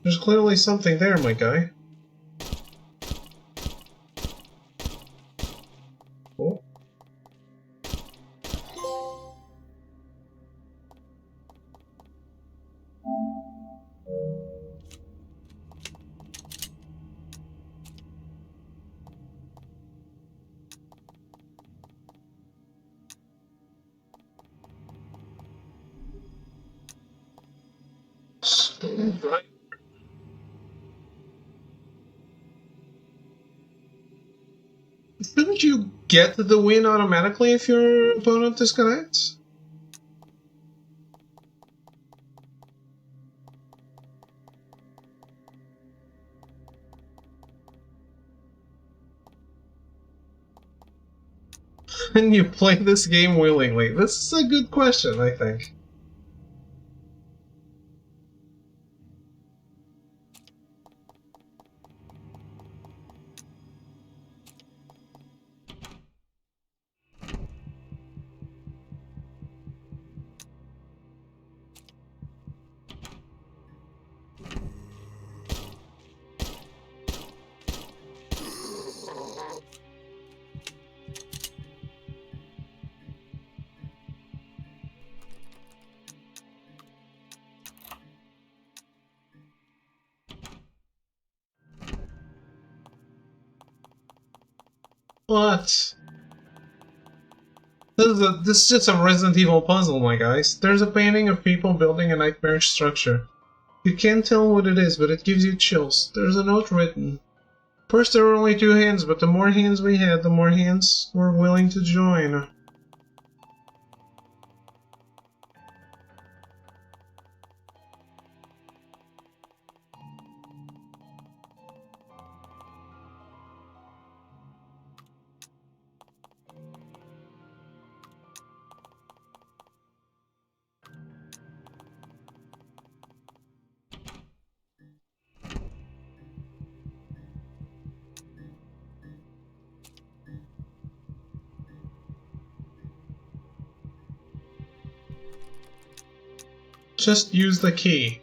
There's clearly something there, my guy. Oh. Right. Shouldn't you get the win automatically if your opponent disconnects? And you play this game willingly? This is a good question, I think. What? This is just a Resident Evil puzzle, my guys. There's a painting of people building a nightmarish structure. You can't tell what it is, but it gives you chills. There's a note written. First there were only 2 hands, but the more hands we had, the more hands were willing to join. Just use the key.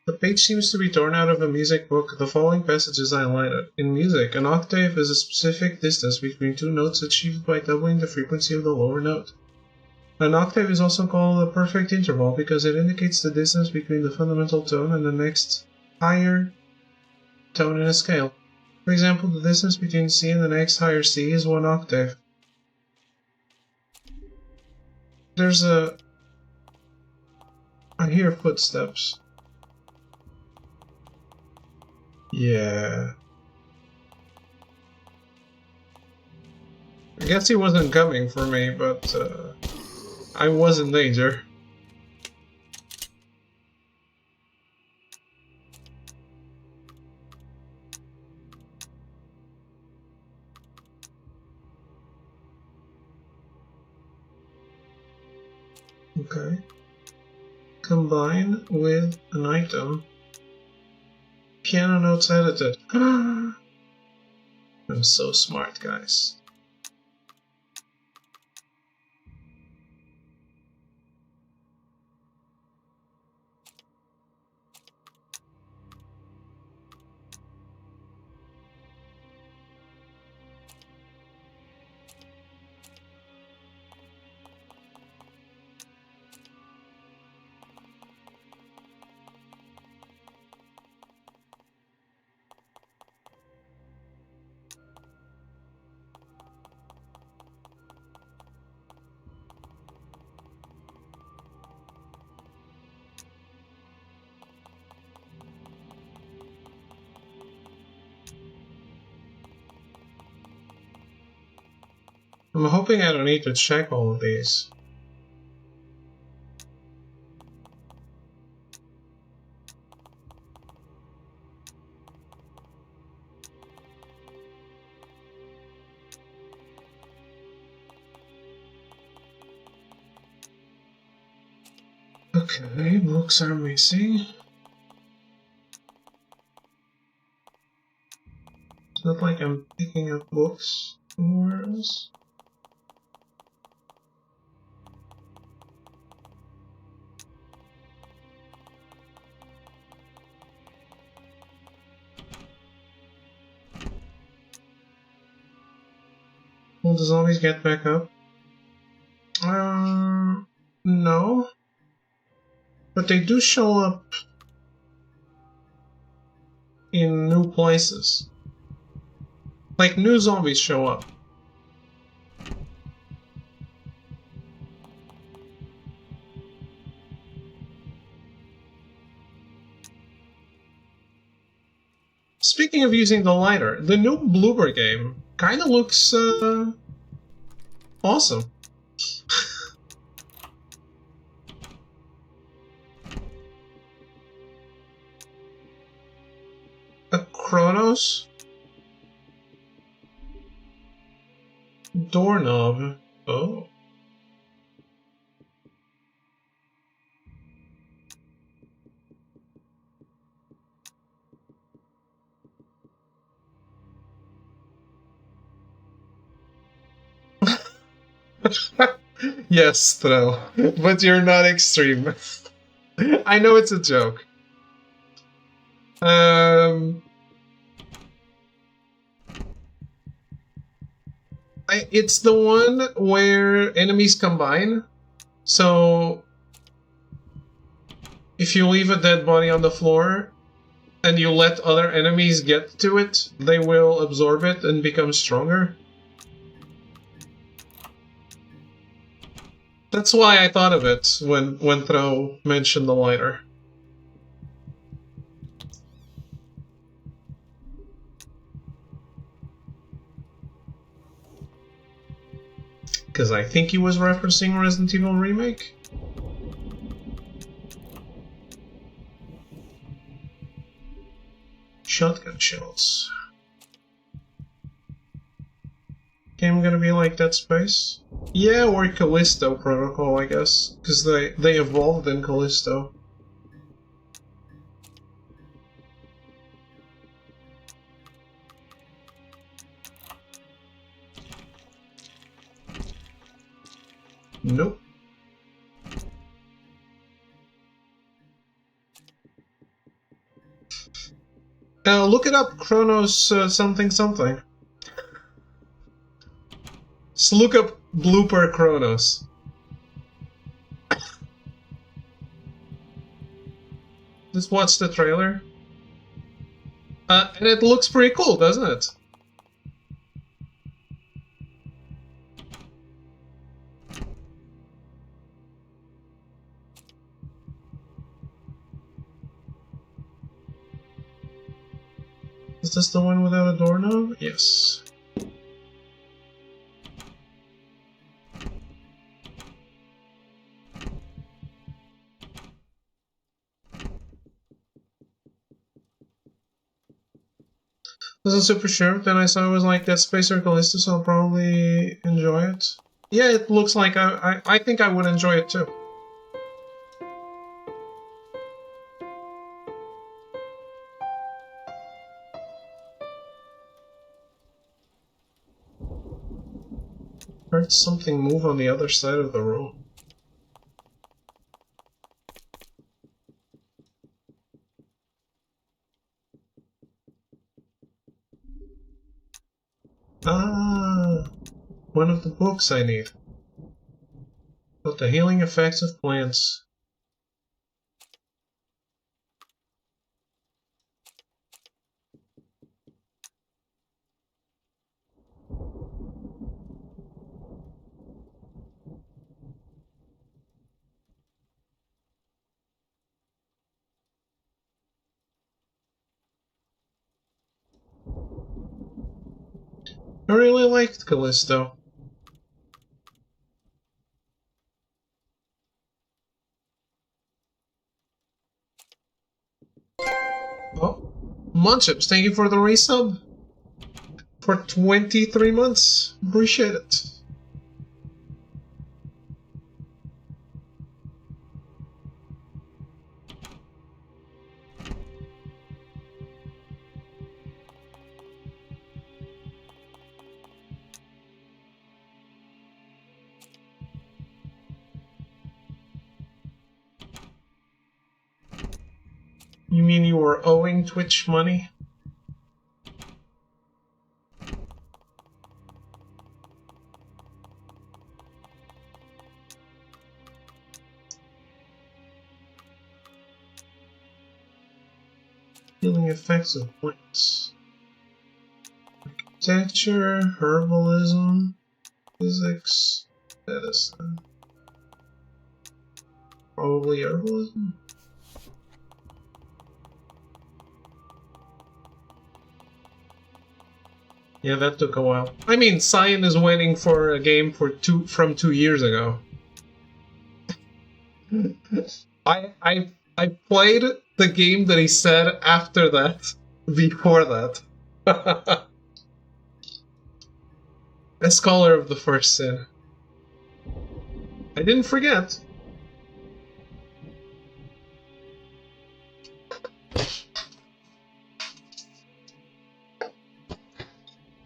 The page seems to be torn out of a music book. The following passage is highlighted. In music, an octave is a specific distance between 2 notes achieved by doubling the frequency of the lower note. An octave is also called a perfect interval because it indicates the distance between the fundamental tone and the next higher tone in a scale. For example, the distance between C and the next higher C is 1 octave. There's I hear footsteps. Yeah. I guess he wasn't coming for me, but I was in danger. Okay. Combine with an item. Piano notes edited. I'm so smart, guys. I'm hoping I don't need to check all of these. Okay, books are missing. It's not like I'm picking up books somewhere else. Will the zombies get back up? No. But they do show up in new places. Like, new zombies show up. Speaking of using the lighter, the new Bloober game kind of looks awesome. A Chronos doorknob. Oh. Yes, Thrill, but you're not extreme. I know it's a joke. It's the one where enemies combine. So if you leave a dead body on the floor and you let other enemies get to it, they will absorb it and become stronger. That's why I thought of it when Thro mentioned the lighter. Because I think he was referencing Resident Evil Remake. Shotgun shells. Game gonna be like Dead Space? Yeah, or Callisto Protocol, I guess. Because they evolved in Callisto. Nope. Look it up, Chronos something something. Just look up Blooper Chronos. Just watch the trailer. And it looks pretty cool, doesn't it? Is this the one without a doorknob? Yes. Wasn't super sure, then I saw it was like Dead Space or Callisto, so I'll probably enjoy it. Yeah, it looks like I think I would enjoy it too. Heard something move on the other side of the room. Ah, one of the books I need. About the healing effects of plants. I really liked Callisto. Oh, Munchips, thank you for the resub. For 23 months. Appreciate it. You mean you were owing Twitch money? Healing effects of plants. Architecture, herbalism, physics, medicine. Probably herbalism. Yeah, that took a while. I mean, Cyan is waiting for a game from 2 years ago. I played the game that he said after that, before that. A scholar of the first sin. I didn't forget.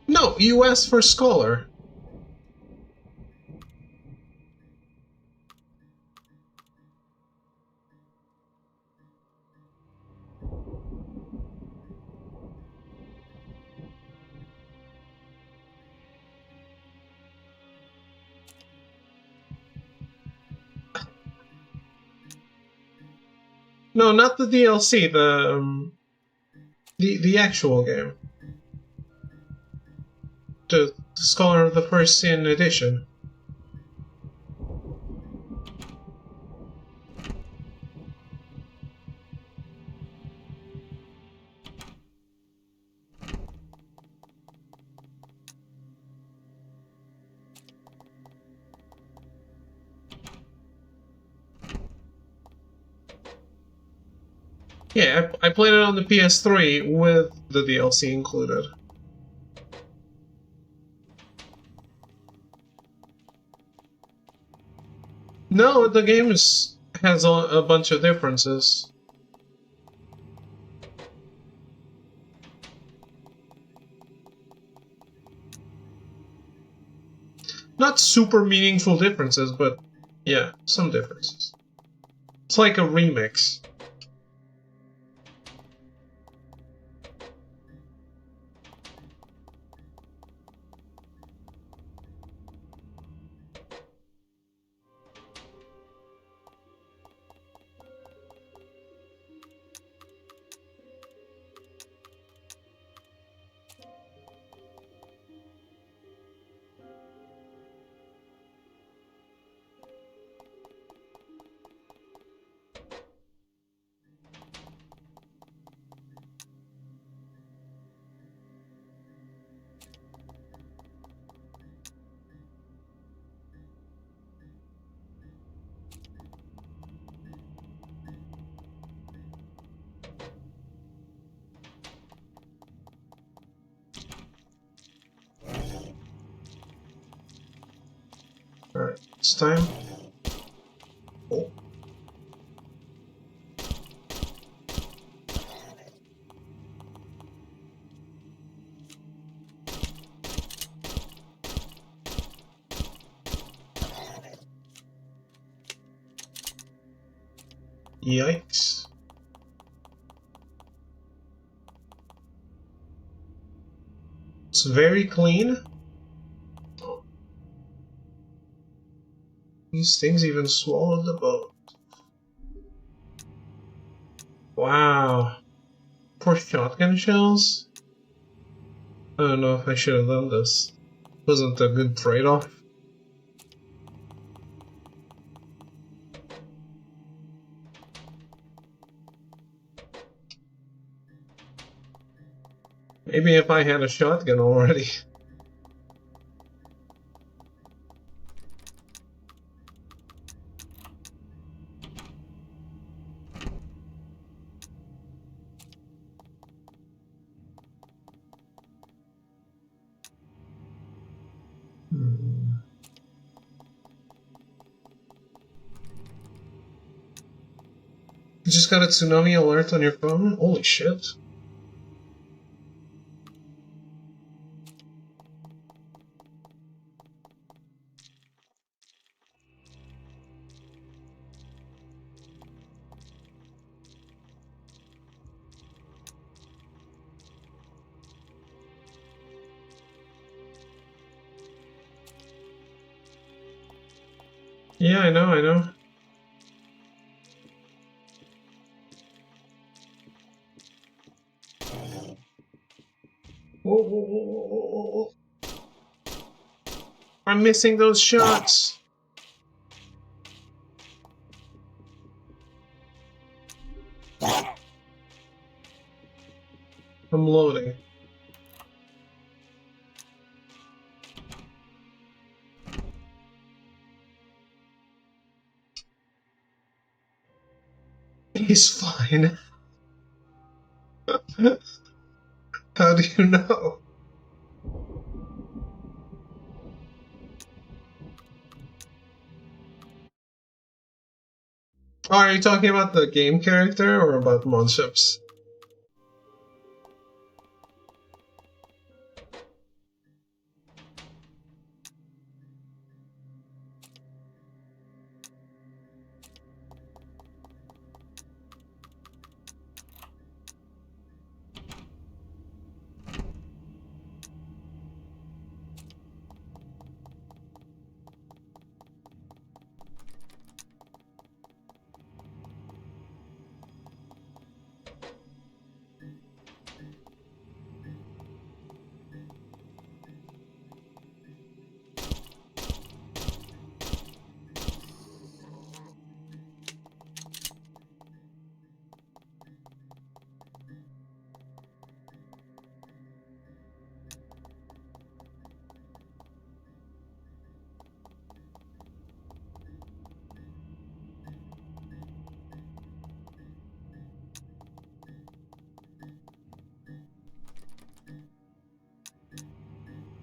No, you asked for scholar. No, not the DLC, the actual game. The Scholar of the First Sin edition. Yeah, I played it on the PS3 with the DLC included. No, the game has a bunch of differences. Not super meaningful differences, but yeah, some differences. It's like a remix. Alright, it's time. Oh. Yikes. It's very clean. These things even swallowed the boat. Wow. Poor shotgun shells. I don't know if I should have done this. Wasn't a good trade-off. Maybe if I had a shotgun already. You just got a tsunami alert on your phone? Holy shit. Yeah, I know. Whoa, whoa, whoa, whoa, whoa, whoa. I'm missing those shots. I'm loading. He's fine. How do you know? Oh, are you talking about the game character or about Monships?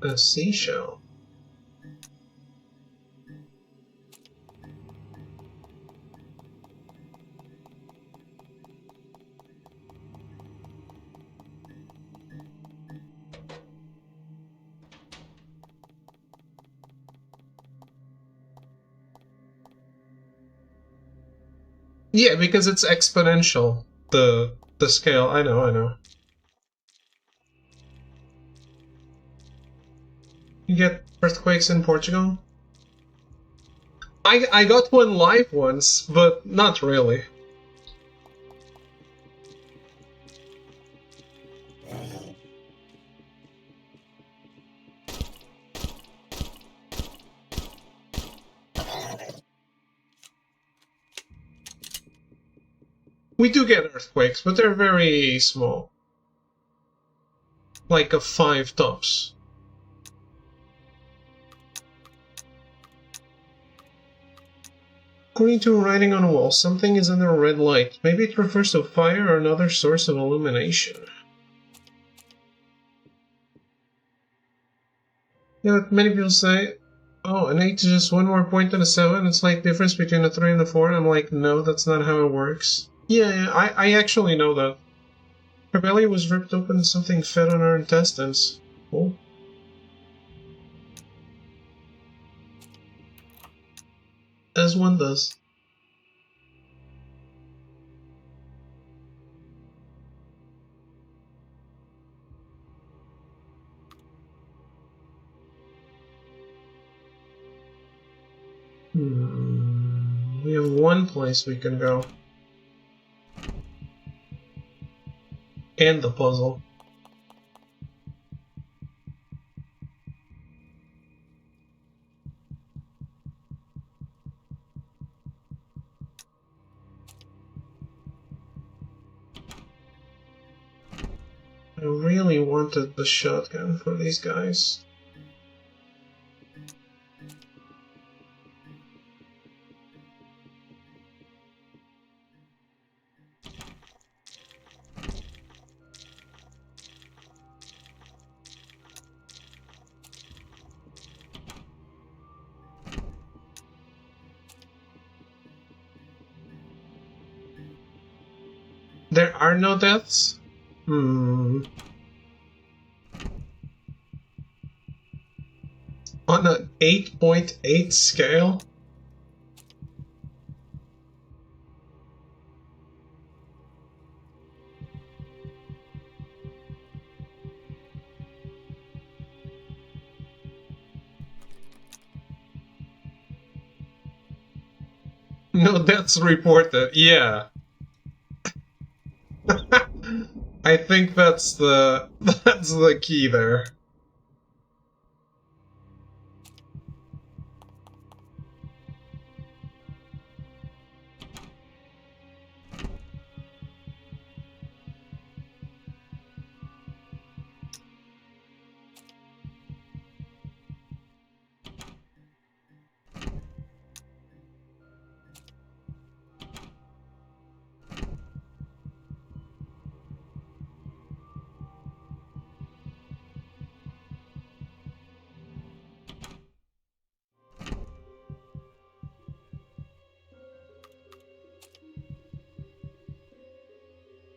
A seashell. Yeah, because it's exponential. The scale. I know. You get earthquakes in Portugal? I got one live once, but not really. We do get earthquakes, but they're very small. Like a 5 tops. According to writing on a wall, something is under a red light. Maybe it refers to fire or another source of illumination. Yeah, but many people say, oh, an 8 is just one more point than a 7, it's like difference between a 3 and a 4. I'm like, no, that's not how it works. Yeah, I actually know that. Her belly was ripped open and something fed on her intestines. Oh. As one does. We have one place we can go. And the puzzle. I really wanted the shotgun for these guys. There are no deaths? On an 8.8 scale? No deaths reported, yeah. I think that's the key there.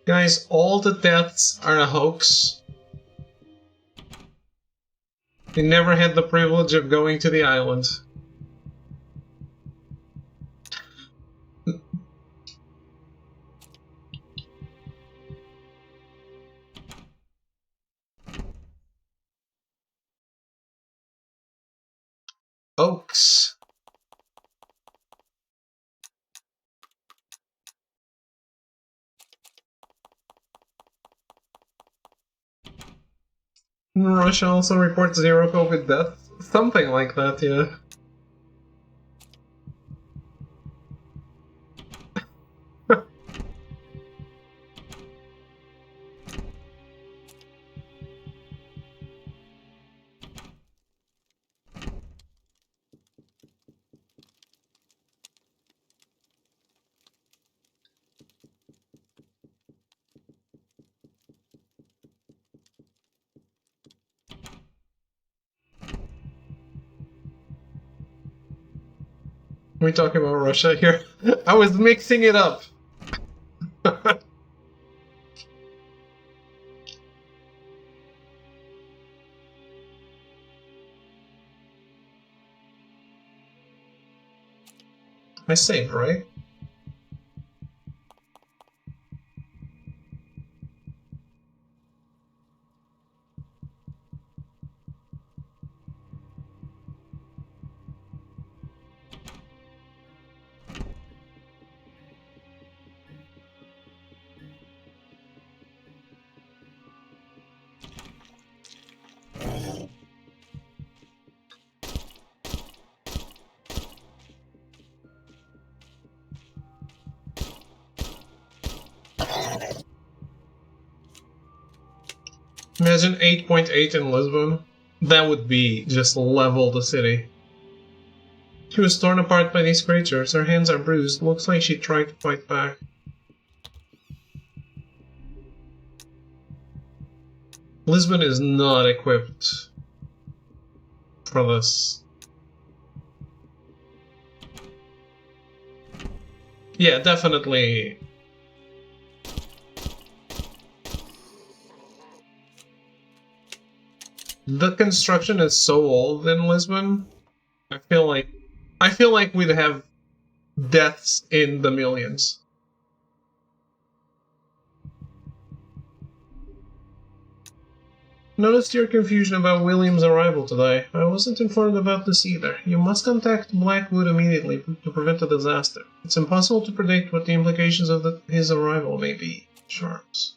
Guys, all the deaths are a hoax. They never had the privilege of going to the island. Oaks. Russia also reports 0 COVID deaths. Something like that, yeah. We talking about Russia here? I was mixing it up. I saved, right? Imagine 8.8 in Lisbon. That would be just level the city. She was torn apart by these creatures. Her hands are bruised. Looks like she tried to fight back. Lisbon is not equipped for this. Yeah, definitely. The construction is so old in Lisbon. I feel like we'd have deaths in the millions. Noticed your confusion about William's arrival today. I wasn't informed about this either. You must contact Blackwood immediately to prevent a disaster. It's impossible to predict what the implications of his arrival may be. Sharps.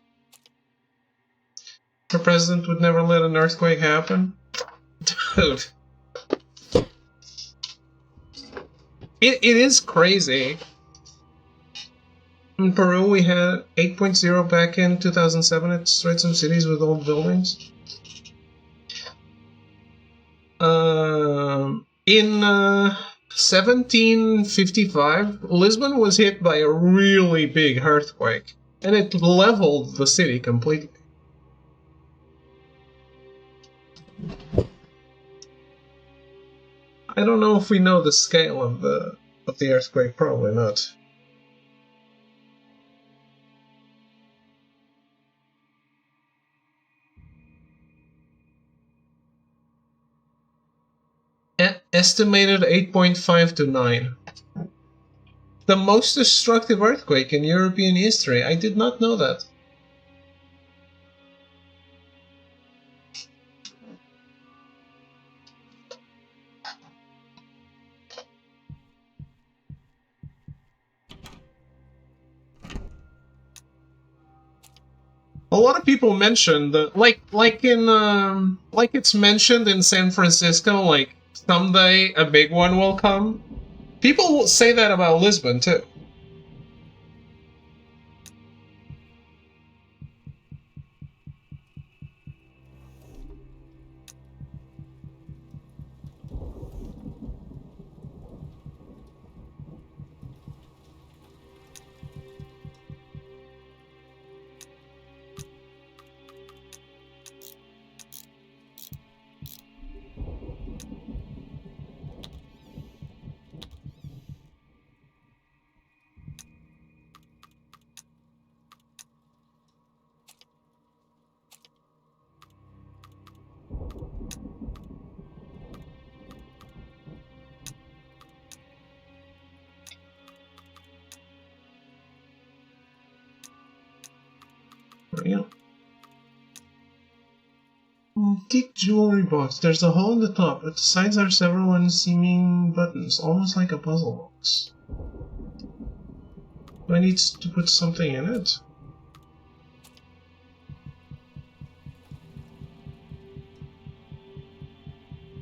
The president would never let an earthquake happen? Dude. It is crazy. In Peru, we had 8.0 back in 2007. It destroyed some cities with old buildings. In 1755, Lisbon was hit by a really big earthquake, and it leveled the city completely. I don't know if we know the scale of the earthquake. Probably not. Estimated 8.5 to 9. The most destructive earthquake in European history. I did not know that. A lot of people mention that, like it's mentioned in San Francisco, like someday a big one will come. People will say that about Lisbon too. Yeah. Antique jewelry box. There's a hole in the top. At the sides are several unseeming buttons, almost like a puzzle box. Do I need to put something in it?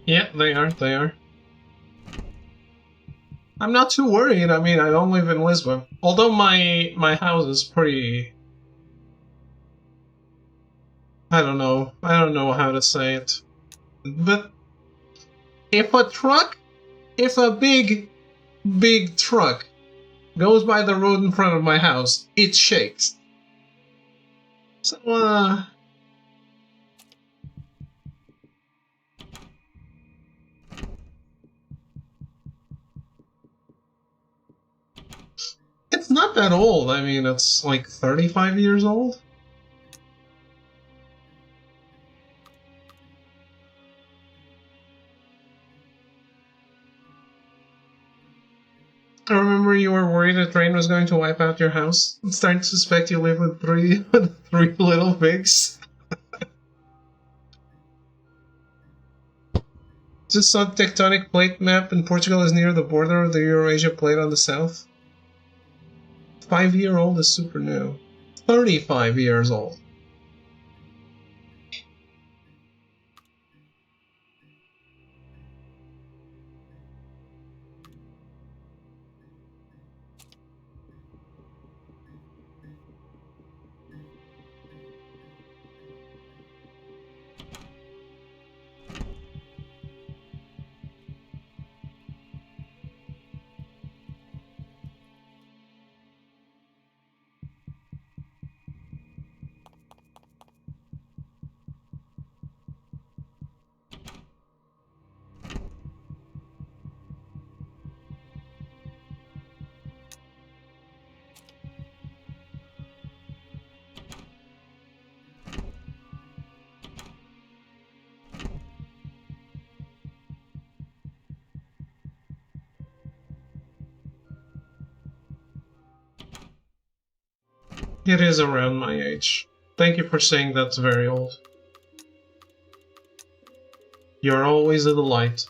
Yeah, they are. I'm not too worried. I mean, I don't live in Lisbon. Although my house is pretty... I don't know how to say it. But if a big truck goes by the road in front of my house, it shakes. So, it's not that old. I mean, it's like 35 years old. I remember you were worried a train was going to wipe out your house. I'm starting to suspect you live with three little pigs. Just saw tectonic plate map, and Portugal is near the border of the Eurasia plate on the south. 5-year-old is super new. 35 years old. It is around my age. Thank you for saying that's very old. You're always a delight.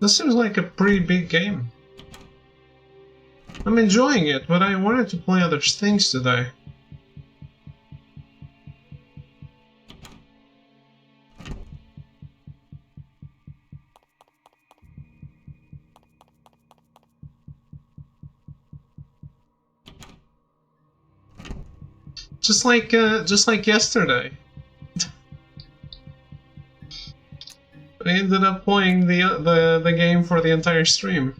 This seems like a pretty big game. I'm enjoying it, but I wanted to play other things today. Just like yesterday. I ended up playing the game for the entire stream.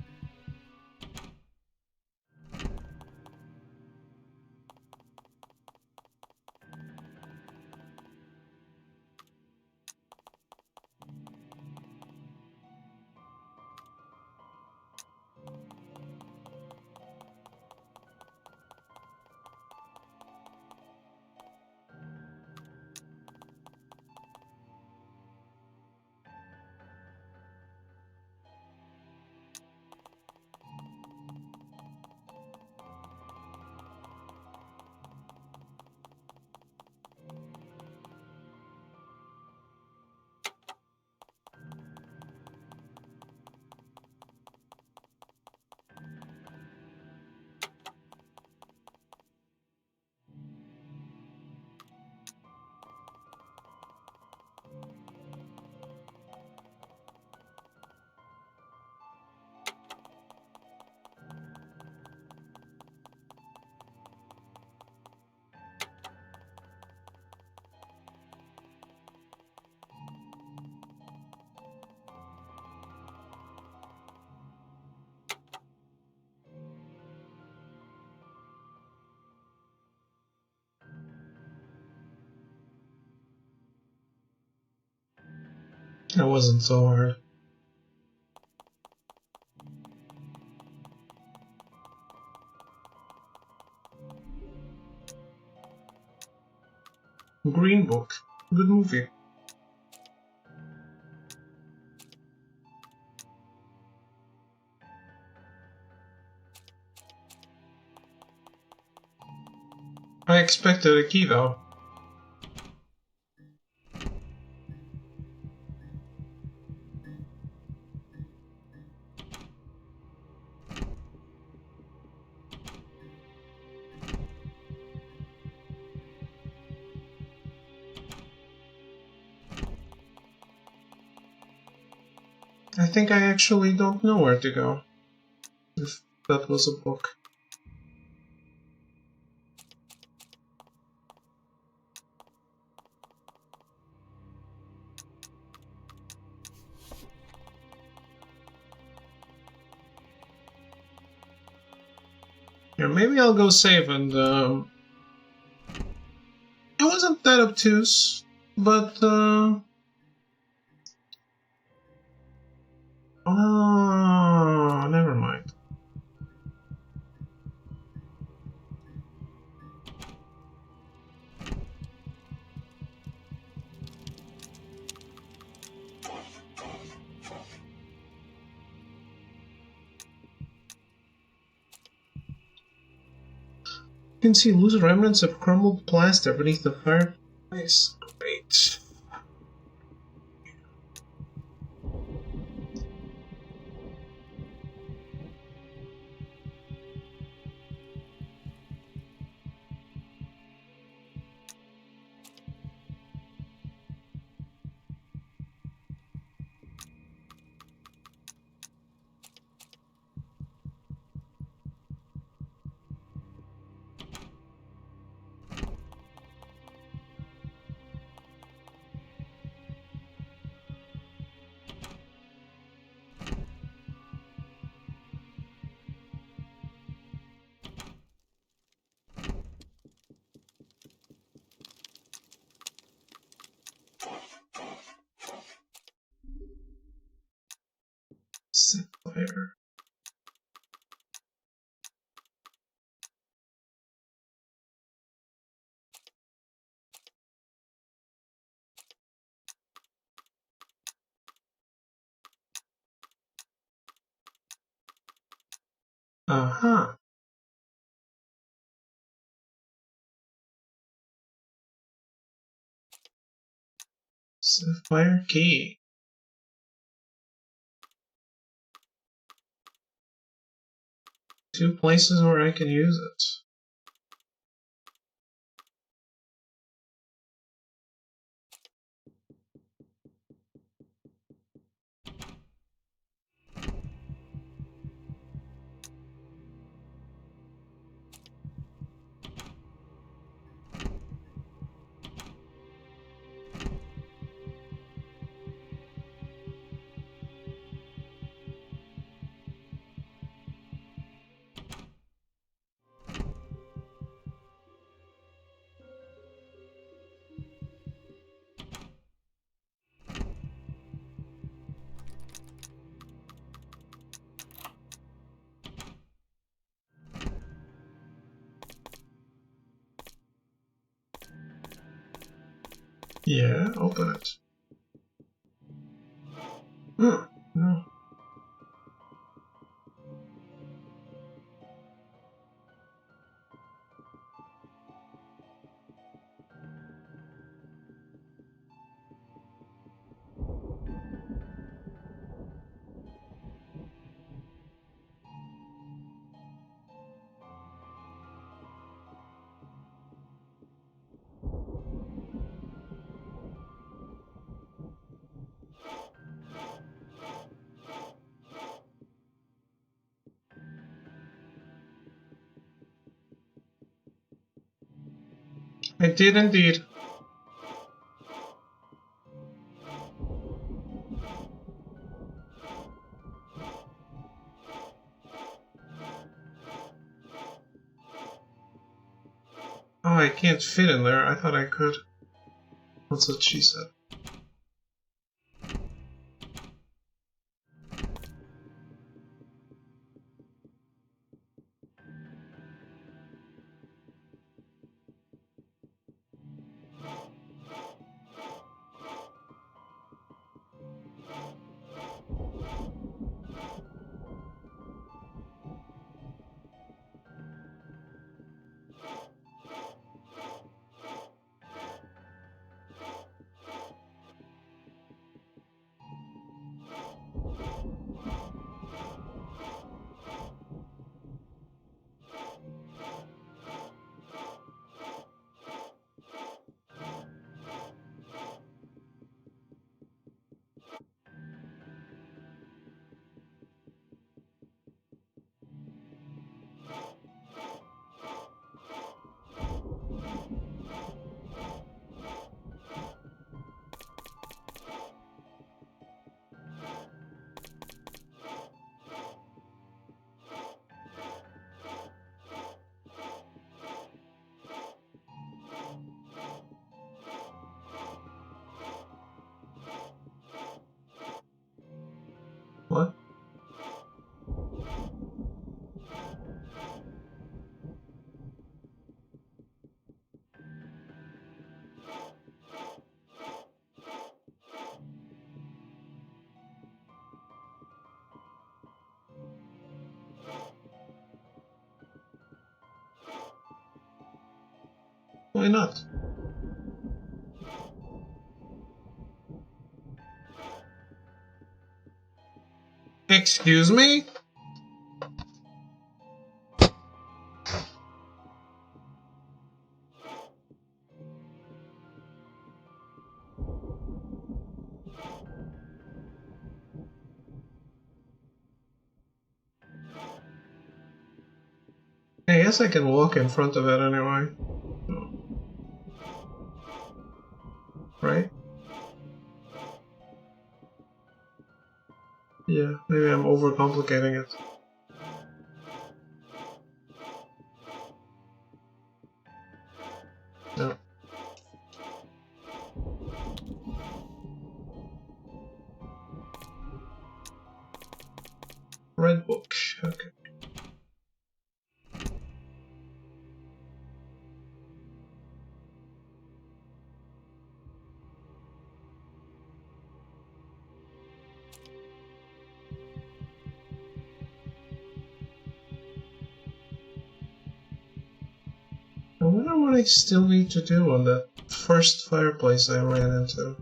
That wasn't so hard. Green Book. Good movie. I expected a key though. I think I actually don't know where to go. If that was a book. Yeah, maybe I'll go save and it wasn't that obtuse, but oh, never mind. You can see loose remnants of crumbled plaster beneath the fireplace. Great. Sapphire. Uh-huh. Sapphire key. Two places where I can use it. Yeah, open it. No. I did indeed. Oh, I can't fit in there. I thought I could. That's what she said. Why not? Excuse me? I guess I can walk in front of it anyway. Right? Yeah, maybe I'm overcomplicating it. No. Red book, okay. I wonder what I still need to do on that first fireplace I ran into.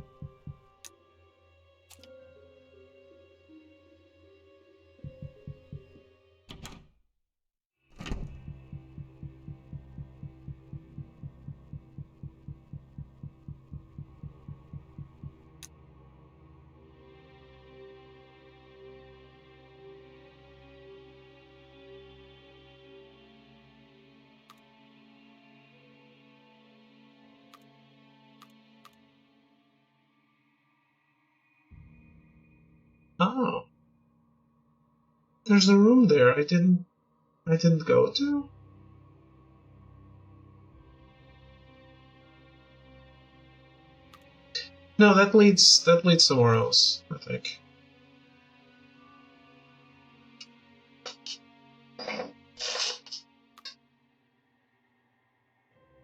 Oh. There's a room there I didn't go to? No, that leads somewhere else, I think.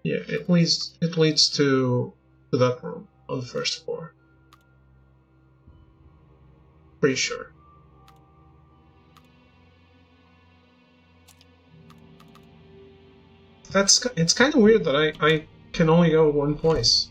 Yeah, it leads to that room on the first floor. Pretty sure. It's kind of weird that I can only go one place.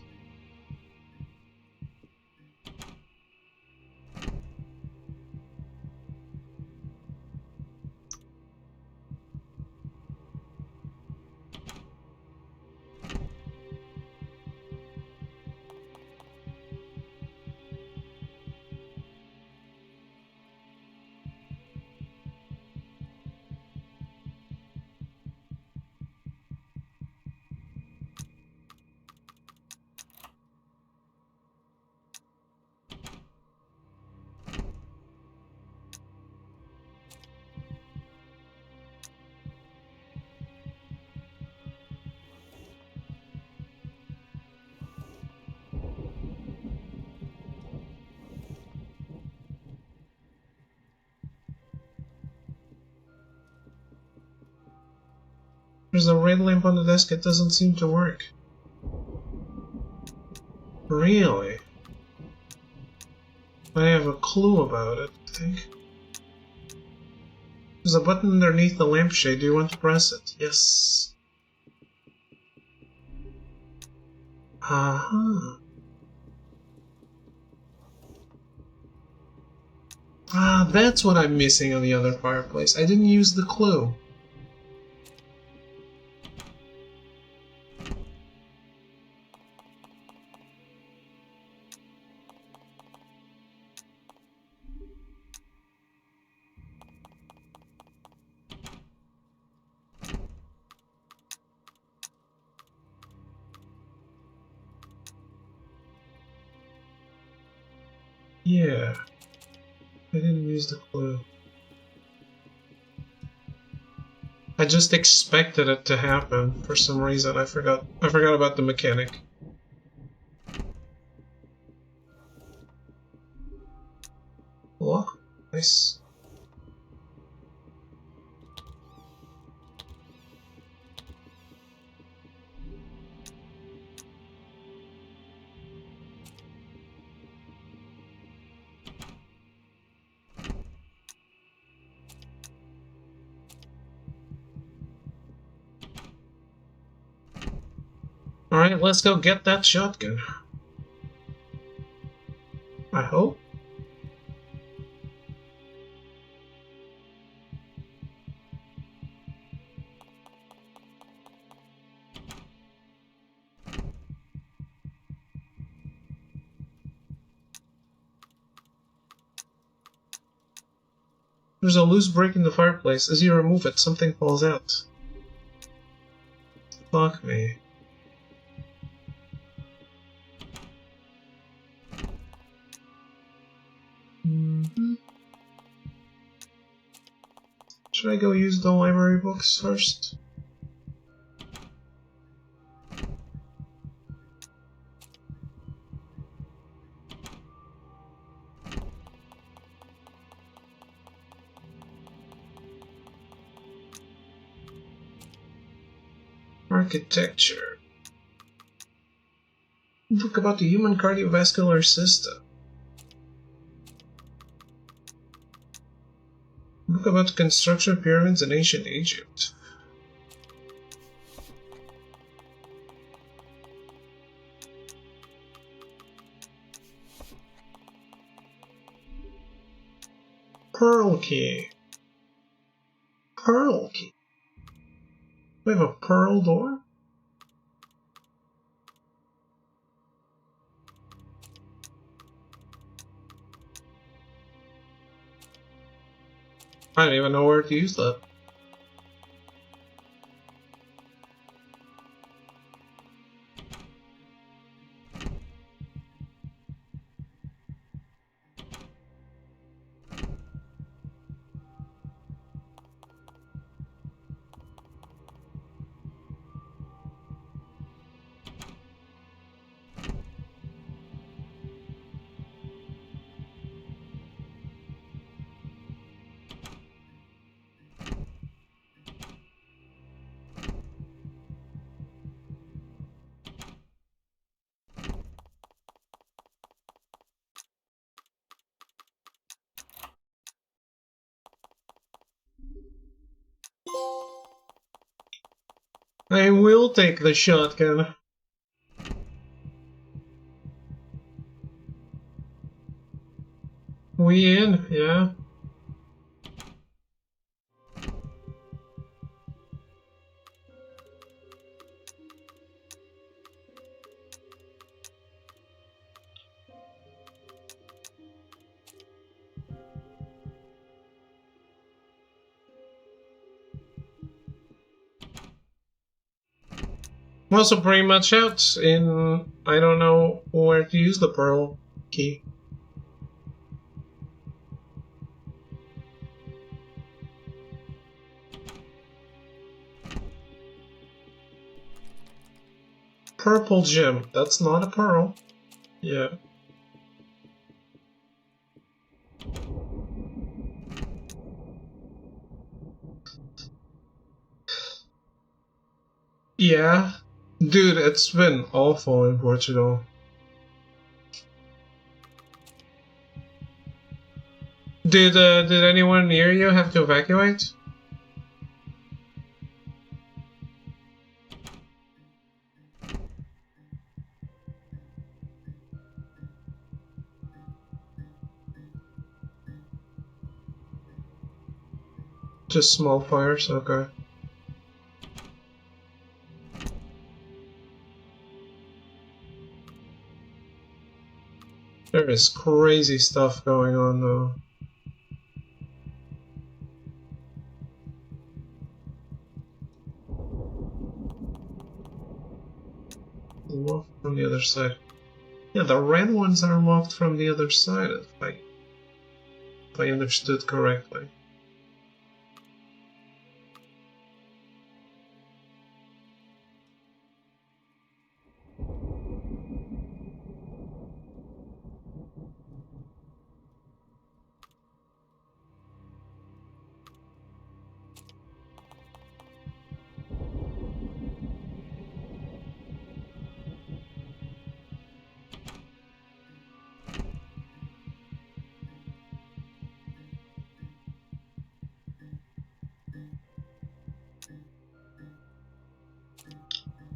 There's a red lamp on the desk, it doesn't seem to work. Really? I have a clue about it, I think. There's a button underneath the lampshade, do you want to press it? Yes. Uh-huh. Ah, that's what I'm missing on the other fireplace. I didn't use the clue. Yeah. I didn't use the clue. I just expected it to happen for some reason. I forgot about the mechanic. Lock? Nice. Alright, let's go get that shotgun. I hope. There's a loose brick in the fireplace. As you remove it, something falls out. Fuck me. Should I go use the library books first? Architecture. Book about the human cardiovascular system. Book about the construction of pyramids in ancient Egypt. Pearl key. Pearl key. We have a pearl door? I don't even know where to use that. I will take the shotgun. We in, yeah. I'm also pretty much out in... I don't know where to use the pearl key. Purple gem. That's not a pearl. Yeah. Yeah. Dude, it's been awful in Portugal. Did anyone near you have to evacuate? Just small fires, okay. There is crazy stuff going on though. Locked from the other side. Yeah, the red ones are locked from the other side, if I understood correctly.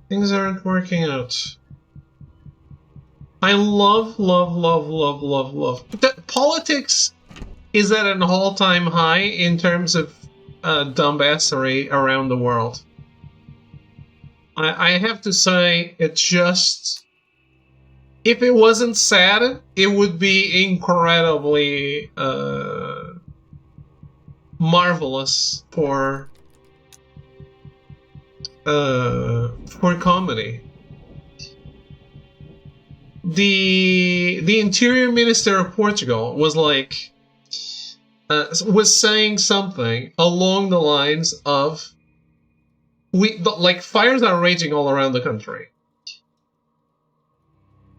Things aren't working out. I love. Politics is at an all-time high in terms of dumbassery around the world. I have to say, it just... If it wasn't sad, it would be incredibly marvelous for comedy. The interior minister of Portugal was like was saying something along the lines of like fires are raging all around the country,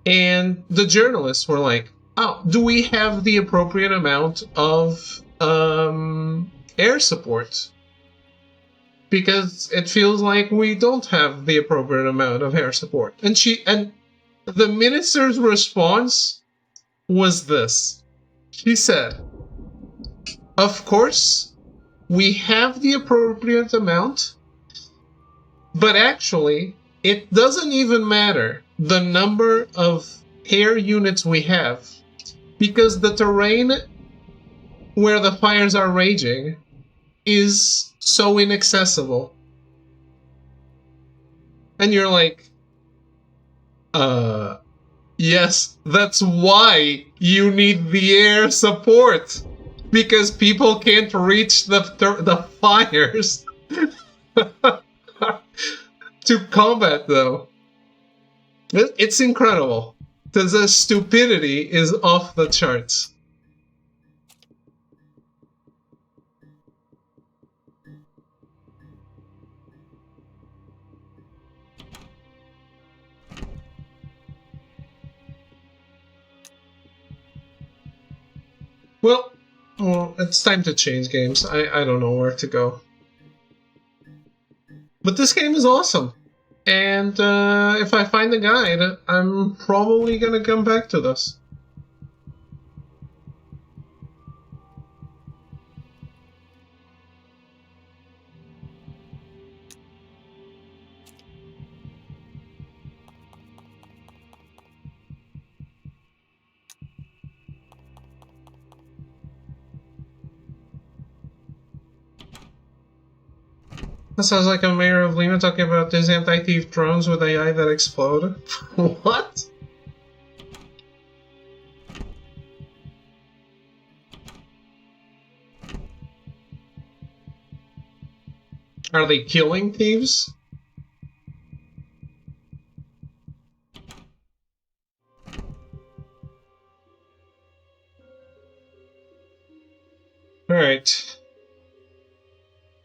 and the journalists were like, "Oh, do we have the appropriate amount of air support? Because it feels like we don't have the appropriate amount of air support." And the minister's response was this. She said, "Of course, we have the appropriate amount, but actually, it doesn't even matter the number of air units we have, because the terrain where the fires are raging is so inaccessible." And you're like, yes, that's why you need the air support, because people can't reach the fires to combat them. It's incredible. The stupidity is off the charts. Well, it's time to change games. I don't know where to go. But this game is awesome. And if I find the guide, I'm probably gonna come back to this. That sounds like a mayor of Lima talking about these anti-thief drones with AI that explode. What? Are they killing thieves? Alright.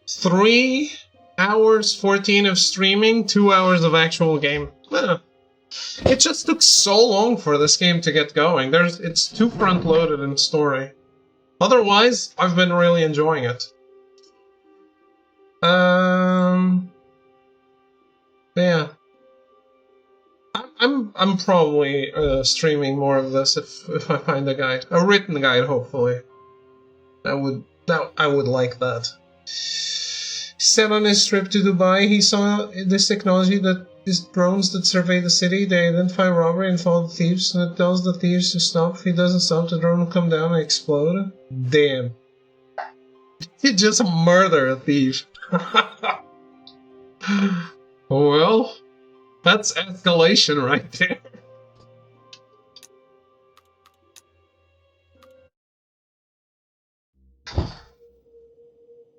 3 hours 14 of streaming, 2 hours of actual game. It just took so long for this game to get going. It's too front-loaded in story. Otherwise, I've been really enjoying it. Yeah. I'm probably streaming more of this if I find a guide, a written guide, hopefully. I would like that. Set on his trip to Dubai, he saw this technology that is drones that survey the city. They identify robbery and follow the thieves, and it tells the thieves to stop. If he doesn't stop, the drone will come down and explode. Damn. He just murder a thief. Well, that's escalation right there.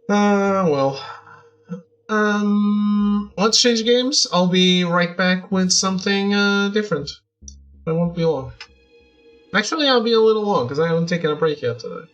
Well. Let's change games. I'll be right back with something different. It won't be long. Actually, I'll be a little long because I haven't taken a break yet today.